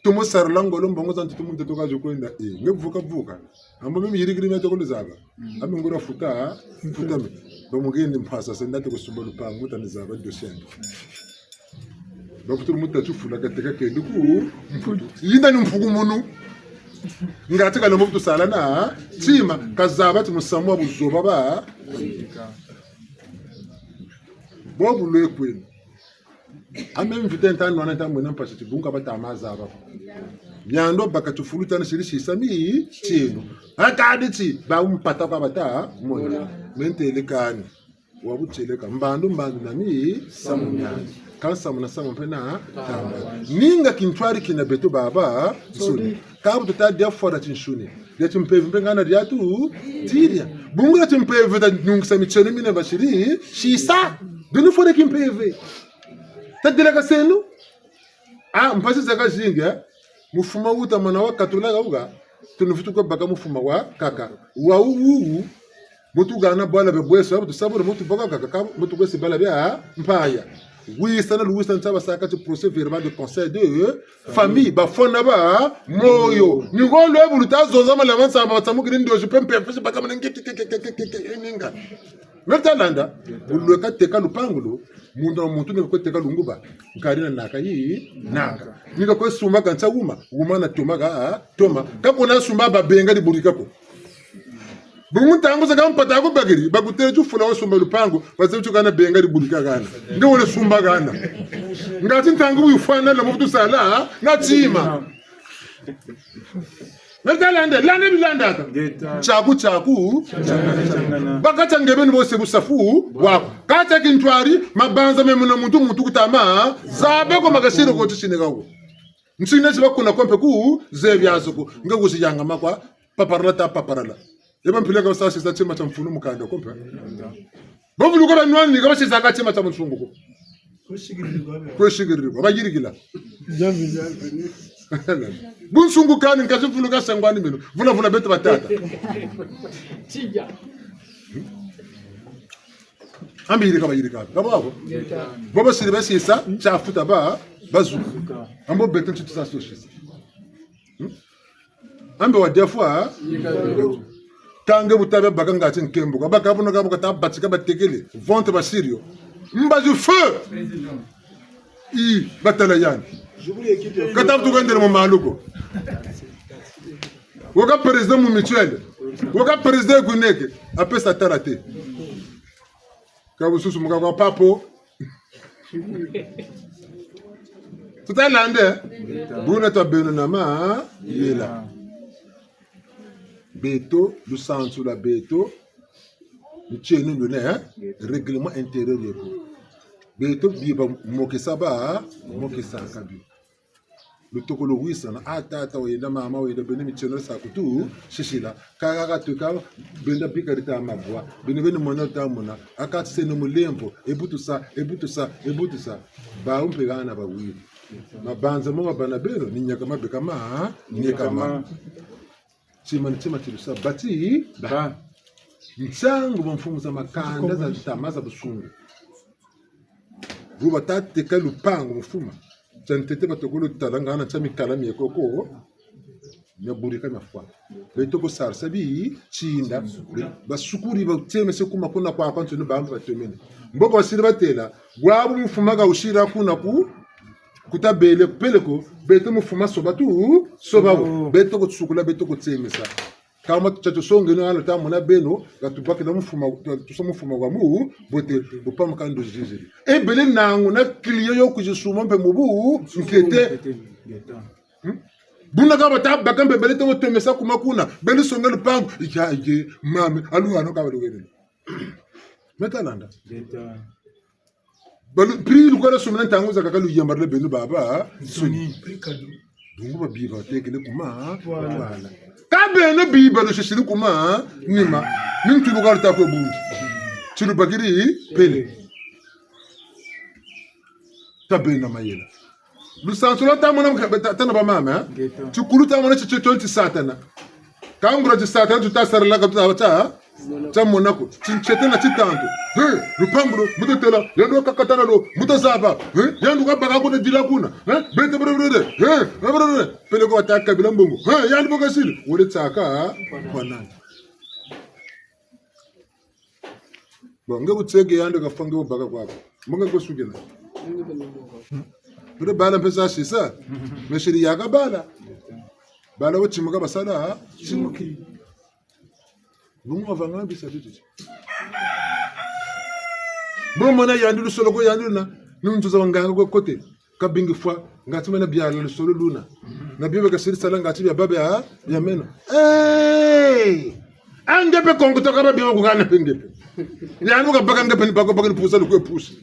S8: Tumo sarlango lo mbongo zantu tumu ntoka jokwenda ngevuka ambo mimi yirigiri mya tokolo zaba ambe ngora futa me bamugende mpasa sendate kusumba lupango mutanizaba dosende bakutura mutachufula kateka kenduku yinda ni mfuku munu ngati kana mutu sala na tima kazaba tumusamwa buzoba ba bobu lekweni ame mvite ntano wana ntamwe nampasha tibunga batamaza aba nyando bakatufuluta na shirishi sami chino akaditi ba umpata kwa bata mona mentelekani wabucheleka mbando nami samunyani kansa muna samu pena tamba ninga kintwari kina beto baba suni kabu tuta dia fora tinshuni dia tumpeve mbengana dia tu tiria bunga tumpeve da nungsa micheni mine bashiri shisa dunu fora kimpeve tadilaka senu mpasi zaka zinga mufuma uta mana wa katulaga uga tunufutuka baka mufuma wa kaka wa uwu mutu gana bala be bweso abu tusabura mutu baka kaka mutu kwesi bala bya mpaya wisa na luwisa ntaba saka tu procès verbal de conseil de famille ba fona ba moyo ni ngolo ebulu tazoza mala mansa ba tamukiri ndio je pempe fisi batama ngeke ninga Mertalanda, ulu kateka lupangulo, munda muntu ne kateka lunguba, nkarina naka yi naka. Nika kwa sumba kansa uma na toma. Kako na sumba ba benga di burikako. Bungu tangu sa kampata ko bagiri, bagutere ju fula wa sumba lupangu, base chu kana benga di burika gana. Ndio wole sumba gana. Ngati tangu yufana la muftu sala na chima. Mertalanda, lande bilanda ta. Chaku. Bakata ngebe nibo sebu safu wako. Kata kintwari mabanza memuna muntu kutama zabe ko magashiro ko tishine gawo. Nsine ziba kuna kompe ku zebyazo ko ngagusi yanga makwa paparala. Yeba mpile ka sasa sisa chema cha mfunu mukanda kompe. Bobu lukola nwani ka sisa ka chema cha mfungu ko. Kweshigirirwa bagirigila. Jambi. Bunsungu kani nkazifulu kasangwani mino vula beto batata
S6: Tija
S8: ambiri kabayirika kababo bobo siribe sisa chafuta ba bazu ambo beto ntutsa soshisa ambe wa defwa tange butabe baganga tinkembo kabaka buno kabuka tabatika batekele ventre ba sirio mbazu feu I batala yani Katam tu gandere mo maluko. Woka president mu mutuel. Woka president kuneke apesa tarate. Ka bususu muka kwa papo. Tutalande. Buna to beno na ma yela. Beto du sansu la beto. Du chenu du ne règlement intérieur yeko. Beto biba moke saba moke sakabi. lutokolo wisana ata wenda mama wenda bene micheno sa kutu shishila kaga tuka benda pikarita mabwa bene mona tamona akati seno mulembo ebutu sa ba umpegana ba wili mabanza mo bana bero ninyaka mabeka ma nyekama chima tilusa bati ba msangu mfumu za makanda za tamaza busungu vuba tate kalupango mfuma chantete batokolo talangana chami kalami ekoko nyaburika mafwa betoko sarsabi chinda basukuri bateme se kuma kuna kwa kwantu ne bamba batemene mboko basiri batela bwabu mfuma ga ushira kuna kutabele peleko beto mfuma sobatu sobawo betoko tsukula betoko tsemesa kama chacho songe no ala tamona beno gatupake na mfuma tusomufuma wa mu bote bopam kando jijiri ebele nangu na kliyo yo kujisuma mpe mubu nkete buna ka bata bakambe bele to temesa kuma kuna bele songe lupango ike mame alu ano ka balugere metalanda balu pri lu ko sumna tangu za kakalu yambarle benu baba suni dungu ba biba tekele kuma wala kabe na biba lo shishiri kuma nima nin tulu garta ko bungi tulu bagiri pele tabe na mayela lu sansula ta mona tana ba mama tukulu ta mona chichonti satana kangura ti satana tutasara la kapta ta monako chinchete chitanto lupangulo mutotela yando kakatana lo mutazaba yando kabaka kuna dila kuna bete brede pele ko ataka bilambongo yando bokasili wole tsaka kwanani bonge butsege yando kafange ubaka kwako munga ngosugena bere bala pesa shisa meshiri yaga bala wochimuka basala chimuki bunga vanga bisa tuti bomona yandu solo ko yandu na nuntu za nganga ko kote kabingi fwa ngatsima na biya lo solo luna na bibe ka siri sala ngati ya baba ya meno angepe kongo to ka biya ko kana pengepe yandu ka baka ngepe ni bako ni pusa lo ko pusa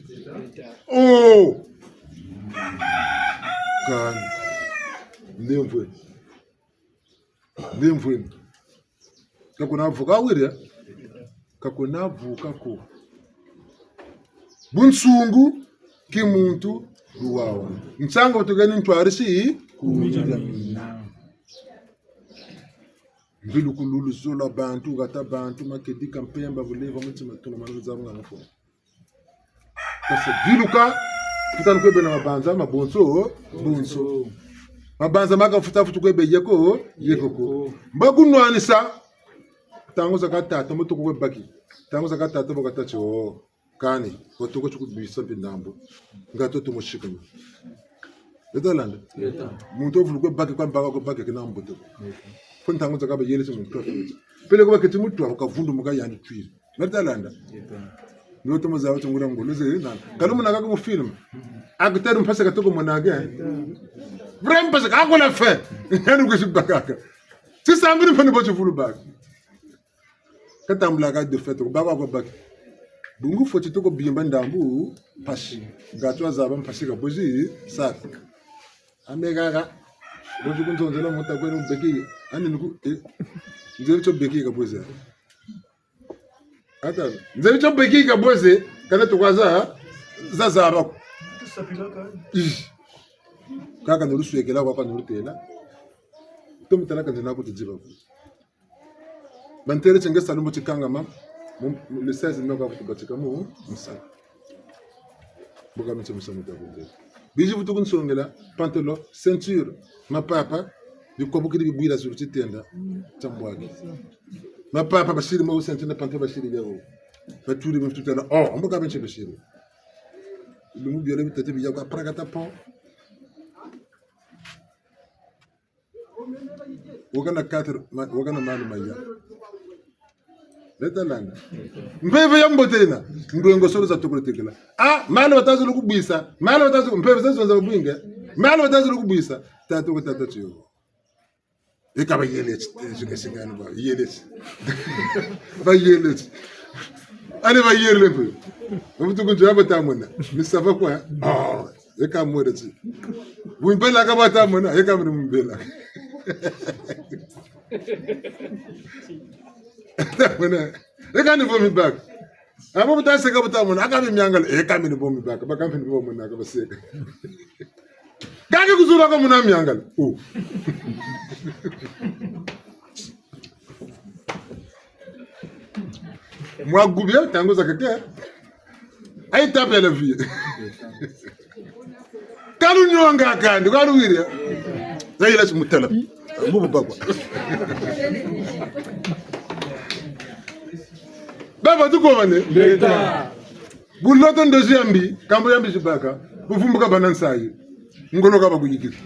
S8: kan ndemvwe kakuna vuka wira kakuna vuka ko bunsungu kimuntu ruwawa nsanga batugani ntwarisi kumija mina mbilu kululu zola bantu gata bantu makedi kampemba buleva mutima tuna manuza bunga ngafo kase biluka tutanu kwebe na mabanza mabonso mabanza makafuta futu kwebe yekoko mbagunwanisa tango zakata mutuko kwebaki tango zakata to bokatachi kani otoko chukubisa pindambo ngato to mushikama edalanda muntu ovulu kwebaki kwambaka kwebaki kinambuto fontango zakaba yelese muntu afite pele kwa kiti mutu akavundu muka yandi twiri edalanda nyoto muzawo tungura ngolo zeri kalumu nakaga mu film akutari mpasa katoko monage vrem pasa kakola fe yanu kwishibakaka sisambiri mpani bocho vulu baki katambula ka de fait ko baba ko baki bungu foti to ko biyamba ndambu pashi gato azaba mpashi ka bozi sa amega bozi kunzonzela muta kwenu beki ani nuku nzecho beki ka bozi ata nzecho beki ka bozi kana to kwaza zazaba kaka nolusuekela kwa nolutela tomtala kanzina ko tijiba bantere chenge salumo chikanga mam le 16 noka kubatika mu msa boga mche msa mutabunde biji vutu kunsongela pantelo ceinture mapapa bikobukiri bibwira zuru chitenda tambwagi mapapa bashiri mo ceinture na pantelo bashiri yabo baturi mfutana mboga mche bashiri lumu biole bitete biya kwa pragata pon wakana 4 wakana mali maya letalanga mpeve yambotena ngwengo solo za tokotekela mali batazo lokubisa mali batazo mpeve zazonza bwinga mali batazo lokubisa tato kutata chiyo ekaba yeletse zikasingana ba yeletse ba yeletse ale ba yeletse mtu kunjaba tamona misava kwa ekamwere Wimbela kama tamona, yeka mwimbela. Tamona. Yeka ni bomi back. Amo buta seka buta mona, aka mi myangala, yeka mi ni bomi back. Baka mi ni bomi mona ka baseka. Kage kuzura ka mona myangala. Oh. Moi goubia tango za keke. Ai tape la vie. Kalu nyonga kandi, kalu wiria. Zaila simutala. Mubu baba. Baba tuko wane? Leta. Buloto ndozi yambi, kambo yambi sibaka. Bufumbuka banansayi. Ngolo kaba kuyikira.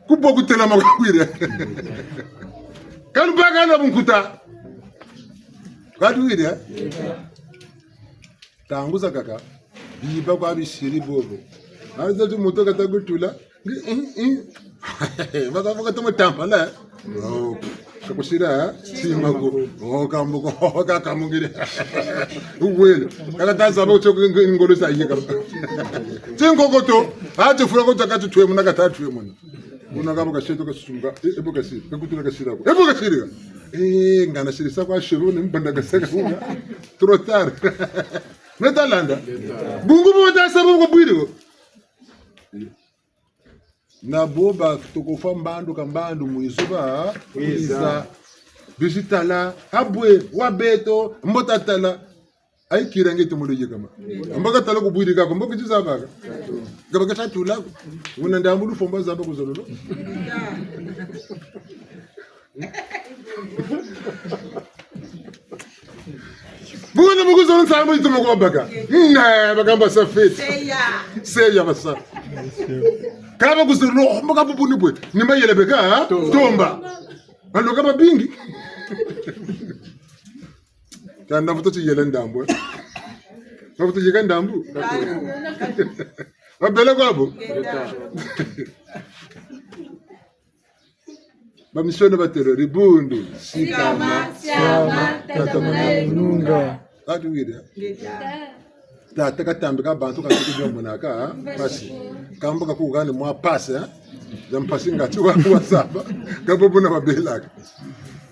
S8: Kupo kutela makwira. Kalu baka na bunkuta. Kalu wiria. Tanguza kaka. Biba kwa bishiri bobo. Aza tu moto kata gutula. Baka tomo tampala. Oh. Kakushira simago. Oh kambuko kakamungire. Uwele. Kala taza bocho ngolo sa yeka. Tingokoto. Ate fura ko takatu twe munaka tatu muna. Una kama kasheto kasunga. Ebo kasiri. Kakutula kasira ko. Ebo kasira. Ngana shirisa kwa shiro ne mbanda kasaka hunga. Trop tard. Metalanda. Bungu bota sabu ko bwiro. Na boba tokofa mbandu kambandu muizuba iza bisitala abwe wabeto mbotatala ai kirangete muloje kama ambaka tala ko bwiri kako mboka tizabaka gabaka tatula una ndambulu fomba zaba kuzololo Buna muguzolo nsambo itumo ko baka na bagamba safeti seya basa Kaba kuzolo mboka bubuni bwe nimba yelebeka tomba aloka babingi Tanda mfuto chiyele ndambo Mfuto chiyele ndambo Wabele kwabo Bamishone baterori bundu
S5: Sikama, siama, tatamana
S4: Nunga.
S8: Atu wire Tata katambika bantu kakujwa munaka basi kamboka kugani mwa pase jampasi ngati wa saba kapopo na babela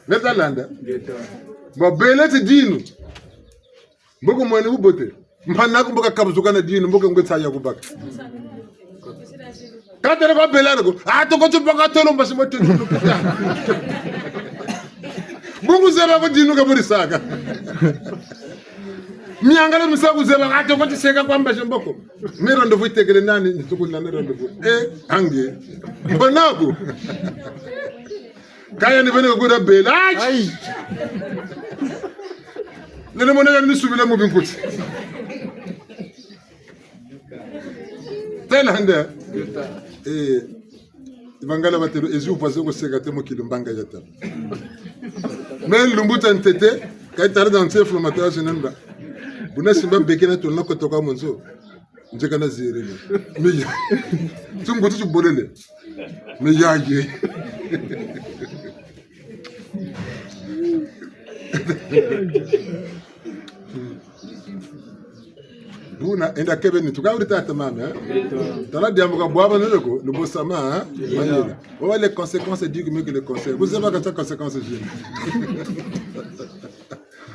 S8: Netherlands babela ti dinu mboko mwene ubote mpana kumboka kabuzuka na dinu mboko ngwetsaya kubaka Katera babela ko atoko tubaka tolo mbasi mote Mungu zeba ko dinu kaburisaka Miangala misabu zeba gato ko tiseka kwamba shomboko mero ndo vuitegele nani ntukuna mero ndo ange banabu kaya ni bene ko bela ai nene mona ni subila mu binkuti tena hande Bangala batero ezu passe ko seka temo kilumbanga yata men lumbuta ntete kay tare dans ce inflammatoire nanda Buna simba bekena tolna ko toka monzo njeka na zirele meya tungo tu bolele meya ye Buna enda kebe ni tukaurita tamama tala diambo ka bwaba neleko le bosama mayela o les conséquences disent mieux que les conseils vous savez pas que ça conséquences j'ai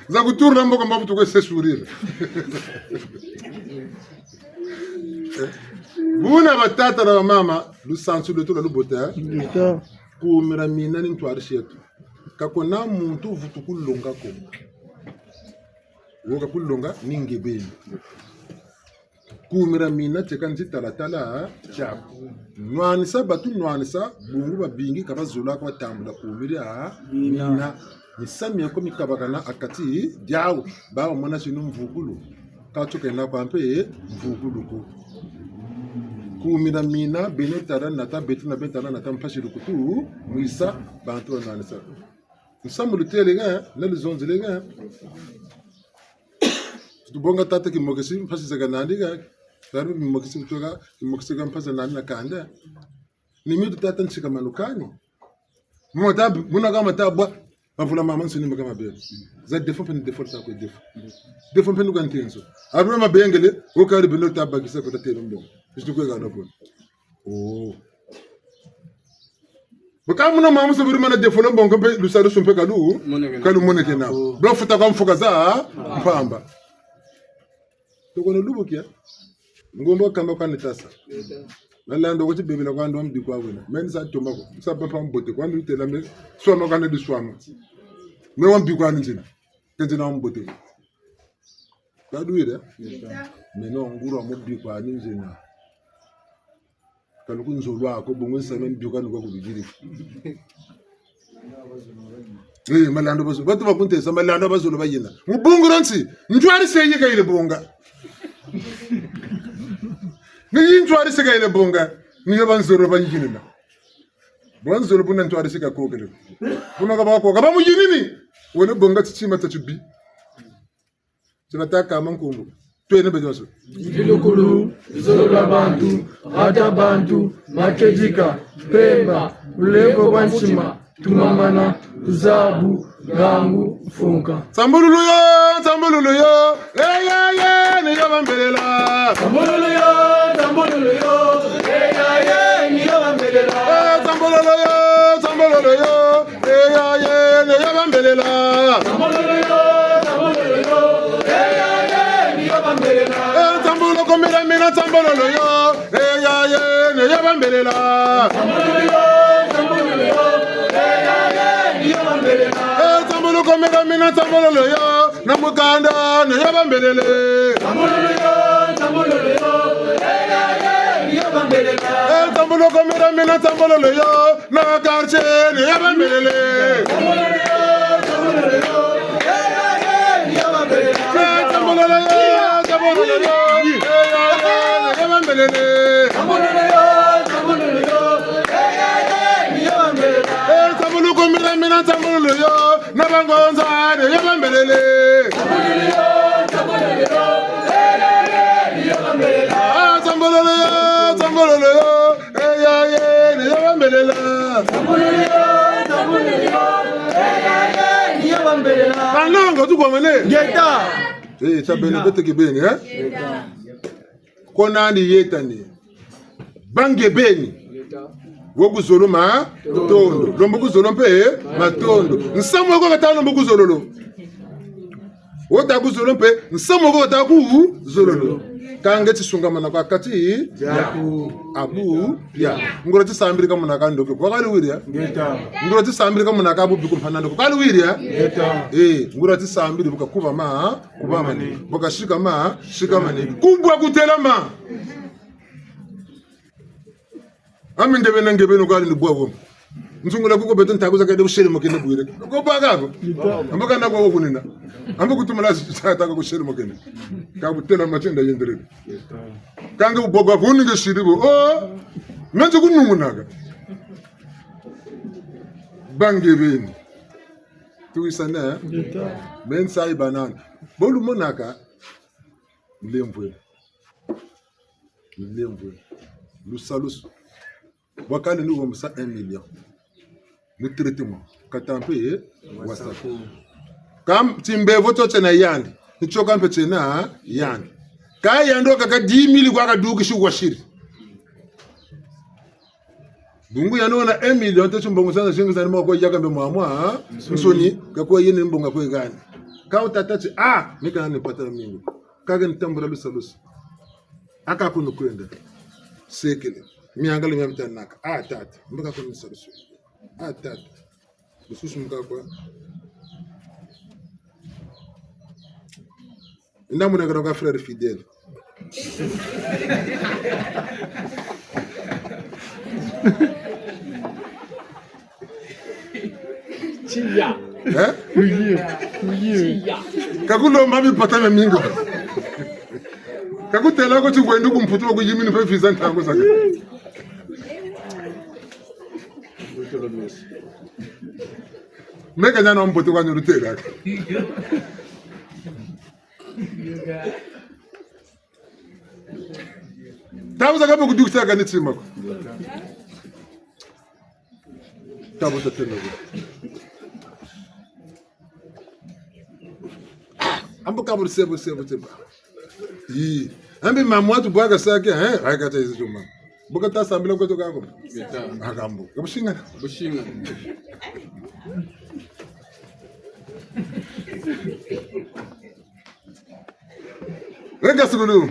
S8: za kuturna mboko mbabu tukwe sourire Buna batata na mama lu sansu le tula lu bota ku miramina ni ntwari shetu kakona muntu vutukulunga ko woka kulunga ningebeni ku miramina tekanzi talatala chapo nwanisa batu nwanisa bungu babingi kabazula kwa tambula ku miria mina Nisami yako mikabakana akati diawo bawo mona sinu mvukulu kachoke na kwampe mvukulu ko kumina mina benetara nata betina betana nata mpashi lukutu muisa bantu na nisa nsamu lutelenga na luzonzelenga tubonga tata kimokesi mpashi zaga nandiga baru kimokesi kutoka kimokesi mpashi nani na kanda nimidu tata nchika manukani mota muna kama tabwa Mavula mama nsuni makama bele. Za defo pen defo ta ko defo. Defo pen lugan tenso. Abro ma bengele o kari beno ta bagisa ko ta tero ndo. Istu ko ga no bon. Oh. Bakamuna mamu sabiri mana defolo bongo pe lusado sumpe kalu moneke na. Blo futa kwa mfoka za mpamba. Toko no lubu kia. Ngombo kamba kwa nitasa. Nalando wote bebe la kwa ndo mdi kwa wena. Men sa tomako. Sa papa mbote kwa ndo tela me swama kwa ndi swama. Me wambi kwa njina. Kenjina mbote. Kadu ire. Me no nguru mbi kwa njina. Kaluku nzolwa ko bongo samen bioka nuko kubigiri. Malando bazo. Batu bakunte sa malando bazo lo bayina. Mubungu ronsi. Njwari seye ka ile bonga. Ni njwari seye ka ile bonga. Ni yabanzoro bayina. Banzoro buna njwari seye ka kokele. Buna ka bako. Ka bamu yinini. Wone bonga tichima tachubi. Tunataka mankumbu.
S6: Ilukulu, Zola Bantu, Rata Bantu, Makejika, Pemba, Uleko Wanshima, Tumamana, Zabu, Gangu, Funka.
S8: Sambululuyo, Sambululuyo, Niyabambelela.
S6: Sambululuyo, Sambululuyo, Niyabambelela.
S8: Sambululuyo, Sambululuyo, Niyabambelela.
S6: Sambululuyo, Sambululuyo,
S8: Tambulo komera mina tambulo yo Niyabambelela. Tambulo komera mina tambulo yo Namuganda Niyabambelele. Tambulo komera mina tambulo yo Nagarche Niyabambelele. Konani yetani bange beni woguzolo ma tondo lombo guzolo mpe matondo nsamwe ko katano mbo guzololo wota guzolo mpe nsamwe ko kataku zololo kange tisungamana kwa kati yaku abu ya ngoro tisambiri kama nakandoke kwa kali wiria ngeta ngoro tisambiri kama nakabu bikumphana ndoko kali wiria ngeta ngoro tisambiri bukakuba ma kubama ni bukashika ma shika mani kubwa kutela ma amindebe nangebe no kali ndibwa wo nzungula kuko beto ntakuza kade bushele mokene bwire ko bagako ambaka nakwa kunina ambo kutumala sata ko bushele mokene ka butela matenda yendere kanga ubogwa kuninge shiribo menze kunungunaga bange beni tuisana mensa ibanana bolu monaka lemvwe lusalus wakali nugo msa 1 million le traitement katampe wasako kam timbe voto tena yandi nichoka mpe tena yandi kaya ndo kaka 10,000 kwa kaduki shu washiri bungu yanona 1 million te chumbongo sana shinga sana mako yaka mbe mwamwa nsoni kakwa yene mbonga kwe gani ka utatachi nika nipata mingi kaga nitambura lusalusa aka kuno kwenda sekele miangalo myamtanaka tata mbaka kuno lusalusa tata bususu mkakwa ndamu nagara frère fidèle
S6: Chia.
S8: Chia. Kakulo mami patame mingo. Kakutela ko chigwendu kumputo ko yimini pe visa ntango saka. Meka nyana mputo kwa nyurutela. Tabuza kama kudukita kanitsima ko. Tabuza tena. Ambo kabul sebo. Yi. Ambi mamu watu bwaga sake akata hizo chuma. Bukata sambila kwa toka ako.
S3: Beta.
S8: Akambo. Kabushinga.
S3: Bushinga.
S8: Renga sulu.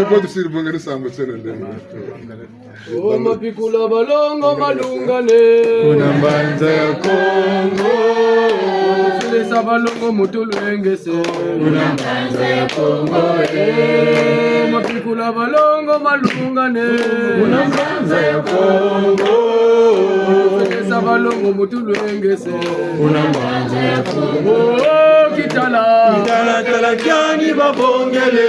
S8: Kwa tusiri bungani sambo tsena ndema.
S6: O mapikula balongo malungane.
S4: Kuna mbanza ya Kongo.
S6: Tulesa balongo mutulwengese.
S4: Kuna mbanza ya Kongo.
S6: Mapikula balongo malungane.
S4: Kuna mbanza ya Kongo.
S6: Tulesa balongo mutulwengese.
S4: Kuna mbanza ya Kongo.
S6: Kitala.
S4: Kitala tala kyani babongele.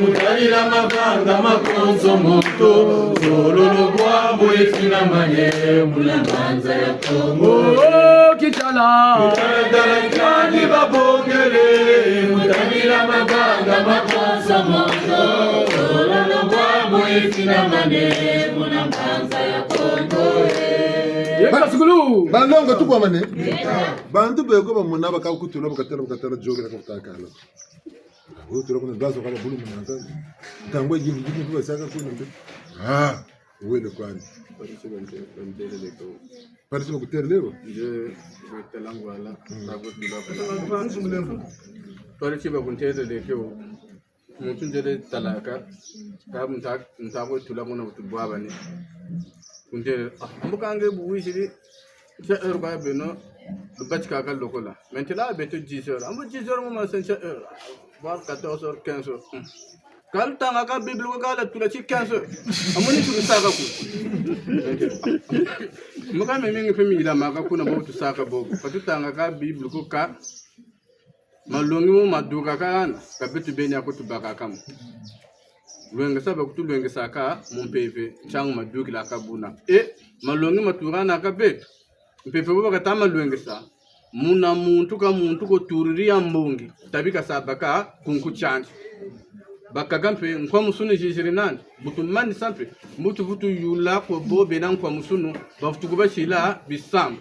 S4: Mutalila mabanga makonzo moto. Sololo bwabo efina manye. Kuna mbanza ya Kongo.
S6: Kitala.
S4: Kitala tala kyani babongele. Mutalila mabanga makonzo moto. Sololo bwabo efina manye. Kuna mbanza ya Kongo.
S6: Yekasukulu.
S8: Balongo tu kwa mane. Bantu beko ba munaba ka kutula bakatela jogera ka kutakala. Utula kuna dazo kala bulu munanga. Tangwe jingi kwa saka kuna mbe. Ah, uwele kwani. Parisi bakutera leo.
S3: Je telangu ala. Parisi bakunteza leo. Mutu njere talaka. Ka mtako tula kuna utubwa ne. Kunte ambukange buwishiri cha erba beno bachka ka lokola mentela beto 10 heures ambu 10 heures mo ma 5 heures ba 14 heures 15 heures kal tanga ka bible ko kala tula ci 15 heures amuni tu saka ku muka me mingi femi la maka kuna bo tu saka bo patu tanga ka bible ko ka malongi mo maduka kana ka betu benya ko tu baka kam Luenga saba kutu luenga saka mumpepe changu maduki la kabuna malongi maturana kabe mpepe baba katama luenga sa muna muntu ka muntu ko turiri ambongi tabika sabaka kunku changi baka gampe nkwa musunu jijiri nani butu mani sampe mutu vutu yula ko bobe nan kwa musunu bafutu kubashila bisam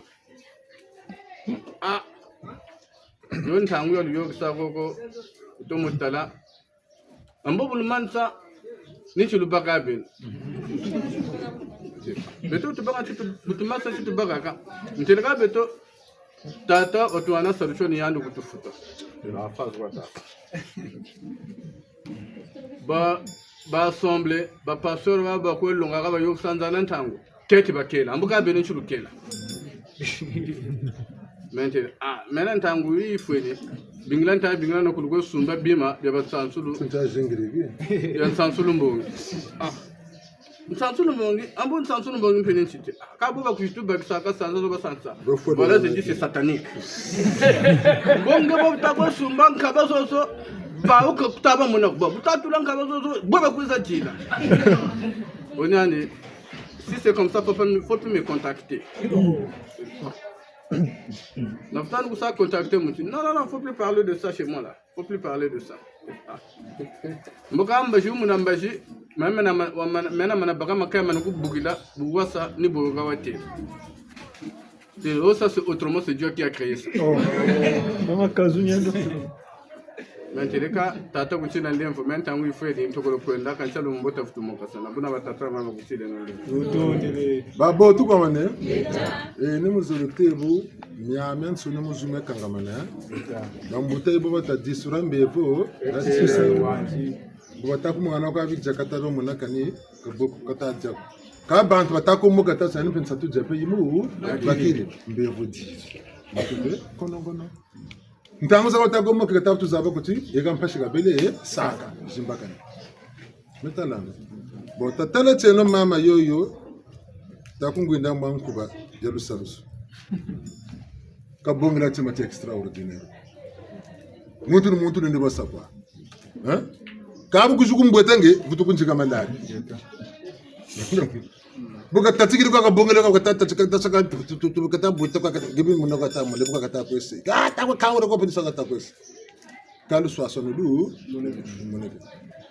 S3: yon tangu yo sako to mutala ambobul mansa ni chulu baka ben beto to baka to masa to baka ka nteleka beto tata otuana solution yandu kutufuta la phase wata ba assemble ba pastor ba ko longa ka ba yo sanzana ntango tete bakela ambuka ben chulu kela mente mena ntango yi fwele binglan ko sumba bima ya batsansulu
S8: Sunta jingiri.
S3: ya sansulu mbongi sansulu mbongi ambo sansulu mbongi mpene chite ka buba ku YouTube ba saka sanzo ba sansa voilà c'est satanique bonga bo takwa sumba nkaba soso ba uko taba mona bo tatula nkaba soso boba ku jila onyane si c'est comme ça faut plus me contacter. Non, vous ça contacter mon non, faut plus parler de ça chez moi là. Faut plus parler de ça. Mokamba ju munambaji, mena mana baga makaya manaku bugila, buwasa ni bogawate. Ça c'est autrement c'est Dieu qui a créé ça.
S4: Mama kazunya ndo.
S3: Menteleka tata kuchina ndemfo mentangu ifredi mtokolo kwenda kanchalo mbota futumoka sana buna batata mama kuchile ngale
S8: Babo tu kwa mane. Ni muzuru tebu miamen sunu muzume kangamana. Bambuta ibo bata disurambe po. Bata mwana kwa vija kataro munakani kaboko kataja. Ka bantu batako mo kata sani pensa tu jape yimu bakiri mbevu di. Bakube kono. Ntango za batako mo kata tu zaba kuti yega mpashika bele saka zimbakani. Metalanga. Bota tala teno mama yoyo takungwinda mwankuba Jerusalem. Kabongra tema extraordinaire. Muntu ndi basakwa. Kabu kujukumbwetenge vutukunjika malari. Buka tatikiri kwa kabongela kwa tataka tukata bweta kwa gibi munoko tamole buka kata kwese. Kwa kawo ko pedi sanga takwese. Kalu swasonu du moneke.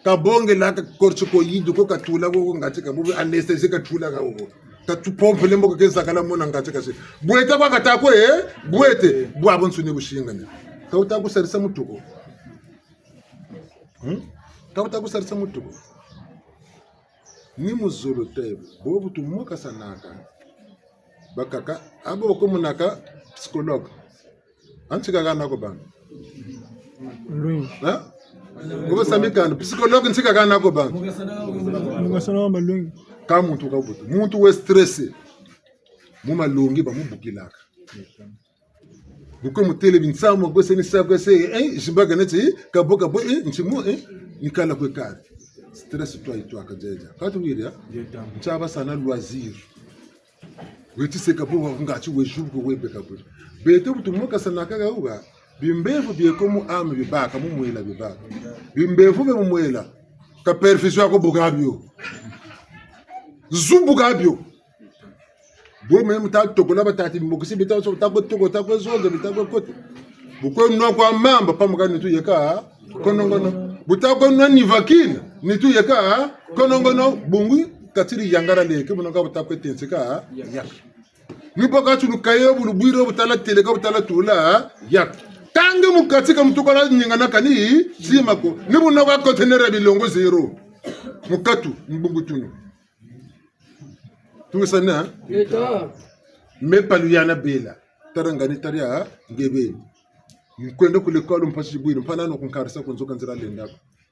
S8: Kabongela ka korchuko yidu ko katula ko ngati ka bubu anesthesia katula ka ko. Tatu pompe lembo ke zakala mona ngati ka se. Bweta kwa kata ko bwete bwabo nsune bushingana. Kauta kusarisa mutuko. Kauta kusarisa mutuko. ni muzolo tebe bobu tumuka sanaka bakaka abo ko munaka psychologue antika kana ko bana ha ngoba samikana psychologue ntika kana ko bana
S4: mungasana malungi
S8: ka muntu ka butu muntu we stress mu malungi ba mubukilaka buko mutele binsamo go seni sa go se jimbaga neti ka boka bo ntimu nikala ko kare stress to aitwa kajeja katu wiria nchaba sana loisir weti se ka bo ngachi we jugo we beka ko bete butumuka sana kaga uba bimbevu biekomu amu bibaka mu mwela bibaka bimbevu be mu mwela ka perfection ko bogabio zubu gabio bo même ta tokola batati mbokisi bita so ta ko toko ta ko zonde bita ko kote buko no kwa mamba pamoga nitu yeka konongono buta ko no ni vakine nitu yeka konongono bungu katiri yangara leke bunoka buta ko tenseka yak ni boka tunu kayo bulu bwiro butala tele ka butala tula yak tange mukatika mtukola nyingana kani simako ni bunoka container bilongo zero mukatu mbungu tunu tu sana me paluyana bela tarangani taria ngebe kwenda kule kwa mpashi bwiro mpana no kunkarisa kunzoka nzira lenda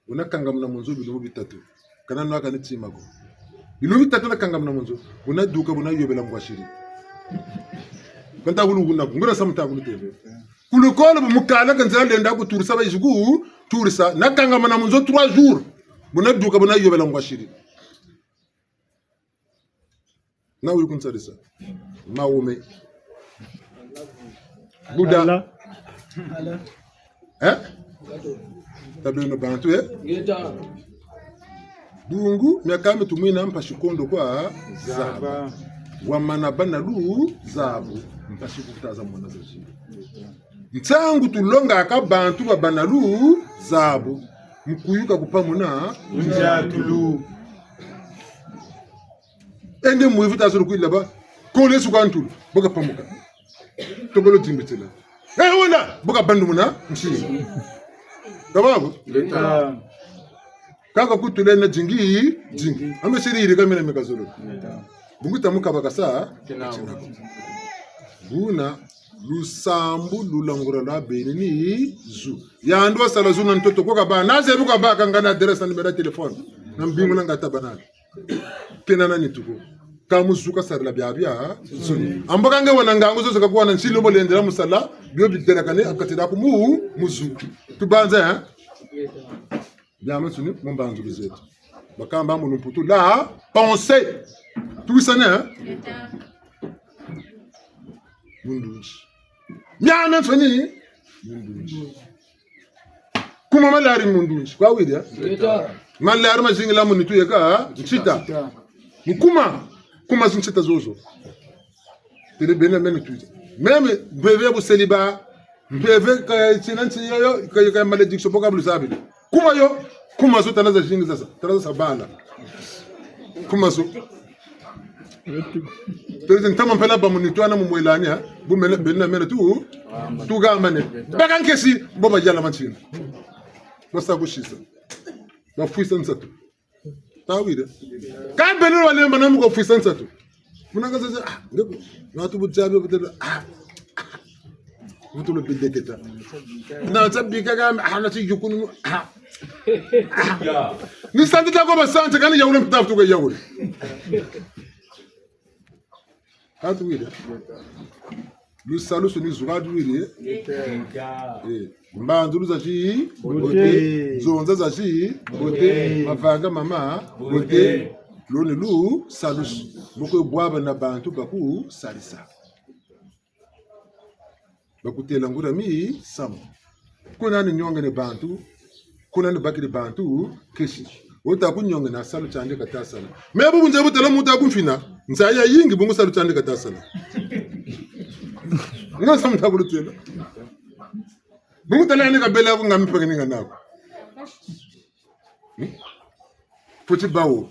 S8: unakanga mna munzo bilumu bitatu kana no akani timako bilumu bitatu nakanga mna munzo unaduka bunayobela ngwashiri kanta gulu ngura samta gulu tebe kule kwa mukala kanzira lenda ku turisa bajigu turisa nakanga mna munzo 3 jours bunaduka bunayobela ngwashiri na uri kunsarisa maume buda tabino bantu bungu miakame tumwina mpashikondo kwa zaba wamana bana lu zabu mpashikutaza mwana zaji ntangu tulonga akabantu babana lu zabu mkuyuka kupamuna njatulu ende muivita suru kuila ba kole su kwantu boka pamuka togolo jimbitela wala boka bandumuna mshi kabago kaka kutule na jingi ame shiri kamera mekazolo bungu tamuka bakasa buna lusambu lulangura la benini zu yandwa sala zuna ntoto koka ba naze buka ba kangana adresse na numero telefone na mbingu na ngata banana kenana nituko kamuzuka sarla biabia soni amboka nge wana ngango zo zikakuwa na nchilo bolendera musala bio bitera kane akatira ku muzuki tubanza biama soni mombanzo bizetu bakamba mu lumputu la penser tout ça ne mundushi biama soni mundushi kuma malari mundushi kwa widia malari majingila munitu yeka chita kuma zinchita zozo tele bena mena tuja meme beve bu celibat beve ka chinanchi yo ka malédiction boka blu sabi kuma zo tanaza jingi sasa tanaza sabala kuma zo tele ntama mpela ba munitu ana mumwelani ha bu mena bena mena tu ga mane baka nkesi boba jala manchina basta kushisa ba fuisa nsatu tawida ka benu wale manamu ko fuisa nsatu munanga sasa ngeko watu bujabe butera mutulo bideketa na tabika kama hana tijukunu ni santita ko basante kana yawule mtafutu ko yawule tawida lu salu suni zugadu wile mbandu za chi bote zonza za chi bote mavanga mama bote loni lu salus boko bwaba na bantu baku salisa bakutela ngura mi sam kuna ni nyonge ne bantu kuna ni bakiri bantu keshi wota kunyonge na salu chande katasala mebu bunje butela muta kumfina nzaya yingi bungu salu chande katasala nga sam tabulutela bungu tala ni kabela ko ngami pekeni nganako futi bawo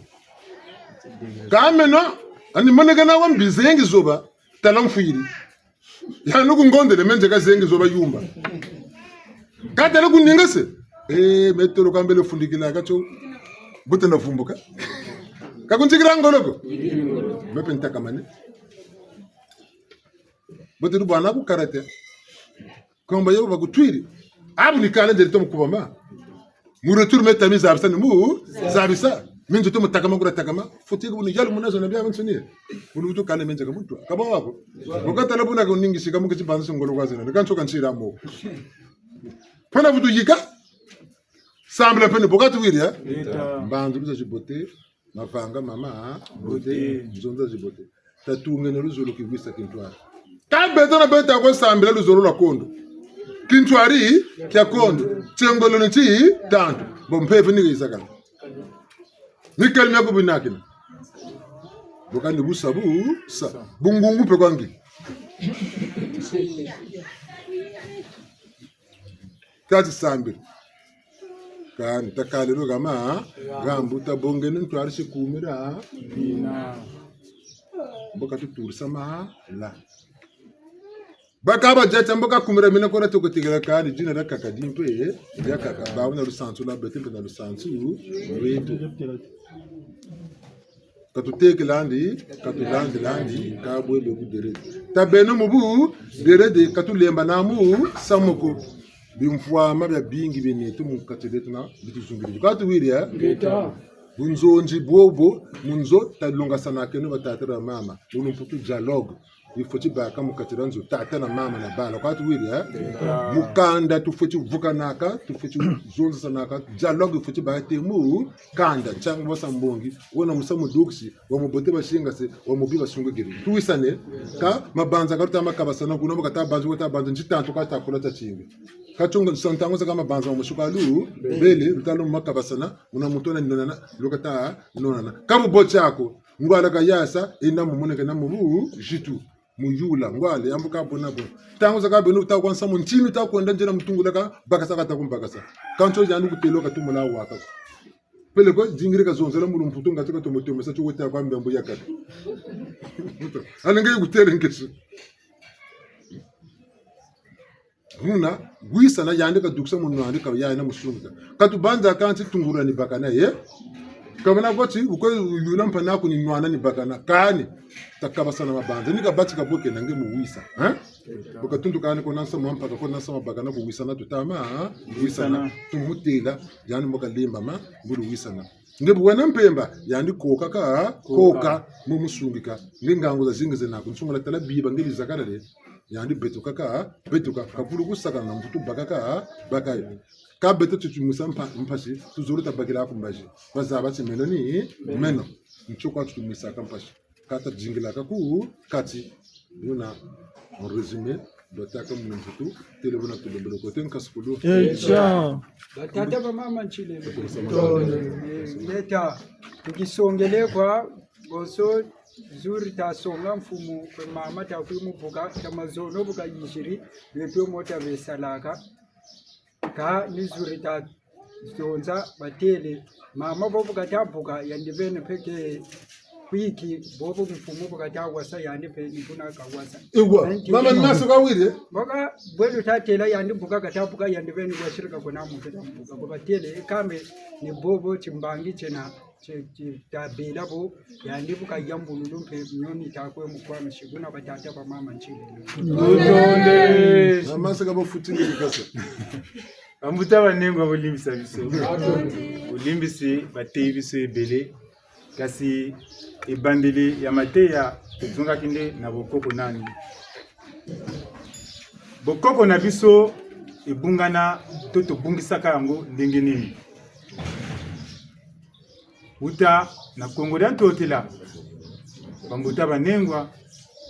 S8: kameno ani manega na wa mbizengi zoba tala mfuiri ya nuku ngondele menje ka zengi zoba yumba katala kuningase metelo kambele fundikila kacho butena fumbuka kakunjikira ngoloko mepe ntakamane bote rubana ku karate komba yo bakutwiri abu nikana ndere to mukubama mu retour meta mi zabisa ni mu zabisa minjo to mutakama kura takama foti ko ni yalu munazo na bya bansuni ulu to kale menje kamuntu kaba wako wakata labuna ko ningi shika mukichi banzo ngolo kwazina kancho kanchira mo pona vudu yika semble pene bokatu wiri ya banzo biza jibote mavanga mama bote zonza jibote tatunge no luzolo kivisa kintwara kabeto na beta ko semble luzolo la kondo kintwari kya kondo chengolo nchi tanto bompefe ni isaka Mikel meko binakina. Bokani busabu sa bungungu pe kwangi. Kati sambi. Kan takalero gama gambu ta bongene ntwari sikumira bina. Bokatu tursama la. Bakaba jeta mboka kumira mina kora to kotigera kani jina da kakadimpe ya kaka bawo na rusantu la betempe na rusantu wetu. Katuteke landi kabwe bebu dere tabeno mubu dere de katulemba namu samoko bimfwa mabya bingi benetu mu kateletu na bituzungiri katu wiria ngeta bunzonji bobo munzo talonga sana kenu batatira mama unu mputu dialogue ifoti baka mu katiranzo tata na mama na bala katu wiria mukanda tufoti vukanaka tufoti zonza sanaka dialogue ifoti bate mu kanda changu basa mbongi wona musamu duksi wa mubote bashinga se wa mubi bashungegeri tuwisane ka mabanza karuta makabasana kuno bakata banzu wata banzu njitanto kata kulata chinge kachunga santango saka mabanza mu shukalu bele rutalo makabasana una mutona ninona lokata nonana kamu bochako ngwala kayasa ina mumuneke na mubu jitu muyula ngwale ambuka bonabo tango saka beno utakwansa munchini utakwenda njena mtungulaka bakasa kata kumbakasa kancho jandu kuteloka tumula waka pele ko jingire ka zonzela mulu mputunga tika tomotomo sa chuweta kwa mbambo yakata alenge gutele nkesu huna guisa na yande ka duksa munno ande ka yana musunga katubanza kanti tungura ni bakana ye kamana goti uko yula mpana ko ni nwana ni bakana kani takabasana mabanza nika bati kaboke nange mu wisa bukatundu kani ko nansa mu mpaka ko nansa mabakana ko wisa na tutama wisa na tumutela yani moka limba ma bulu wisa na ngebu wana mpemba yani koka mu musungika ngengango za zingize nako nsungula tala biba ngeli zakarale yani betuka kapulu kusaka na mfutu bakaka bakayo ka beto tutumusa mpashi tuzuru tabakila kumbaji bazaba timeloni meno nchokwa tutumisa kampashi kata jingila kaku kati yuna en résumé dotaka mfutu telebona tulembelo kote nkasukulu
S1: batata ba mama nchile leta tukisongele kwa goso zuri tasonga mfumu kwa mama takwimu buka tamazono buka yishiri leto mota besalaka ka nizuri ta zonza batele mama bobu katabuka yandivene peke wiki bobu mfumu buka tawasa yandipe nifuna kawasa
S8: igwa mama naso kawire
S1: boka bwelu tatela yandibuka katabuka yandivene kwa shirika kuna mbuka kwa batele kame ni bobo chimbangi chena tabela bo yandibuka yambululu mpe nyoni takwe mukwa mshiguna batata ba mama nchile
S2: Utonde
S8: mama saka bofutingi kasa
S2: amuta banengwa bolimbisa biso bolimbisi batei biso ebele kasi ebandeli ya mateya ezonga kinde na bokoko nani bokoko na biso ebungana to tobungisaka yango ndenge nini uta na Kongo ya totela bambuta banengwa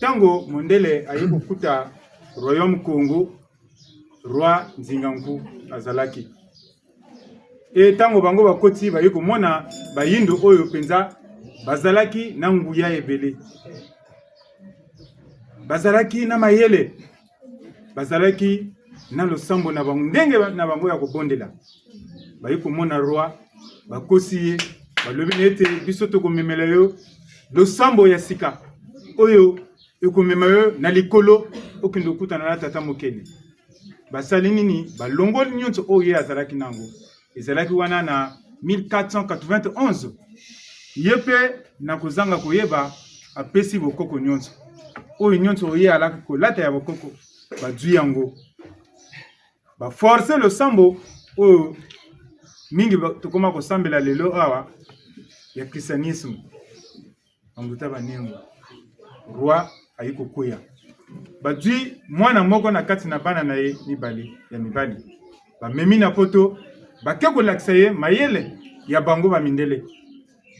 S2: tango mondele ayikukuta royaume Congo roi Nzinganku azalaki tango bango bakoti bayikomona bayindo oyo penza bazalaki na nguya ebele bazalaki na mayele bazalaki na losambo na bango ndenge na bango ya kobondela bayikomona roi bakosi balobi nete biso tokomemela yo losambo ya sika oyo ekomema yo na likolo okende okutana na tata mokene basali nini balongoli nyonso oyo azalaki nango ezalaki wana na 1491 yepe na kozanga koyeba apesi bokoko nyonso oyo nyonso oye alaki kolata ya bokoko bazwi yango baforce losambo oyo mingi tokoma kosambela lelo awa ya christianisme ambuta banengo roi ayi kokwea bazwi mwana moko na kati na bana na ye mibali bamemi na poto bake kolakisa ye mayele ya bango bamindele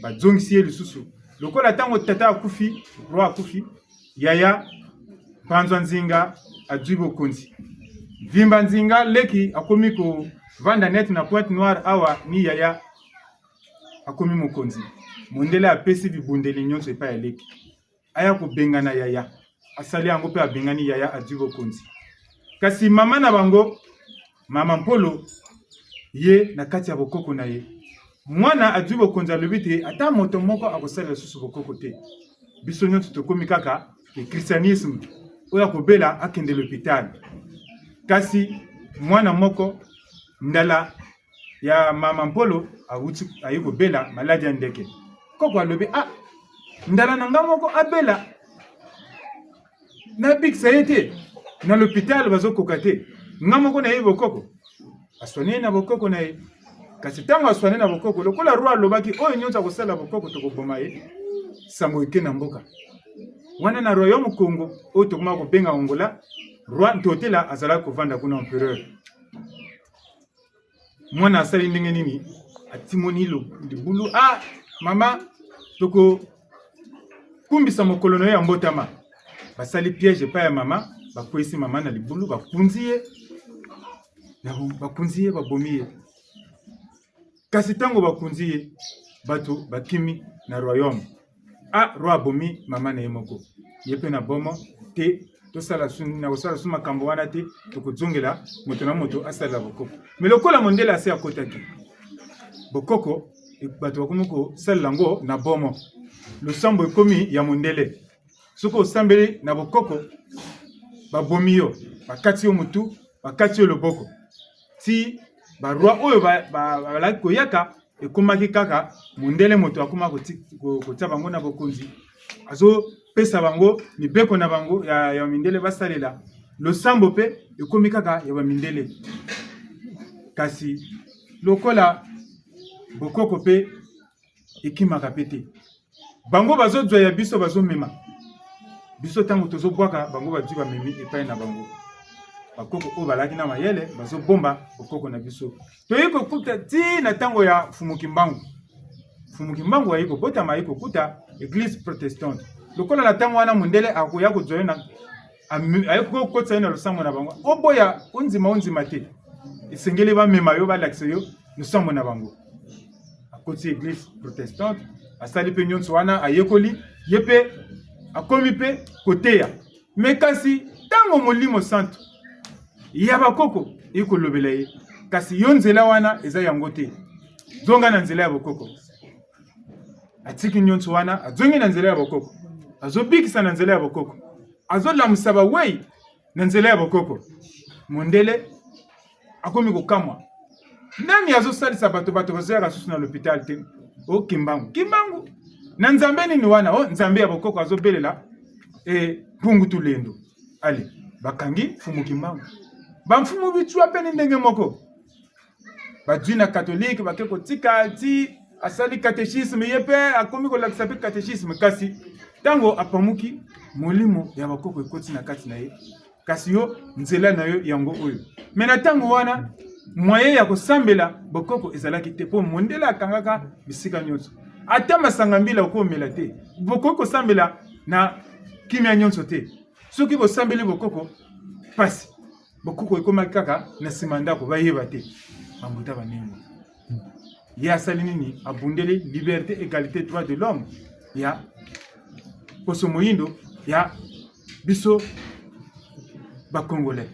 S2: bazongisi ye lisusu lokola ntango tata akufi roi akufi yaya panzwa nzinga azwi bokonzi vimba nzinga leki akomi kovanda net na Pointe Noire awa ni yaya akomi mokonzi mondele apesi bibundeli nyonso epai ya leki aya kobengana yaya asali yango mpe abengani yaya azwi bokonzi kasi mama na bango mama Mpolo ye na kati ya bokoko na ye mwana azwi bokonzi alobi te ata moto moko akosala lisusu bokoko te biso nyonso tokomi kaka christianisme oyo akobela akende l'hôpital kasi mwana moko ndala ya mama Mpolo awuti ayi kobela maladi ya ndeke koko alobi ndala na nga moko abela na bikisa ye te na l'hôpital bazokoka te nga moko na ye bokoko aswane na bokoko na ye kasi ntango aswane na bokoko lokola roi alobaki oyo nyonso akosala bokoko tokoboma ye sango eke na mboka wana na royaume Congo oyo tokoma kobenga Angola roi Ntotela azalaki kovanda kuna empereur mwana asali ndenge nini atimoni libulu mama toko kumbisa mokolo na ye ya mbotama basali piège epai ya mama bakwesi mama na libulu bakunzi ye babomi ye kasi ntango bakunzi ye bato bakimi na royaume roi abomi mama na ye moko ye mpe na bomo te na kosala su makambo wana te tokozongela moto na moto asalela bokoko me lokola mondele ase akotaki bokoko bato bakomi kosalela yango na bomo losambo ekomi ya mondele soki osambeli na bokoko babomi yo bakati yo motu bakati yo loboko ti baroi oyo balaki koyaka ekomaki kaka mondele moto akoma kotia bango na bokonzi azopesa bango mibeko na bango ya mindele basalela losambo mpe ekomi kaka ya bamindele kasi lokola bokoko mpe ekimaka mpe te bango bazozwa ya biso bazomema biso ntango tozobwaka bango bazwi bamemi epai na bango bakoko oyo balaki na mayele bazobomba bokoko na biso toyei kokuta ti na ntango ya fumuki mbangu ayi kobotama ayi kokuta église protestante lokola na ntango wana mondele akoya kozwa ye ayi kokotisa ye na losambo na bango oboya onzima te esengeli bamema yo balakisa yo losambo na bango akoti église protestante asali mpe nyonso wana ayekoli ye mpe akomi mpe koteya me kasi ntango molimo santo ya bakoko ekolobela ye kasi yo nzela wana eza yango te zonga na nzela ya bokoko atiki nyonso wana azongi na nzela ya bokoko azobikisa na nzela ya bokoko azolamusa bawei na nzela ya bokoko mondele akomi kokamwa nani azosalisa bato bazoyaka susu na l'hôpital te kimbangu na nzambe nini wana nzambe ya bokoko azobelela mpungu tulendo ale bakangi fumu kimbangu bamfumu bichwa pe ni ndenge moko bazwi na katolike bake kotika ti asali catéchisme ye mpe akomi kolakisa mpe catéchisme kasi ntango apamuki molimo ya bakoko ekoti na kati na ye kasi yo nzela na yo yango oyo me na ntango wana moyen ya kosambela bokoko ezalaki te mpo mondele akangaka bisika nyonso ata masanga mbila okomela te bokoki kosambela na kimia nyonso te soki bosambeli bokoko pasi bokoko ekomaki kaka na nsima ndako bayeba te bambuta banengo ye asali nini abundeli liberté égalité droit de l'homme ya poso moyindo ya biso bakongolais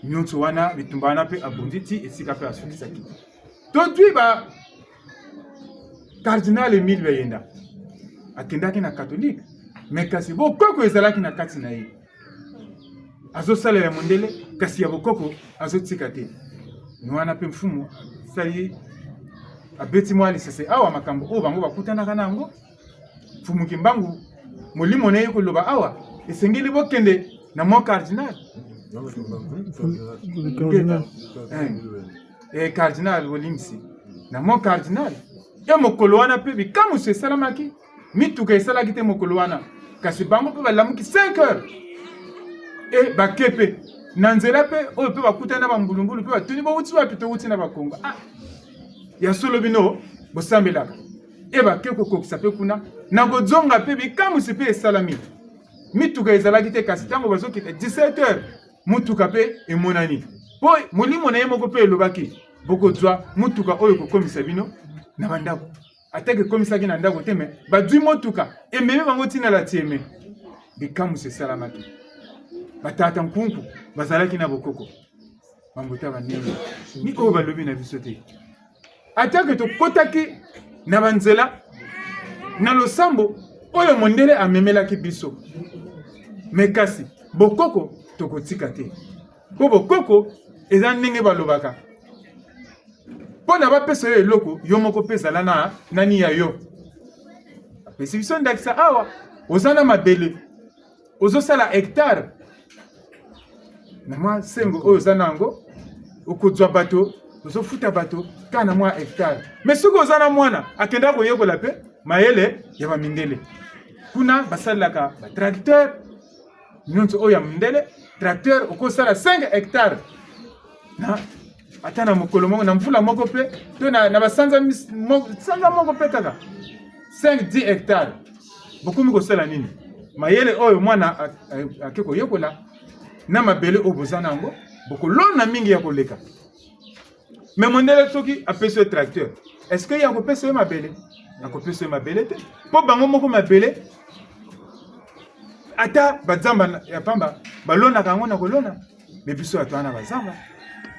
S2: nyonso wana bitumba wana mpe abundi ti esika mpe asukisaki tozwi cardinal Emile Bayenda akendaki na catholique me kasi bokoko ezalaki na kati na ye azosalela mondele kasi ya bokoko azotika te wana mpe mfumu sali abeti mwa lisese awa makambo o bango bakutanaka nango fumuki mbangu molimo na ye koloba awa esengeli bokende na mwa cardinal cardinal Olimsi na mwa cardinal ya mokolo wana mpe bikamusu esalamaki mituka esalaki te mokolo wana kasi bango mpe balamuki 5 heures e bakepe na nzela mpe oyo mpe bakutana bambulungulu mpe batuni bowuti wapi towuti na bakongo ya solo bino bosambelaka e bake kokokisa mpe kuna na kozonga mpe bikamusi mpe esalami mituka ezalaki te kasi ntango bazokita 17 heures mutuka mpe emonani mpo molimo na ye moko mpe elobaki bokozwa mutuka oyo kokomisa bino na bandako ateke komisaki na ndako te me bazwi motuka ememi bango ntina la tieme bikamusi esalamaki batata nkunku bazalaki na bokoko bambota banene ni oyo balobi na biso te atake tokotaki na banzela na losambo oyo mondele amemelaki biso me kasi bokoko tokotika te mpo bokoko eza ndenge balobaka mpo na bapesa yo eloko yo moko mpe ezala na nani ya yo apesi biso ndakisa awa oza na mabele ozosala hectare na mwa sengo oyo oza nango okozwa bato ozofuta bato kaka na mwa hectare me soki oza na mwana akenda koyekola mpe mayele ya bamindele kuna basalelaka batracteur nyonso oyo ya mindele tracteur okosala 5 hectare na ata na mokolo moko na mvula moko mpe to na basanza moko mpe kaka 5-10 hectare bokomi kosala nini mayele oyo mwana ake koyekola na mabele oyo boza nango bokolona mingi ya koleka me mondele soki apesi yo tracteur est-ce que ya kopesa yo mabele akopesa yo mabele te mpo bango moko mabele ata bazamba ya pamba balonaka yango na kolona me biso ya twana bazamba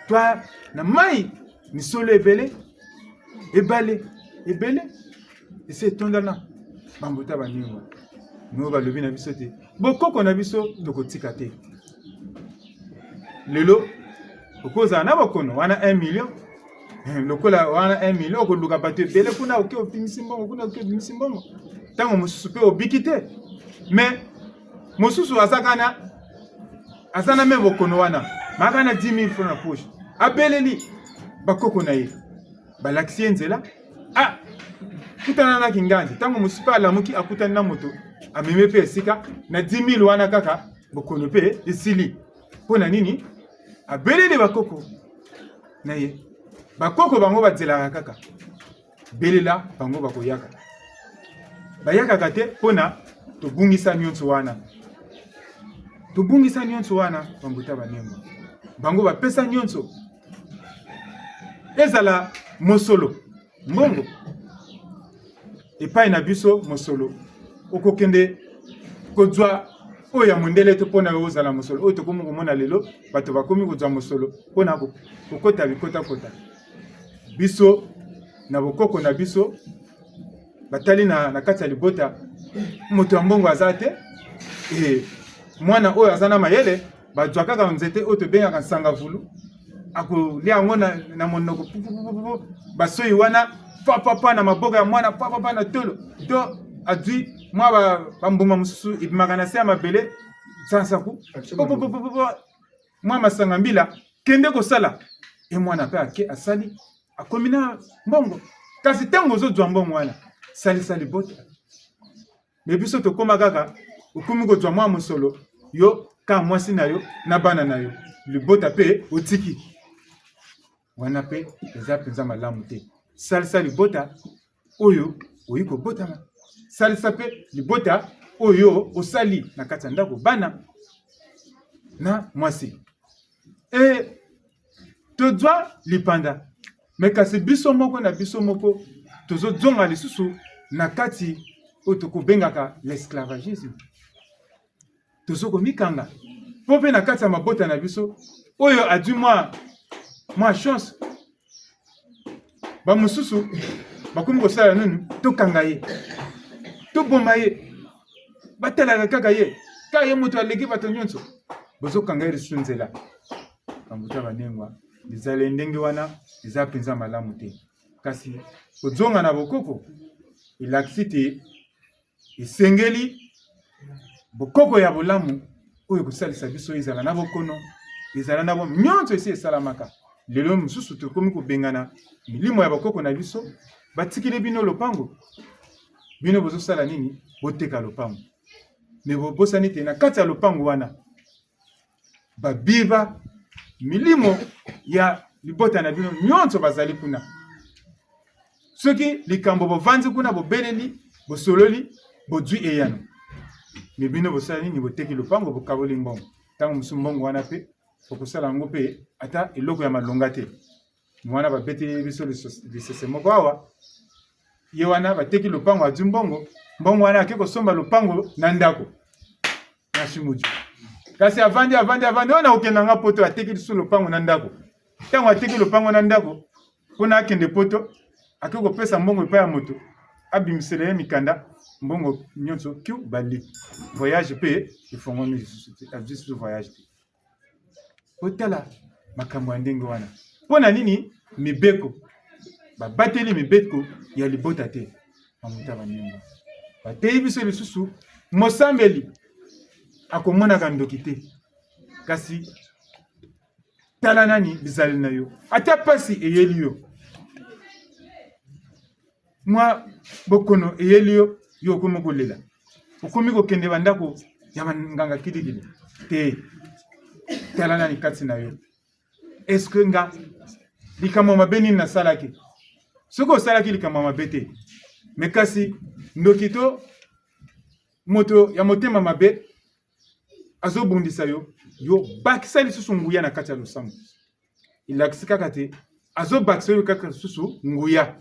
S2: twa na mai misolo ebele ebele ese etondana bambota baningo no balobi na biso te bokoko na biso tokotika te lelo okozala na bokono wana 1 million lokola wana 1 million okoluka bato ebele kuna oke opimisi mbongo kuna oke opimisi mbongo ntango mosusu mpe obiki te me mosusu aza na me bokono wana maaka na 10 000 francs na poche abeleli bakoko na ye balakisi ye nzela kutana na kinganzi ntango mosusu mpe alamuki akutani na moto ameme mpe esika na 10 000 wana kaka bokono mpe esili mpo na nini abeleli bakoko na ye bakoko bango bazelaka kaka belela bango bakoyaka bayakaka te mpo na tobungisa nyonso wana bambuta banengo bango bapesa nyonso ezala mosolo mbongo epai na biso mosolo okokende kozwa oyo ya mondele to mpona yo ozala mosolo oyo tokomi komona lelo bato bakomi kozwa mosolo mpona kokota bikotakota biso na bokoko na biso batali na kati ya libota moto ya mbongo aza te mwana oyo aza na mayele bazwa kaka nzete oyo tobengaka nsangavulu akolia yango na monoko basoyi wana papapa na maboko ya mwana papapa na tolo to azwi mwa bambuma mosusu ebimaka na se ya mabele sansaku mwa masanga mbila kende kosala mwana mpe ake asali akomi na mbongo kasi ntango ozozwa mbongo wana salisa libota me biso tokóma kaka okomi kozwa mwa mosolo yo ka mwasi na yo na bana na yo libota mpe otiki wana mpe eza mpenza malamu te salisa libota oyo oyi kobotama salisa mpe libota oyo osali na kati ya ndako bana na mwasi tozwa lipanda me kasi biso moko na biso moko tozozonga lisusu na kati oyo tokobengaka l'esclavagisme tozokomikanga mpo mpe na kati ya mabota na biso oyo azwi mwa chance bamosusu bakomi kosala nini tokanga ye tobomba ye batalaka kaka ye ka ye moto aleki bato nyonso bozokanga ye lisusu nzela bambuta banengwa ezala ndenge wana eza mpenza malamu te kasi ozonga na bokoko elakisi te esengeli bokoko ya bolamu oyo kosalisa biso ezala na bokono ezala na nyonso esi esalamaka lelo mosusu tokomi kobengana milimo ya bokoko na biso batikile bino lopango bino bozosala nini boteka lopango me bobosani te na kati ya lopango wana babiba milimo ya libota na bino nyonso bazali kuna soki likambo bovanzi kuna bobeleli bosololi bozwi eyano me bino bosala nini boteki lopango bokaboli mbongo ntango mosu mbongo wana mpe okosala yango mpe ata eloko ya malonga te mwana babeteli biso lisese moko awa ye wana bateki lopango azwi mbongo wana ake kosomba lopango na ndako na shimuju kasi avandi wana okenda nga poto ateki lisu lopango na ndako ntango ateki lopango na ndako mpona akende poto ake kopesa mbongo epai ya moto abimisela ye mikanda mbongo nyonso kiu bali voyage mpe efongoli lisusu te azwi lisusu voyage te otala makambo ya ndenge wana mpona nini mibeko babateli mibeko ya libota te bamuta banyengo bateyi biso lisusu mosambeli akomonaka ndoki te kasi tala nani bizali na yo ata pasi eyeli yo mwa bokono eyeli yo yo okomi kolela okomi kokende bandako ya banganga kilikili te tala nani kati na yo eske nga likambo mabe nini nasalaki soki osalaki likambo mabe te me kasi ndoki to moto ya motema mabe azobundisa yo yo bakisa lisusu nguya na kati ya losambo ilakisi kaka te azobakisa yo kaka lisusu nguya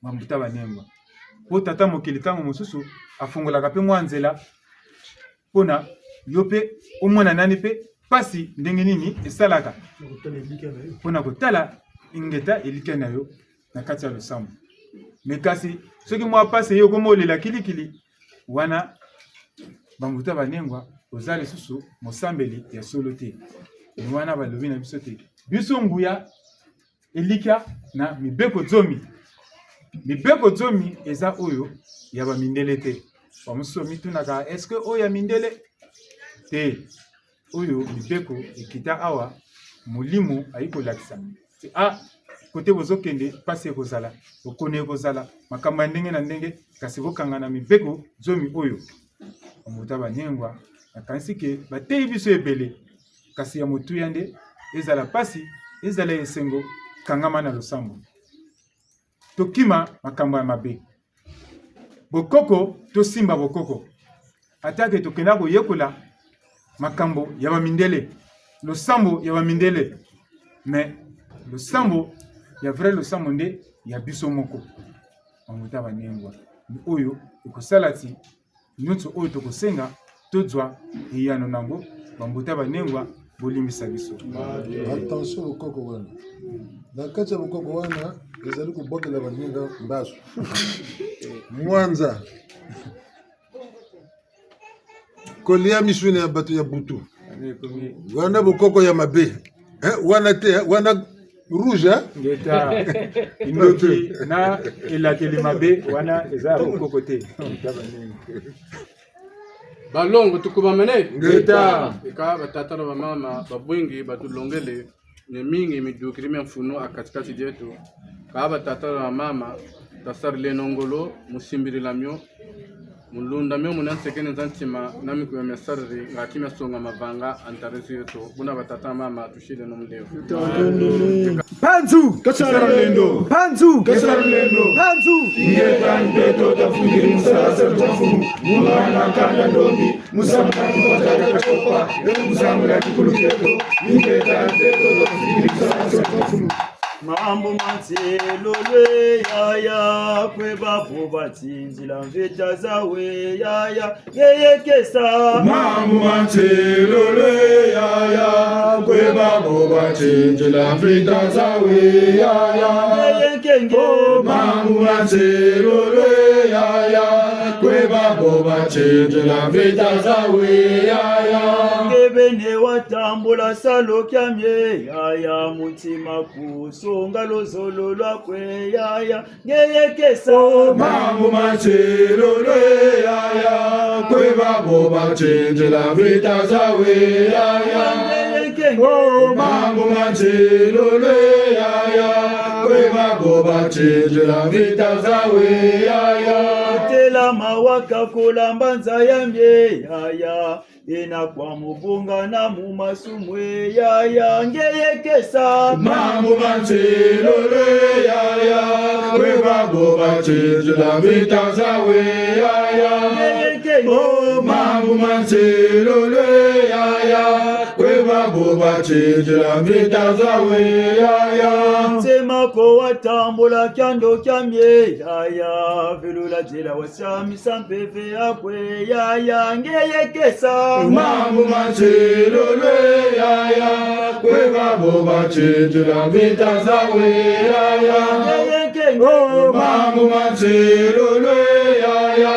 S2: mambuta banengwa po tata mokili ntango mosusu afungolaka mpe mwa nzela mpona yo mpe omona nani mpe pasi ndenge nini esalaka mpona kotala ingeta elike na yo na kati ya losambo me kasi soki mwa pasi yo koma olela kilikili wana bambuta banengwa oza lisusu mosambeli ya solo te ni wana balobi na biso te biso nguya elika na mibeko zomi eza oyo ya bamindele te bamosusu mitunaka eske oyo ya mindele te oyo mibeko ekita awa molimo ayi kolakisa te kote bozokende pasi ekozala okone ekozala makambo ya ndenge na ndenge kasi bokanga na mibeko zomi oyo bamuta banengwa nakanisi ke bateyi biso ebele kasi ya motuya nde ezala pasi ezala esengo kangama na losambo tokima makambo ya mabe bokoko tosimba bokoko atake tokenda koyekola makambo ya bamindele losambo ya bamindele me losambo ya vrai losambo nde ya biso moko bamuta banengwa oyo ekosala ti nyonso oyo tokosenga tozwa eyano nango bambuta banengwa bolimbisa biso
S8: attention bokoko wana na kati ya bokoko wana ezali kobokela baninga mbaso mwanza kolia misuni ya bato ya butu wana bokoko ya mabe wana te wana rouge
S2: ngeta indoki na elakeli mabe wana eza bokoko te
S3: balongo tukubamene
S2: ngeta
S3: ika batata na bamama babwingi batulongele ne mingi midukiri mfuno akatikati jetu ka batata na bamama tasar lenongolo musimbiri lamyo mulunda myo munansekene zantima nami kuya mesarri ngakimya songa mavanga antarezi yetu buna batata mama tushile no mlevu
S1: Panzu
S2: kasaralendo
S1: Panzu
S2: kasaralendo
S1: Panzu
S2: ingeta ndeto tafungiri musasa tafumu mwana kanda ndomi musamba kutaka kachopa musamba kikuluketo ingeta ndeto tafungiri musasa tafumu
S9: mambo manselolwe yaya kwe babu batsinzila mvita zawe yaya ngeyekesa
S8: Mambo mantelole yaya kwe babu batsinzila mvita zawe yaya
S9: ngeyekenge
S8: Mambo mantelole yaya kwe babu batsinzila mvita zawe yaya
S9: ngebene watambula salo kyamye yaya mutima kusonga lozolo lwakwe yaya ngeyekesa
S8: Mambo mantelole yaya kwe babu batsinzila mvita zawe yaya Mambo mantelole yaya kwe babu batsinzila mvita zawe yaya
S9: tela mawaka kolamba nza yamye yaya ena kwa mubunga na mumasumwe yaya ngeyekesa
S8: Mambo mantelole yaya kwe babu batsinzila mvita zawe yaya Mambo mantelole yaya kwe babu batsinzila mvita zawe yaya
S9: sema ko watambula kyando kyamye yaya velula jela wasamisa mpeve akwe yaya ngeyekesa
S8: Mambo mantelole yaya kwe babu batsinzila mvita zawe yaya Mambo mantelole yaya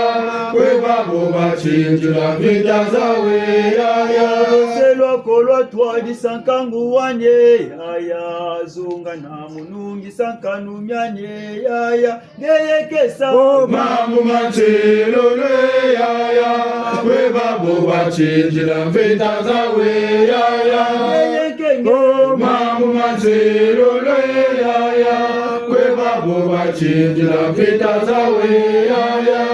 S8: kwe babu batsinzila mvita zawe yaya
S9: selwa kolwa twadi sankangu wanye yaya zunga na munungi sankanu myanye yaya ngeyekesa
S8: Mambo mantelole yaya kwe babu batsinzila mvita zawe yaya Mambo mantelole yaya kwe babu batsinzila mvita zawe yaya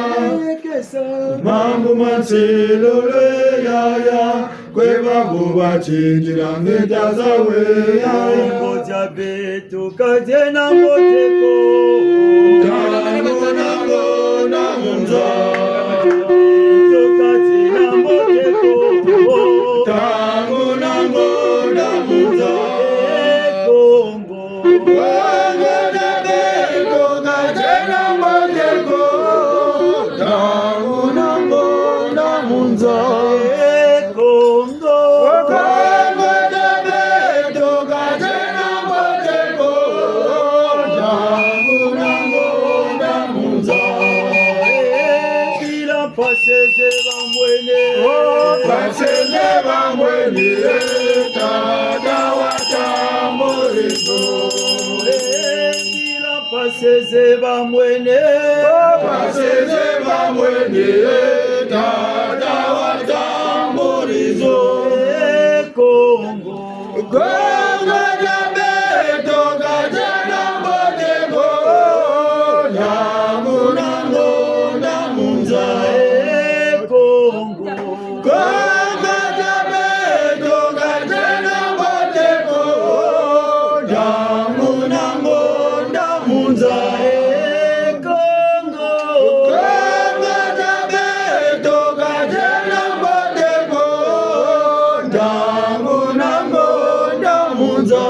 S8: Mambo mantelole yaya kwe babu batsinzila mvita zawe yaya
S9: ngoja betu kaje na moteko
S8: Tango nango na munza
S9: tokaje na moteko
S8: Tango nango na munza
S9: Kongo
S8: Wango na beko kajena moteko Tango nango na munza
S9: Kongo
S8: Wango na beko kajena moteko Tango nango na munza
S9: bila paseze bamwene
S8: Paseze bamwene tada watamborizo
S9: bila paseze bamwene
S8: Paseze bamwene tada watamborizo
S9: Kongo
S8: Kongo jabe toka jana mboteko Namu nango namunza
S9: Kongo
S8: Kongo jabe toka jana mboteko Namu nango namunza
S9: Kongo
S8: Kongo jabe toka jana mboteko Namu nango namunza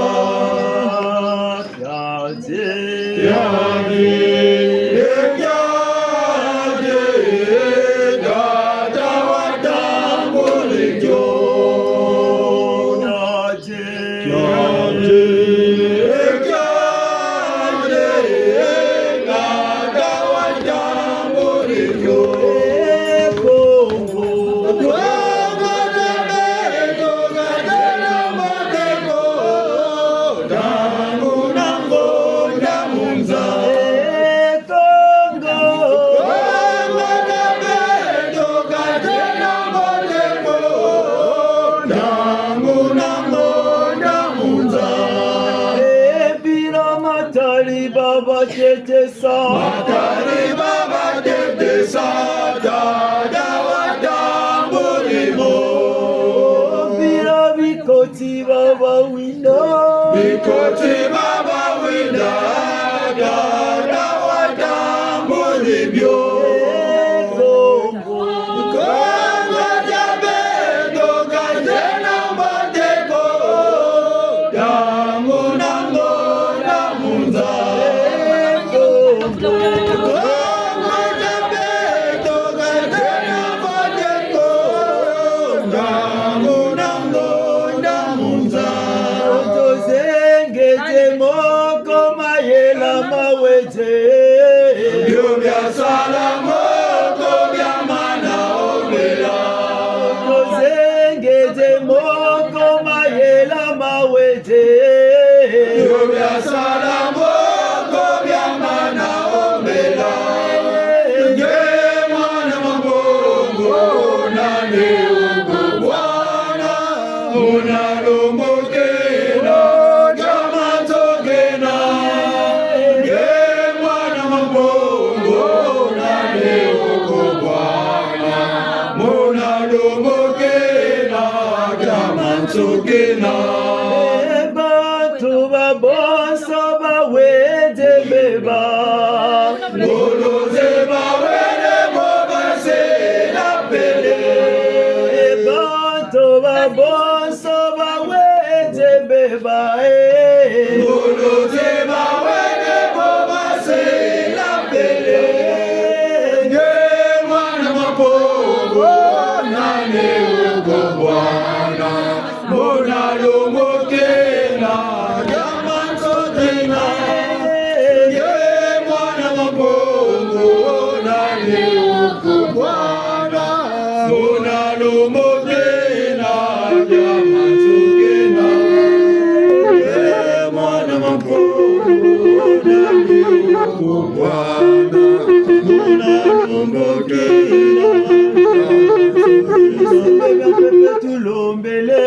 S9: Baba tetesa
S8: Matari baba tetesa dada watambulimo
S9: Bila bikoti baba wina
S8: Bikoti baba wina dada watambulibyo
S9: Kongo
S8: Kongo jabe toka jena mboteko Damu nango namunza Kongo
S9: tokena bato babonso bawete beba boloze bawele bobase la pele bato babonso bawete beba boloze bawele bobase la pele nge mwana mapogo nane ugo bwana mona lomokena yamanzo tena nge mwana mapogo nane ugo bwana mona lomokena yamanzo tena nge mwana mapogo nane ugo bwana mona lomokena tulombele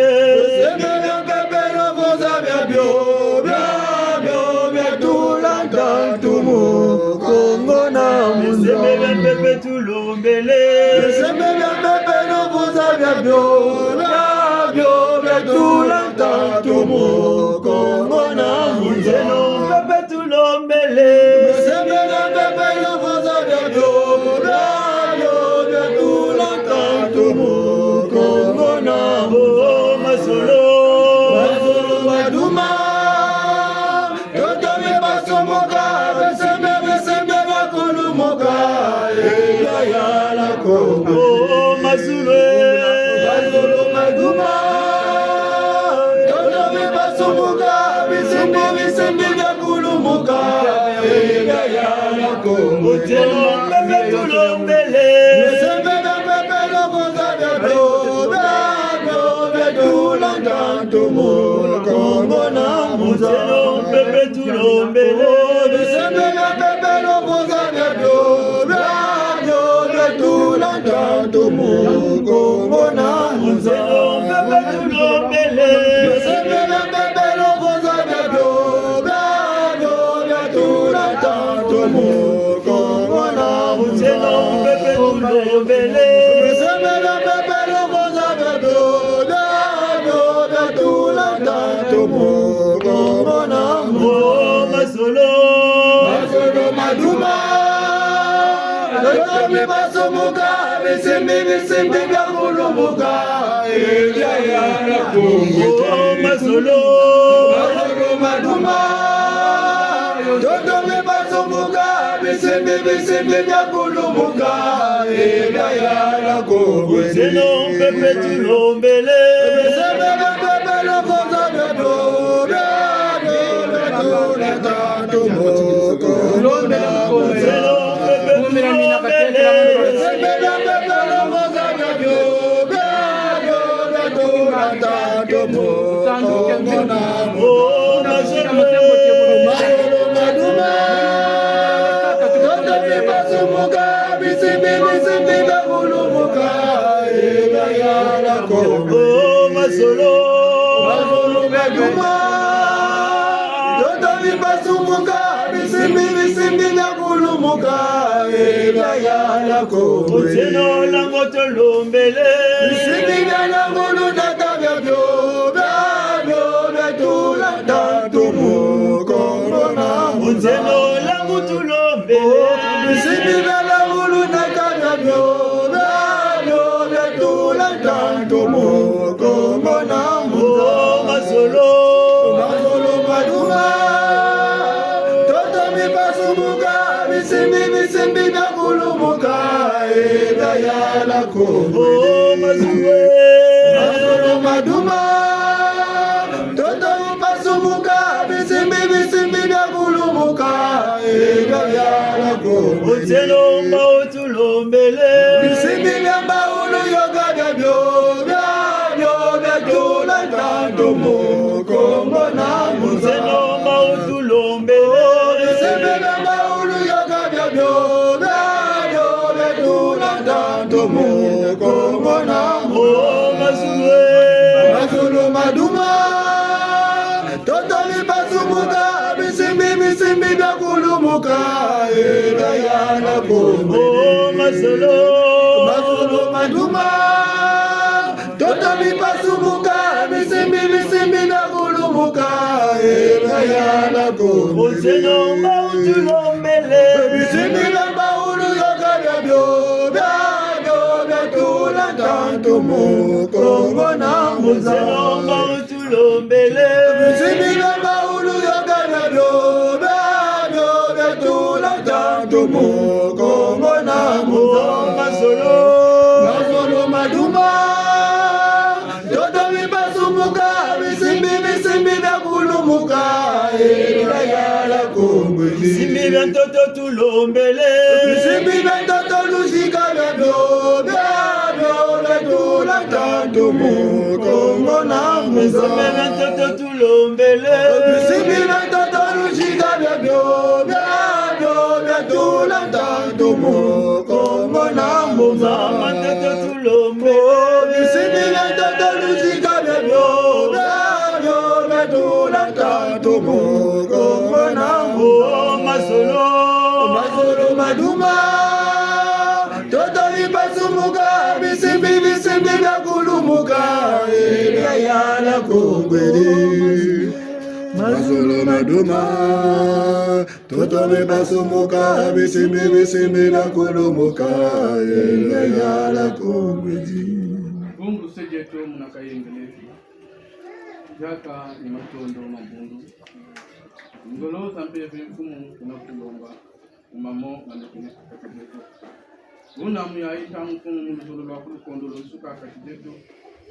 S9: sembele pepe no voza bia bio tulanda tumu kongo na mundo sembele pepe tulombele sembele pepe no voza bia bio tulanda tumu kongo na mundo pepe tulombele sembele pepe no voza bia bio tulanda tumu kongo na mundo masolo maduma toto mi basomoka besembe bakulumoka ya la kongo masolo maduma toto mi basomoka besembe bakulumoka ya la kongo telo pepe tulombele besembe pepe no boza de tulanda tumu kongo na muzelo pepe tulombele besembe pepe no boza de tulanda tumu kongo na muzelo pepe tulombele besembe pepe no boza de tulanda tumu kongo na muzelo pepe tulombele besembe pepe no boza de masolo maduma toto mi basomuka bisimbi bya kulumuka ya la kongo masolo maduma toto mi basomuka bisimbi bya kulumuka ya la kongo selo pepe tulombele pepe lo koza bado Uteno la moto lombele Sibina la mulu data bia tulanda tumu kongo na Uteno la moto lombele Sibina la mulu data bia tulanda tumu kongo na masolo maduma toto mi basumuka bisimbi na kulumuka ya la kongo mazue masolo maduma toto mi basumuka bisimbi na kulumuka ya la kongo utelo mautulombele bisimbi na maulu yoga byo tulanda tumu kongo na muzelo mautulombele bisimbi na maulu yoga byo tumu kongo na masulu maduma toto mi basumuka bisimbi bya kulumuka ya la kongo masulu maduma toto mi basumuka bisimbi Yala Kongo Ozeno Mautulo Mele Bisimila Baulu Yoga Bio Bio Tula Tanto Mo Kongo Nambo Ozeno Mautulo Mele Bisimila Baulu Yoga Bio Bio Tula Tanto Mo Kongo Nambo Masolo Maduma Toto Mibasumuka Bisimbi Nakulumuka Yala Kongo Bisimbi Toto Tulombele Bisimbi Toto Lusika Bio Tula Tanto Mo Kongo Nambo Bisimbi Toto Tulombele Bisimbi Toto Lusika Bio Tula Tanto Mo Kongo Nambo Bisimbi Toto Lusika Bio Tula Tanto Mo Kongo Nambo Masolo Maduma Toto Vipasumuka Bisimbi Nakulumuka Yala Kongo Masolo Maduma Toto Vipasumuka Bisimbi Nakulumuka Yala Kongo
S3: Mungu seje tu mnakayengelezi jaka ni matondo mabundu ngolo sampe vimfumu tunakulomba umamo manekene kakajeto una muyaita mfumu mzulu lwa kulukondo lusuka kakajeto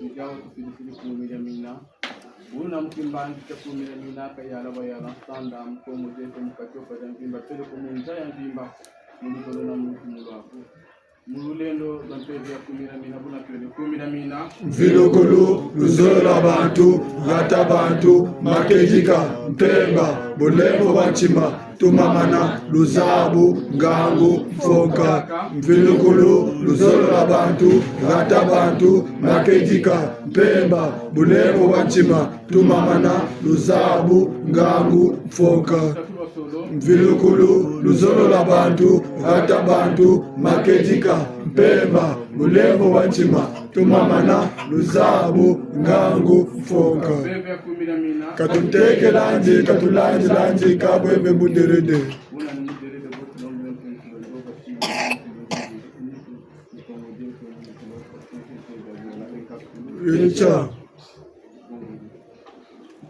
S3: njawo tufilifili kumira mina una mkimbandi kumira mina kayala bayala standa mkomo jeto mkatoka jambimba pele kumunza ya mbimba mzulu na mfumu lwaku Mululendo zampezi ya kumira mina
S9: Vilukulu, Luzola Bantu, Yata Bantu, Makejika, Mpemba, Bulembo Bachima, Tumamana, Luzabu, Ngangu, Fonka, Vilukulu, Luzola Bantu, Yata Bantu, Makejika, Mpemba, Bulembo Bachima, Tumamana, Luzabu, Ngangu, Fonka. Vilukulu, Luzolo la Bantu, Hata Bantu, Makejika, Mpemba, Bulembo Wanchima, Tumamana, Luzabu, Ngangu, Fonka. Katunteke lanji, katulanji, kabweme bunderede. Iricha.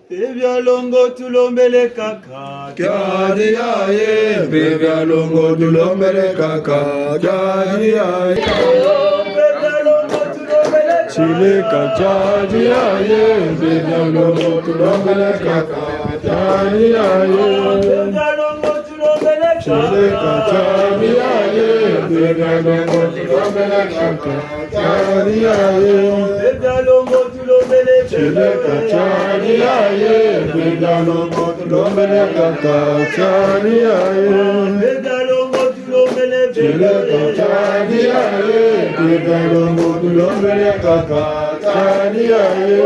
S9: Bebya longo tulombele kaka Kyadi aye Bebya longo tulombele kaka Kyadi aye Bebya longo tulombele kaka Chile kachadi aye Bebya longo tulombele kaka Kyadi aye Bebya longo tulombele kaka Chile kachadi aye Bebya longo tulombele kaka Kyadi aye Bebya longo tulombele Chile kachadi aye Bebya longo tulombele kaka Kyadi aye Bebya longo tulombele Chile kachadi aye Bebya longo tulombele kaka Kyadi aye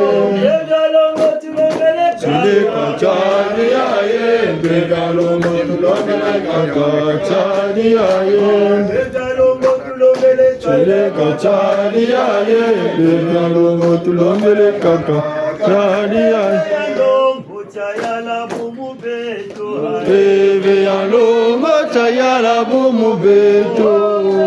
S9: Bebya longo tulombele Chile kachadi aye Bebya longo tulombele kaka Kyadi aye Bebya longo tulombele Chile kachadi aye Bebya longo tulombele kaka Kyadi aye Chayala bumu beto Bebe ya longa chayala bumu beto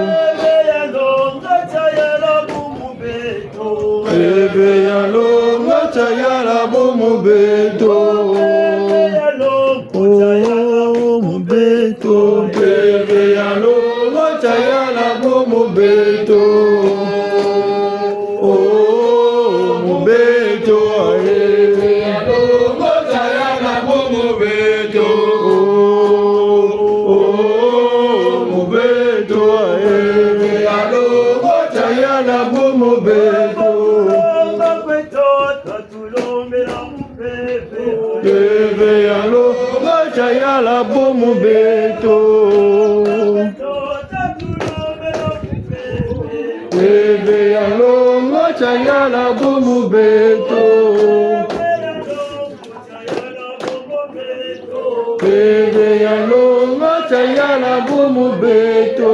S9: Bebe ya longa chayala bumu beto Bebe ya longa chayala bumu beto Bebe ya longa chayala bumu beto Bebe ya longa chayala bumu beto Oh mu beto Bebe ya longa chayala bumu beto Oh mu beto Bebe ya longa chayala bumu beto Bebe ya longa chayala bumu beto Bebe ya longa chayala bumu beto Bebe ya longa chayala bumu beto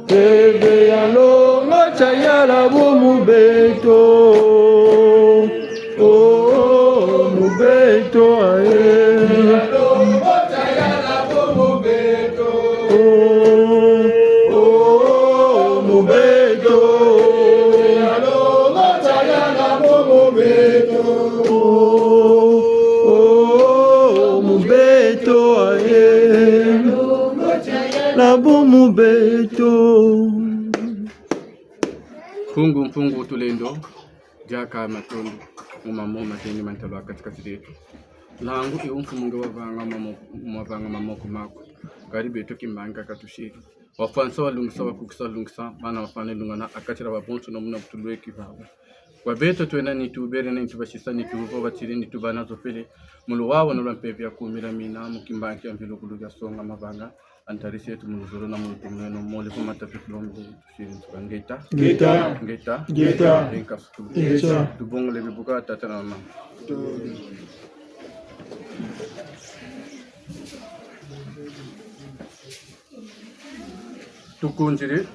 S9: Bebe ya longa chayala bumu beto bomu beto.
S3: Mpungu tulendo jaka matundu mumamo mateni mantalo katikati yetu langu iumfumunge wavanga mamoko mako kari beto kimbanga katushiri wafansa walungisa wakukisa lungisa bana wafane lungana akatira babonso no muna kutulwe kivabo kwa beto twena nitubere na nitubashisa nituvo batiri nitubana zofele mulu wawo no lampepe ya kumira mina mukimbanki ambilo kuluga songa mabanga antarisi yetu muluzuru na mulutumeno mole kuma tapiflombe tushiri ngeta enka sukulu tubongo le bibuka tata na mama tukunjire